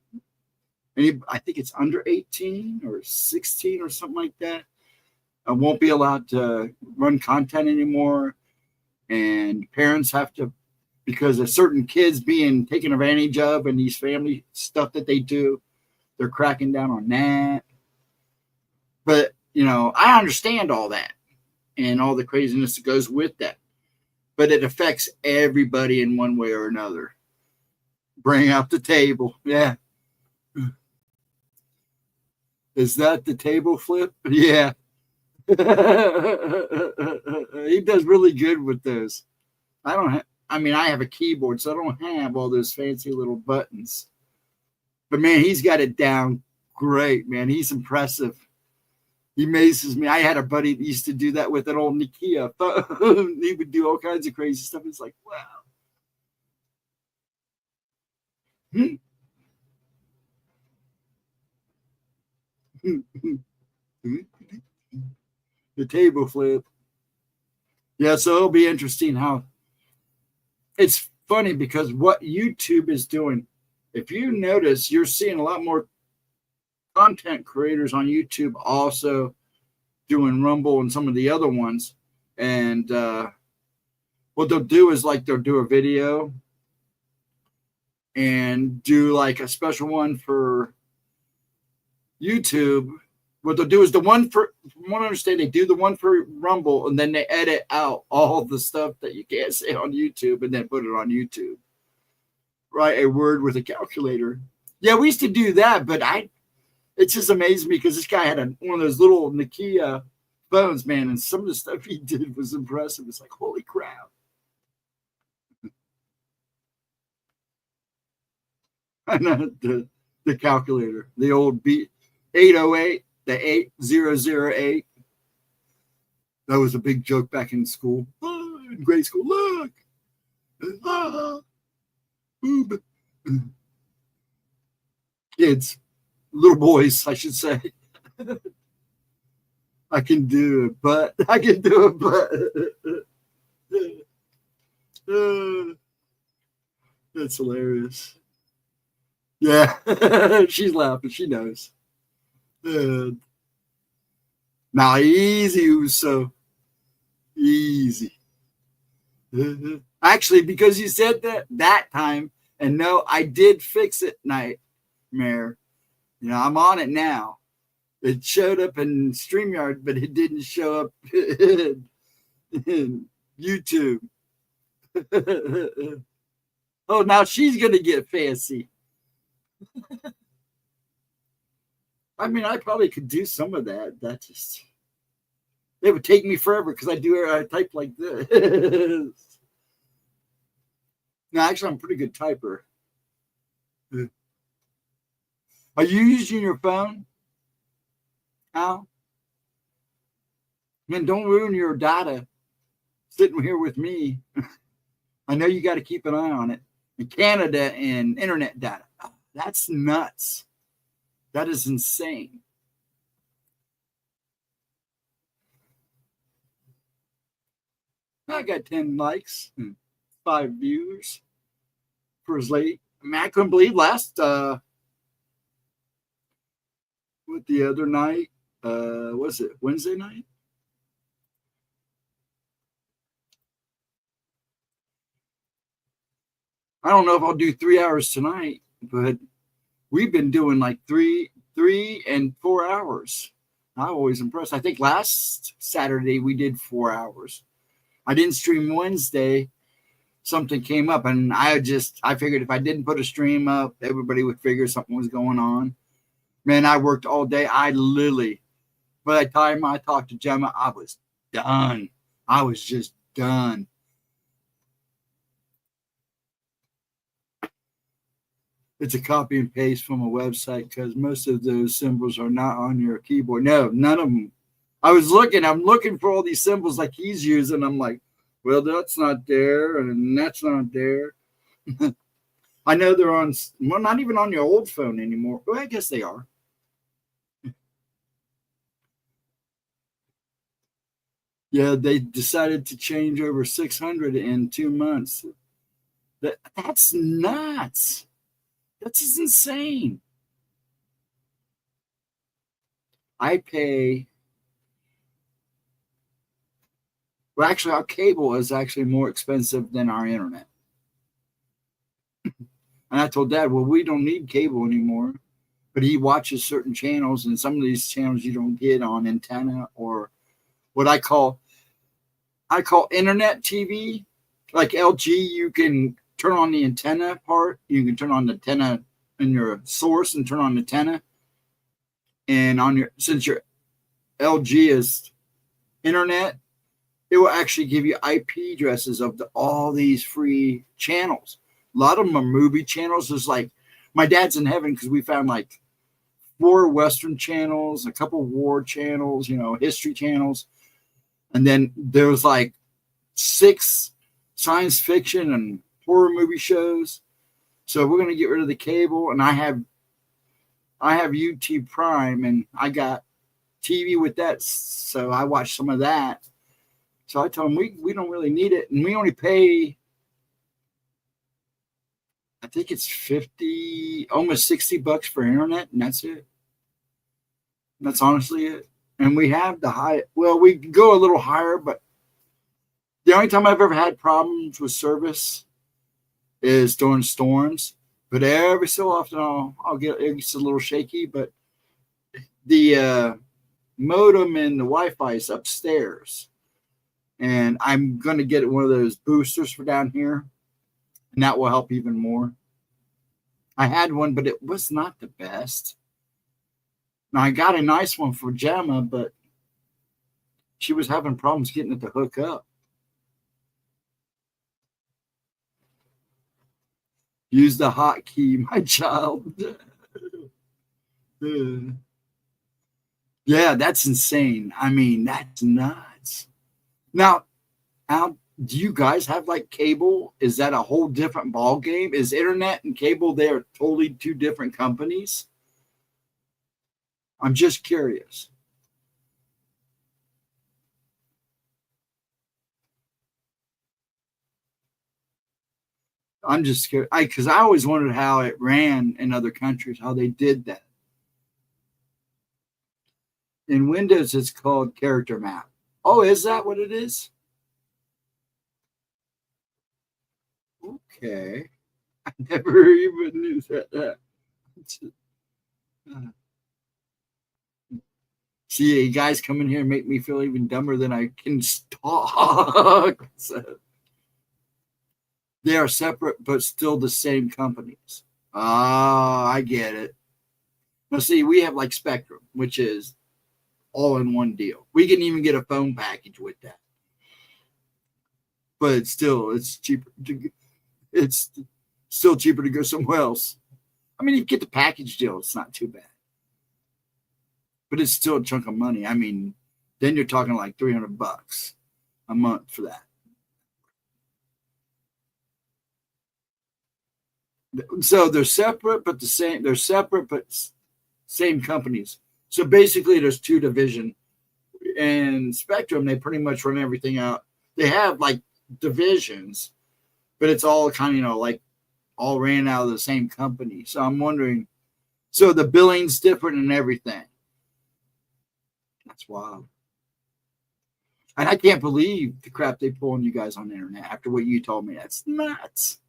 think it's under 18 or 16 or something like that. I won't be allowed to run content anymore, and parents have to, because of certain kids being taken advantage of and these family stuff that they do, they're cracking down on that. But you know, I understand all that and all the craziness that goes with that, but it affects everybody in one way or another. Bring out the table. Yeah. Is that the table flip? Yeah. He does really good with those. I have a keyboard, so I don't have all those fancy little buttons. But man, he's got it down great, man. He's impressive. He amazes me. I had a buddy that used to do that with an old Nokia phone. He would do all kinds of crazy stuff. It's like, wow. The table flip. Yeah, so it'll be interesting how it's funny, because what YouTube is doing, if you notice, you're seeing a lot more content creators on YouTube also doing Rumble and some of the other ones. And what they'll do is like they'll do a video and do like a special one for YouTube, what they'll do is the one for, from what I understand, they do the one for Rumble, and then they edit out all the stuff that you can't say on YouTube, and then put it on YouTube. Write a word with a calculator. Yeah, we used to do that, but it just amazed me because this guy had one of those little Nokia phones, man, and some of the stuff he did was impressive. It's like, holy crap. I know the calculator, the old B808, the 8008. That was a big joke back in school. Oh, in grade school, look. Kids, little boys, I should say. I can do it, but I can do it, but that's hilarious. Yeah, she's laughing. She knows. Now easy, Uso. Easy. Actually, because you said that time, and no, I did fix it, Nightmare. You know, I'm on it now. It showed up in StreamYard, but it didn't show up in YouTube. Oh, now she's going to get fancy. I mean, I probably could do some of that. That just, it would take me forever because I type like this. No, actually, I'm a pretty good typer. Are you using your phone? Al? Man, don't ruin your data sitting here with me. I know you got to keep an eye on it. In Canada and internet data. That's nuts. That is insane. I got 10 likes and 5 viewers for his late. I mean, I couldn't believe last with the other night. Was it Wednesday night? I don't know if I'll do 3 hours tonight, but we've been doing like 3 and 4 hours. I'm always impressed. I think last Saturday we did 4 hours. I didn't stream Wednesday. Something came up, and I figured if I didn't put a stream up, everybody would figure something was going on. Man, I worked all day. I literally, by the time I talked to Gemma, I was done. I was just done. It's a copy and paste from a website because most of those symbols are not on your keyboard. No, none of them. I'm looking for all these symbols like he's using. I'm like, well, that's not there, and that's not there. I know they're on, well, not even on your old phone anymore. Well, I guess they are. Yeah, they decided to change over 600 in 2 months. That's nuts. That's just insane. I pay. Well, actually, our cable is actually more expensive than our internet. And I told Dad, well, we don't need cable anymore. But he watches certain channels, and some of these channels you don't get on antenna or what I call internet TV. Like LG, you can turn on the antenna part. You can turn on the antenna in your source and turn on the antenna. And since your LG is internet, it will actually give you IP addresses of all these free channels. A lot of them are movie channels. There's like, my dad's in heaven because we found like 4 Western channels, a couple war channels, history channels. And then there was like 6 science fiction and horror movie shows. So we're going to get rid of the cable. And I have UT Prime, and I got TV with that. So I watched some of that. So I told him we don't really need it. And we only pay, I think it's almost $60 for internet, and that's it. That's honestly it. And we have we can go a little higher, but the only time I've ever had problems with service is during storms. But every so often it gets a little shaky. But the modem and the Wi-Fi is upstairs. And I'm going to get one of those boosters for down here. And that will help even more. I had one, but it was not the best. Now, I got a nice one for Gemma, but she was having problems getting it to hook up. Use the hotkey, my child. Yeah, that's insane. I mean, that's nuts. Now, do you guys have like cable? Is that a whole different ball game? Is internet and cable there totally two different companies? I'm just curious. I'm just scared because I always wondered how it ran in other countries, how they did that. In Windows, it's called character map. Oh, is that what it is? Okay. I never even knew that. See, you guys come in here and make me feel even dumber than I can talk. So, they are separate, but still the same companies. Ah, I get it. Now, see, we have like Spectrum, which is all in one deal. We can even get a phone package with that. But it's cheaper. It's still cheaper to go somewhere else. I mean, you get the package deal. It's not too bad. But it's still a chunk of money. I mean, then you're talking like $300 a month for that. So they're separate, but the same. They're separate, but same companies. So basically, there's two divisions. And Spectrum, they pretty much run everything out. They have like divisions, but it's all kind of, like all ran out of the same company. So I'm wondering, so the billing's different and everything. That's wild. And I can't believe the crap they pull on you guys on the internet after what you told me. That's nuts.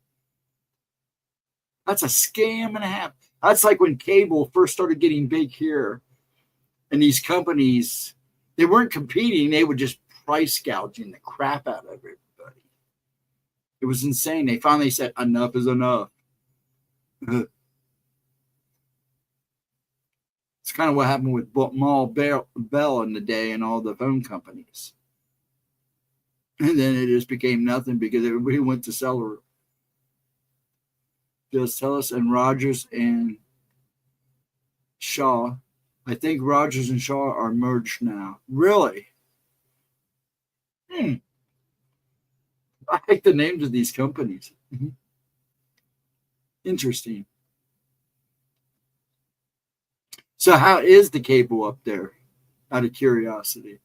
That's a scam and a half. That's like when cable first started getting big here. And these companies, they weren't competing. They were just price gouging the crap out of everybody. It was insane. They finally said, enough is enough. It's kind of what happened with Mall Bell in the day and all the phone companies. And then it just became nothing because everybody went to Celery. Just tell us, and Rogers and Shaw. I think Rogers and Shaw are merged now. Really? I like the names of these companies. Interesting. So how is the cable up there? Out of curiosity.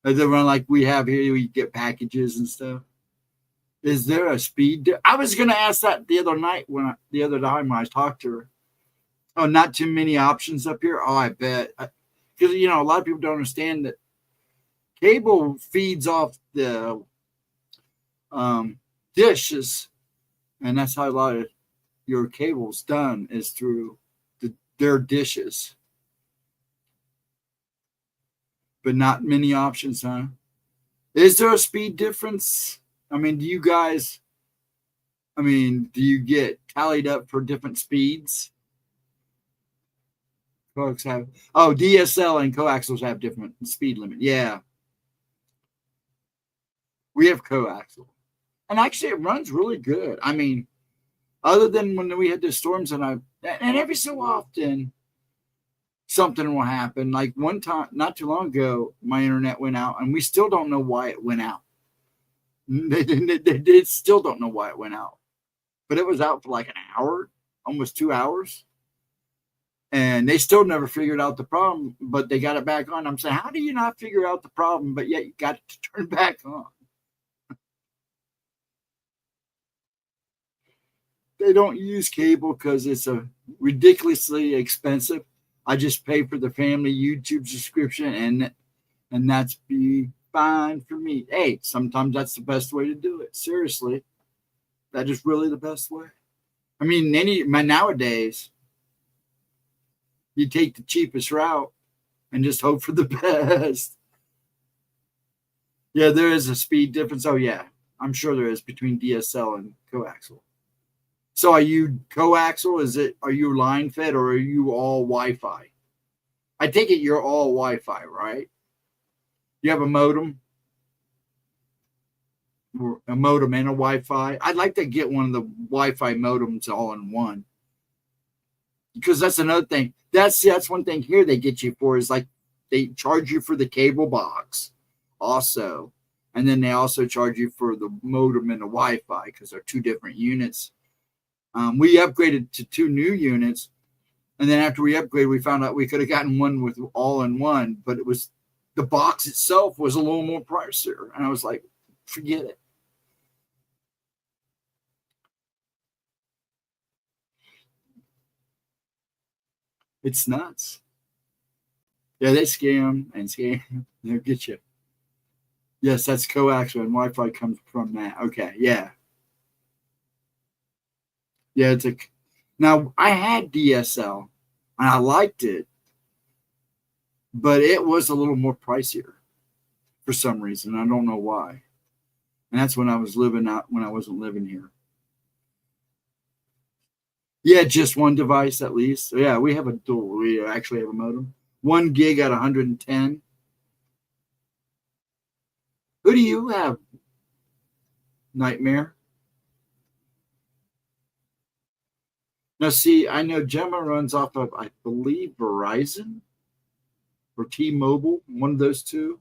Does they run like we have here? We get packages and stuff. Is there a speed? I was going to ask that the other time when I talked to her. Oh, not too many options up here. Oh, I bet. Because, a lot of people don't understand that cable feeds off the dishes. And that's how a lot of your cable's done is through their dishes. But not many options, huh? Is there a speed difference? I mean, do you get tallied up for different speeds? DSL and coaxials have different speed limit. Yeah. We have coaxial. And actually it runs really good. I mean, other than when we had the storms and every so often something will happen. Like one time, not too long ago, my internet went out and we still don't know why it went out. They still don't know why it went out. But it was out for like an hour, almost 2 hours. And they still never figured out the problem, but they got it back on. I'm saying, how do you not figure out the problem, but yet you got it to turn back on? They don't use cable because it's a ridiculously expensive. I just pay for the family YouTube subscription, and that's be fine for me. Hey, sometimes that's the best way to do it. Seriously, that is really the best way. I mean, nowadays, you take the cheapest route, and just hope for the best. Yeah, there is a speed difference. Oh, yeah. I'm sure there is between DSL and coaxial. So are you coaxial? Are you line fed or are you all Wi-Fi? I take it you're all Wi-Fi, right? You have a modem? Or a modem and a Wi-Fi? I'd like to get one of the Wi-Fi modems all in one. Because that's another thing. That's one thing here they get you for is like they charge you for the cable box also. And then they also charge you for the modem and the Wi-Fi because they're two different units. We upgraded to 2 new units. And then after we upgraded, we found out we could have gotten one with all in one, but it was the box itself was a little more pricier. And I was like, forget it. It's nuts. Yeah, they scam and scam. They'll get you. Yes, that's coaxial and Wi-Fi comes from that. Okay, yeah. Yeah, now I had DSL and I liked it, but it was a little more pricier for some reason. I don't know why. And that's when I was living out when I wasn't living here. Yeah, just one device at least. So yeah, we have a dual. We actually have a modem. 1 gig at 110. Who do you have? Nightmare. Now, see, I know Gemma runs off of, I believe, Verizon or T-Mobile, one of those two.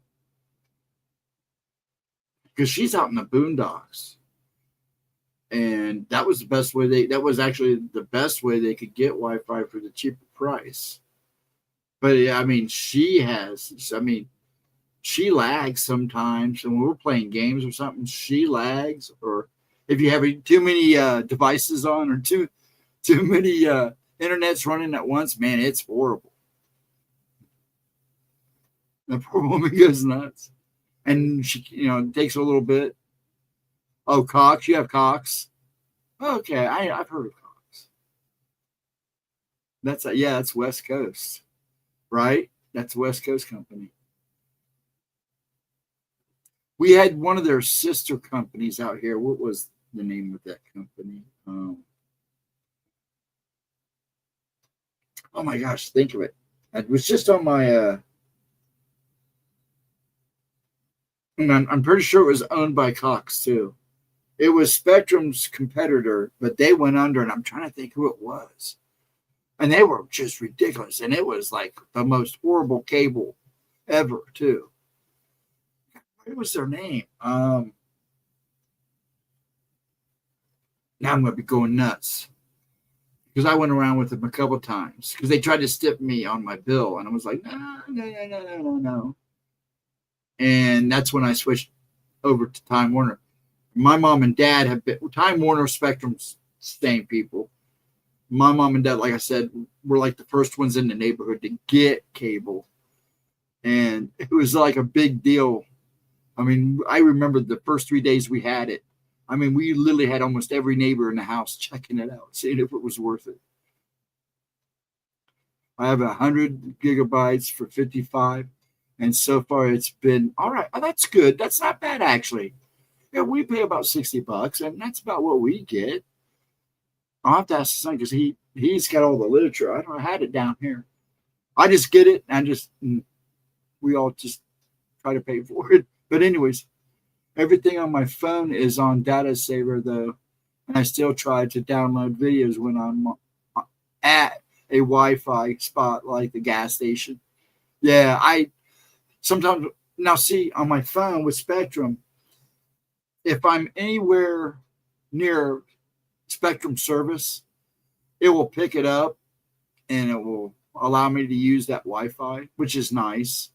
Because she's out in the boondocks. And that was the best way that was actually the best way they could get Wi-Fi for the cheaper price. But yeah, I mean, she lags sometimes. And when we're playing games or something, she lags. Or if you have too many devices on or too many internets running at once, man, it's horrible. The poor woman goes nuts. And she, it takes a little bit. Oh, Cox, you have Cox. Okay, I've heard of Cox. That's West Coast, right? That's a West Coast company. We had one of their sister companies out here. What was the name of that company? Oh my gosh, think of it. It was just on my I'm pretty sure it was owned by Cox too. It was Spectrum's competitor, but they went under, and I'm trying to think who it was. And they were just ridiculous. And it was like the most horrible cable ever, too. What was their name? Now I'm going to be going nuts. Because I went around with them a couple times. Because they tried to stiff me on my bill. And I was like, no. And that's when I switched over to Time Warner. My mom and dad have been Time Warner, Spectrum's same people. My mom and dad, like I said, were like the first ones in the neighborhood to get cable. And it was like a big deal. I mean, I remember the first 3 days we had it. I mean, we literally had almost every neighbor in the house checking it out, seeing if it was worth it. I have 100 gigabytes for 55. And so far it's been all right. Oh, that's good. That's not bad, actually. Yeah, we pay about $60, and that's about what we get. I'll have to ask the son because he's got all the literature. I don't had it down here. I just get it, and we all just try to pay for it. But anyways, everything on my phone is on data saver though, and I still try to download videos when I'm at a Wi-Fi spot like the gas station. Yeah, I sometimes now see on my phone with Spectrum. If I'm anywhere near Spectrum service, it will pick it up and it will allow me to use that Wi-Fi, which is nice.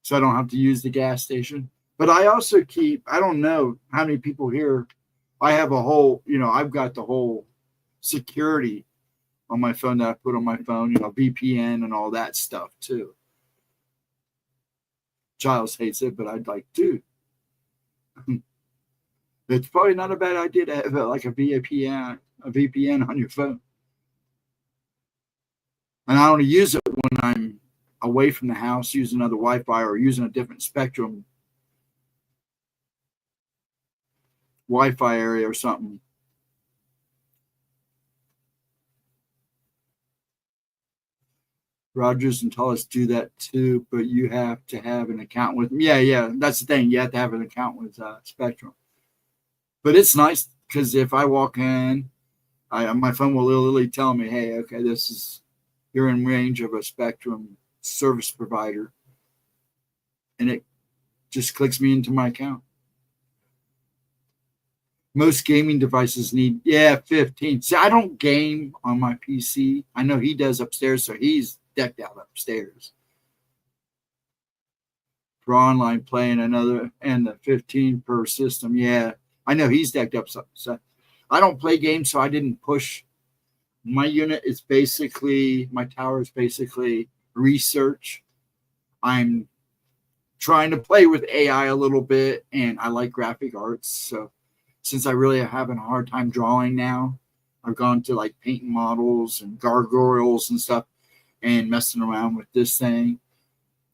So I don't have to use the gas station. But I also I don't know how many people here, I have a whole, I've got the whole security on my phone that I put on my phone, VPN and all that stuff too. Giles hates it, but I'd like, dude, it's probably not a bad idea to have like a VPN on your phone. And I only use it when I'm away from the house using other Wi-Fi or using a different spectrum Wi-Fi area or something. Rogers and Tullis do that too, but you have to have an account with them. Yeah, that's the thing. You have to have an account with Spectrum. But it's nice because if I walk in, my phone will literally tell me, hey, okay, you're in range of a Spectrum service provider. And it just clicks me into my account. Most gaming devices need, 15. See, I don't game on my PC. I know he does upstairs, so he's decked out upstairs. For online playing another, and the 15 per system. Yeah, I know he's decked up. So I don't play games, so I didn't push. My unit is basically, my tower is basically research. I'm trying to play with AI a little bit, and I like graphic arts. So since I really having a hard time drawing now, I've gone to like painting models and gargoyles and stuff and messing around with this thing.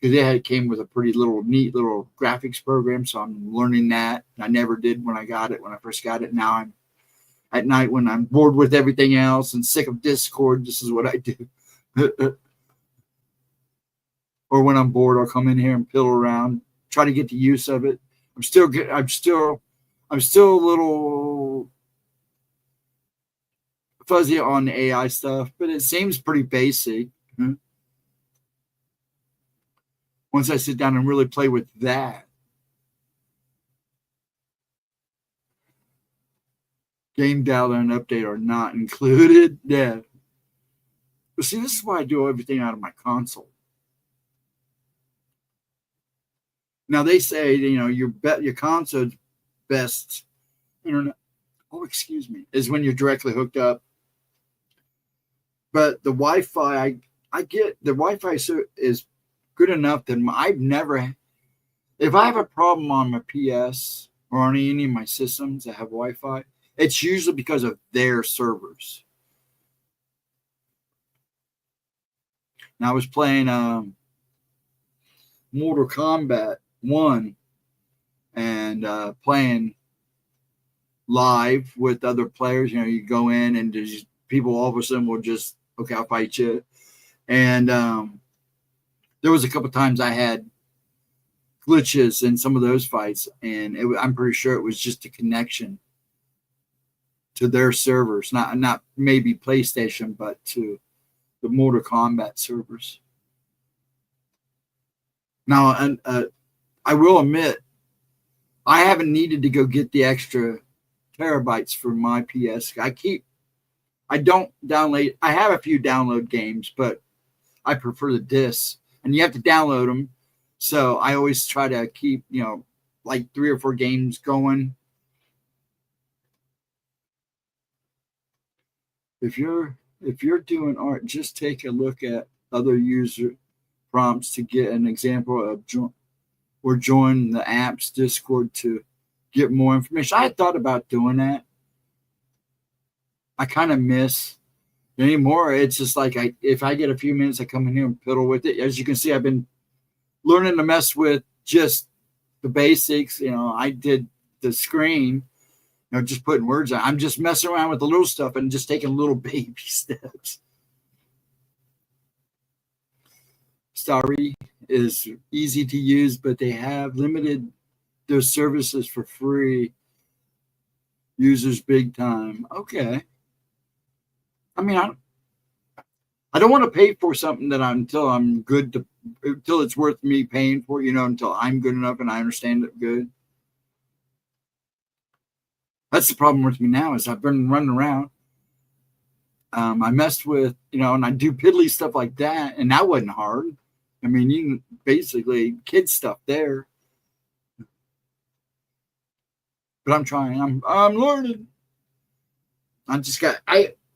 Because it came with a pretty neat little graphics program, so I'm learning that. I never did when I first got it. Now I'm at night when I'm bored with everything else and sick of Discord, this is what I do. Or when I'm bored, I'll come in here and piddle around, try to get the use of it. I'm still a little fuzzy on the AI stuff, but it seems pretty basic. Once I sit down and really play with that. Game download and update are not included. Yeah. But see, this is why I do everything out of my console. Now they say, your console's best internet. Oh, excuse me, is when you're directly hooked up. But the Wi-Fi, I get the Wi-Fi is good enough that if I have a problem on my PS or on any of my systems that have Wi-Fi, it's usually because of their servers. Now I was playing Mortal Kombat 1 and playing live with other players. You go in and there's people all of a sudden will just, okay, I'll fight you. And there was a couple times I had glitches in some of those fights, and I'm pretty sure it was just a connection to their servers, not maybe PlayStation, but to the Mortal Kombat servers. Now, I will admit, I haven't needed to go get the extra terabytes for my PS. I don't download. I have a few download games, but I prefer the discs, and you have to download them. So I always try to keep, like 3 or 4 games going. If you're doing art, just take a look at other user prompts to get an example of join the app's Discord to get more information. I had thought about doing that. I kind of miss anymore. It's just like if I get a few minutes, I come in here and piddle with it. As you can see, I've been learning to mess with just the basics. I did the screen, just putting words on. I'm just messing around with the little stuff and just taking little baby steps. Starry is easy to use, but they have limited their services for free. Users big time. Okay. I mean, I don't want to pay for something that until it's worth me paying for, until I'm good enough and I understand it good. That's the problem with me now is I've been running around. I messed with, and I do piddly stuff like that, and that wasn't hard. I mean, you can basically kid stuff there. But I'm trying. I'm learning.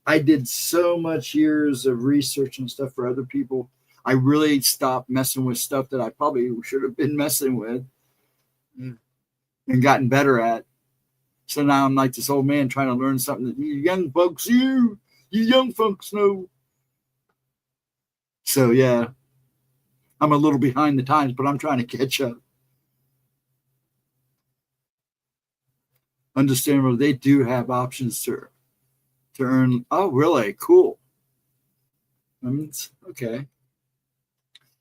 I did so much years of research and stuff for other people. I really stopped messing with stuff that I probably should have been messing with and gotten better at. So now I'm like this old man trying to learn something that you young folks know. So yeah, I'm a little behind the times, but I'm trying to catch up. Understandable. They do have options to earn. Oh, really? Cool. I mean, it's okay.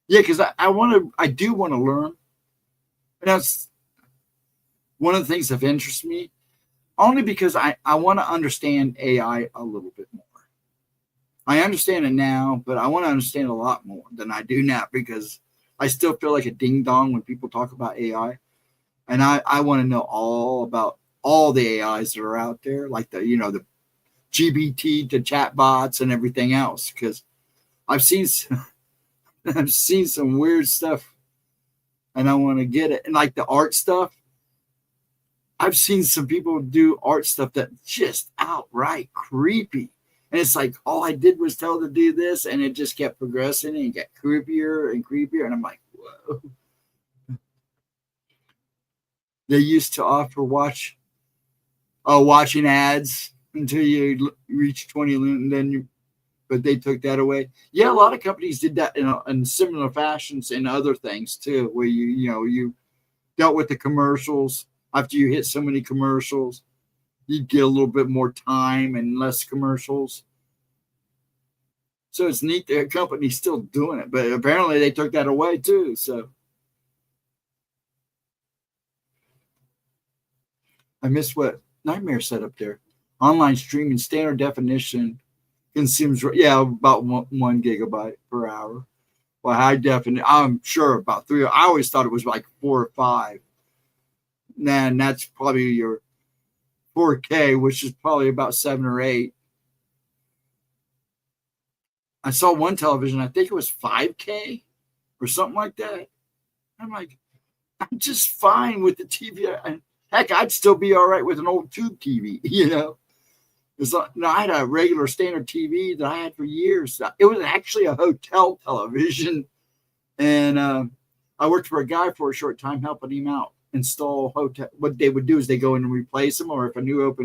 Yeah, because I do want to learn. And that's one of the things that interests me, only because I want to understand AI a little bit more. I understand it now, but I want to understand a lot more than I do now, because I still feel like a ding dong when people talk about AI. And I want to know all about all the AIs that are out there, like the GBT, the chatbots, and everything else. Because I've seen some weird stuff, and I want to get it. And like the art stuff, I've seen some people do art stuff that's just outright creepy. And it's like, all I did was tell to do this, and it just kept progressing and got creepier and creepier. And I'm like, whoa. They used to offer watching ads until you reach 20, and then but they took that away. Yeah, a lot of companies did that in similar fashions in other things too, where you dealt with the commercials. After you hit so many commercials, you get a little bit more time and less commercials. So it's neat that a company's still doing it, but apparently they took that away too. So I missed what Nightmare said up there. Online streaming standard definition consumes, about 1 gigabyte per hour. Well, high definition, I'm sure about 3. I always thought it was like 4 or 5. And that's probably your 4K, which is probably about 7 or 8. I saw one television, I think it was 5K or something like that. I'm like, I'm just fine with the TV. Heck, I'd still be all right with an old tube TV, It's like, I had a regular standard TV that I had for years. It was actually a hotel television. And I worked for a guy for a short time, helping him out install hotel. What they would do is they go in and replace them, or if a new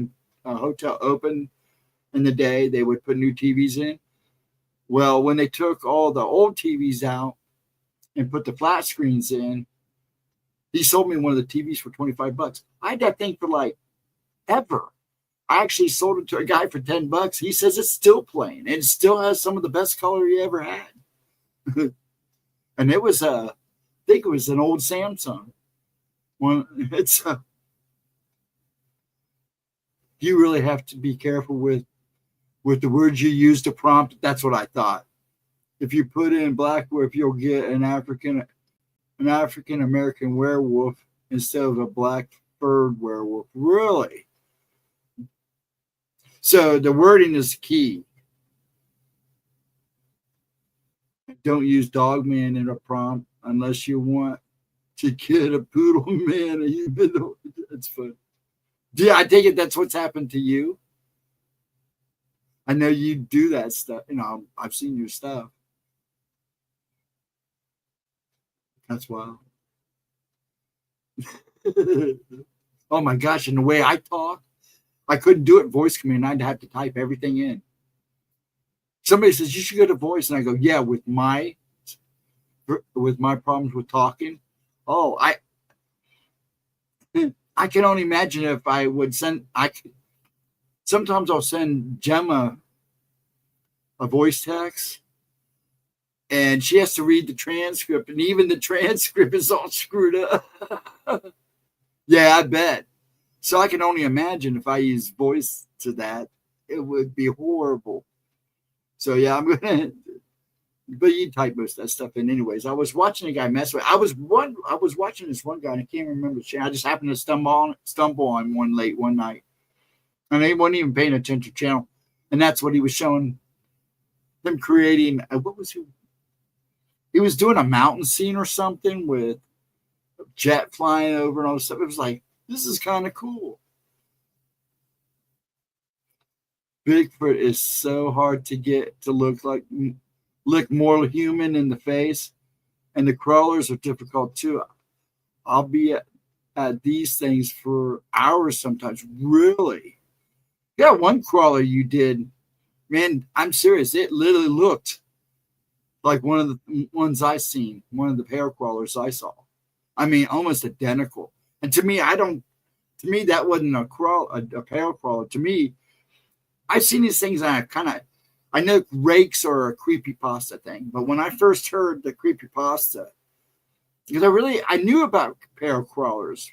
hotel opened in the day, they would put new TVs in. Well, when they took all the old TVs out and put the flat screens in, he sold me one of the TVs for $25. I had that thing for like ever. I actually sold it to a guy for $10. He says it's still playing, and it still has some of the best color he ever had. And it was I think it was an old Samsung. You really have to be careful with the words you use to prompt. That's what I thought. If you put in black wolf, you'll get an African American werewolf instead of a black furred werewolf. Really? So the wording is key. Don't use dog man in a prompt unless you want to get a poodle man. That's fun. Yeah, I take it that's what's happened to you. I know you do that stuff. I've seen your stuff. That's wild. Oh my gosh, and the way I talk, I couldn't do it voice command. I'd have to type everything in. Somebody says you should go to voice, and I go, yeah, with my problems with talking. Oh, I can only imagine if I would send. Sometimes I'll send Gemma a voice text, and she has to read the transcript, and even the transcript is all screwed up. Yeah, I bet. So I can only imagine if I use voice to that, it would be horrible. So yeah, I'm gonna. But you type most of that stuff in anyways. I was watching a guy mess with. I was watching this one guy, and I can't remember the channel. I just happened to stumble on one late one night, and he wasn't even paying attention to the channel, and that's what he was showing. Him creating. What was he? He was doing a mountain scene or something with a jet flying over and all this stuff. It was like, this is kind of cool. Bigfoot is so hard to get to look more human in the face, and the crawlers are difficult too. I'll be at these things for hours sometimes. Really? Yeah, one crawler you did, man, I'm serious. It literally looked like one of the ones I seen, one of the pair crawlers I saw. I mean, almost identical. And to me, that wasn't a pair crawler. To me, I've seen these things and I know rakes are a creepypasta thing, but when I first heard the creepypasta, because I knew about pair crawlers,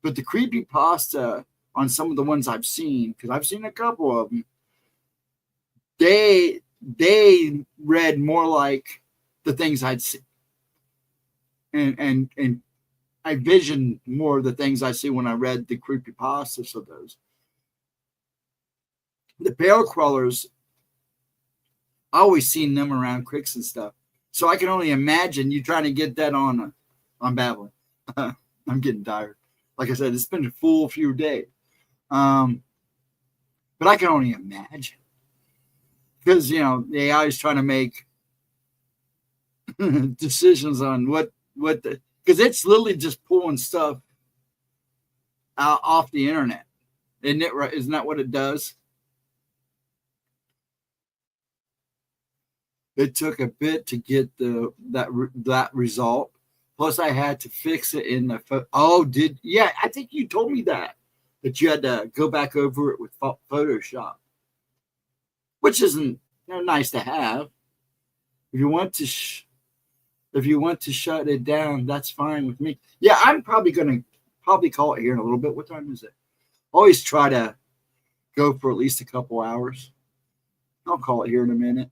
but the creepypasta on some of the ones I've seen, because I've seen a couple of them, they read more like the things I'd see. And I visioned more of the things I see when I read the creepypastas of those. The pair crawlers, I always seen them around creeks and stuff. So I can only imagine you trying to get that on. I'm babbling. I'm getting tired. Like I said, it's been a full few days. But I can only imagine. Because, the AI is trying to make decisions on because it's literally just pulling stuff out off the internet. Isn't it right? Isn't that what it does? It took a bit to get that result. Plus, I had to fix it in the I think you told me that you had to go back over it with Photoshop, which isn't nice to have. If you want to shut it down, that's fine with me. Yeah, I'm probably gonna call it here in a little bit. What time is it? Always try to go for at least a couple hours. I'll call it here in a minute.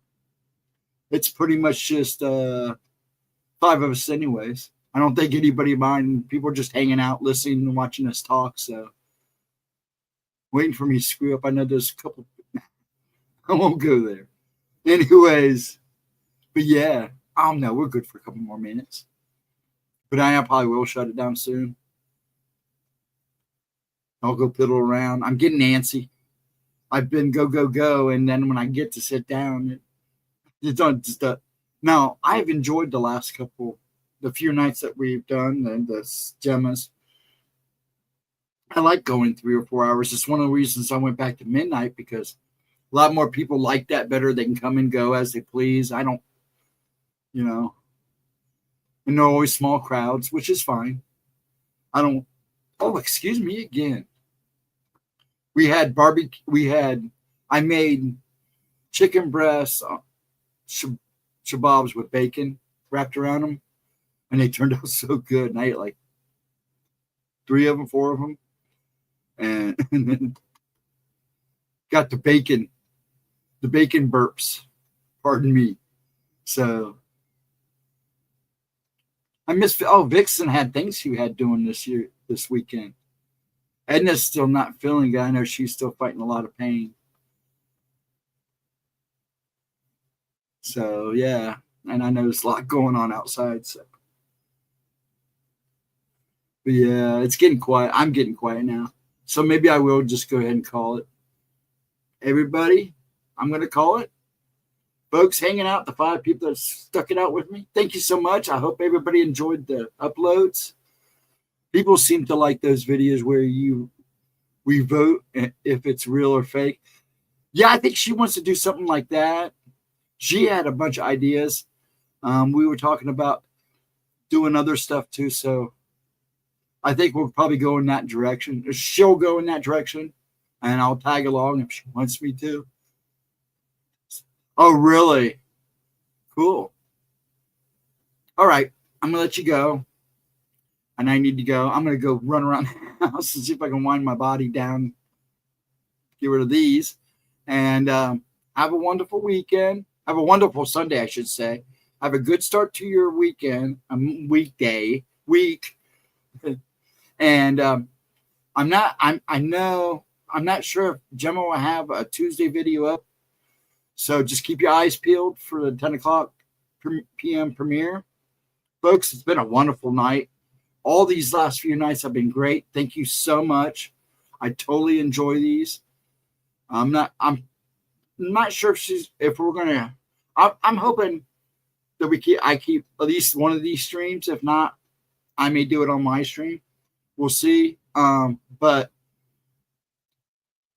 It's pretty much just 5 of us anyways. I don't think anybody mind. People are just hanging out, listening and watching us talk. So waiting for me to screw up. I know there's a couple. I won't go there. Anyways, but yeah, I don't know. We're good for a couple more minutes. But I probably will shut it down soon. I'll go piddle around. I'm getting antsy. I've been go, and then when I get to sit down, it's done. Now, I've enjoyed the few nights that we've done, and the Gemma's. I like going 3 or 4 hours. It's one of the reasons I went back to midnight, because a lot more people like that better. They can come and go as they please. I don't, and they're always small crowds, which is fine. Excuse me again. We had barbecue. I made chicken breasts, shababs with bacon wrapped around them, and they turned out so good. And I ate like 3 of them, 4 of them, and then got the bacon burps. Pardon me. So I miss. Vixen had things she had doing this weekend. Edna's still not feeling good. I know she's still fighting a lot of pain. So yeah, and I know there's a lot going on outside. So, but yeah, it's getting quiet. I'm getting quiet now. So maybe I will just go ahead and call it. Everybody, I'm going to call it. Folks hanging out, the 5 people that stuck it out with me. Thank you so much. I hope everybody enjoyed the uploads. People seem to like those videos where we vote if it's real or fake. Yeah, I think she wants to do something like that. She had a bunch of ideas. We were talking about doing other stuff too. So I think we'll probably go in that direction. She'll go in that direction, and I'll tag along if she wants me to. Oh, really? Cool. All right. I'm going to let you go. And I need to go. I'm going to go run around the house and see if I can wind my body down. Get rid of these. And have a wonderful weekend. Have a wonderful Sunday, I should say. Have a good start to your weekend. Week. And I'm not sure if Gemma will have a Tuesday video up. So just keep your eyes peeled for the 10 o'clock p.m. premiere. Folks, it's been a wonderful night. All these last few nights have been great. Thank you so much. I totally enjoy these. I'm not sure if we're gonna. I'm hoping that I keep at least one of these streams. If not, I may do it on my stream. We'll see. But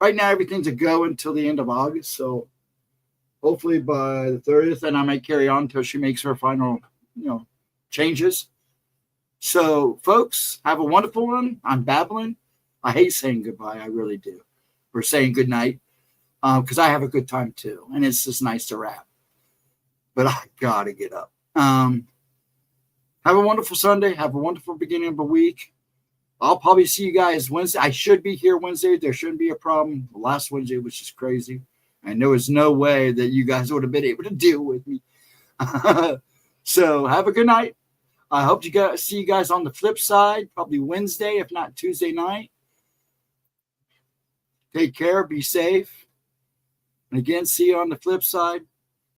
right now everything's a go until the end of August. So hopefully by the 30th, and I might carry on until she makes her final, changes. So, folks, have a wonderful one. I'm babbling. I hate saying goodbye. I really do. Or saying good night, because I have a good time too, and it's just nice to wrap. But I gotta get up. Have a wonderful Sunday. Have a wonderful beginning of the week. I'll probably see you guys Wednesday. I should be here Wednesday. There shouldn't be a problem. The last Wednesday was just crazy. And there was no way that you guys would have been able to deal with me. So have a good night. I hope to see you guys on the flip side, probably Wednesday, if not Tuesday night. Take care. Be safe. And again, see you on the flip side.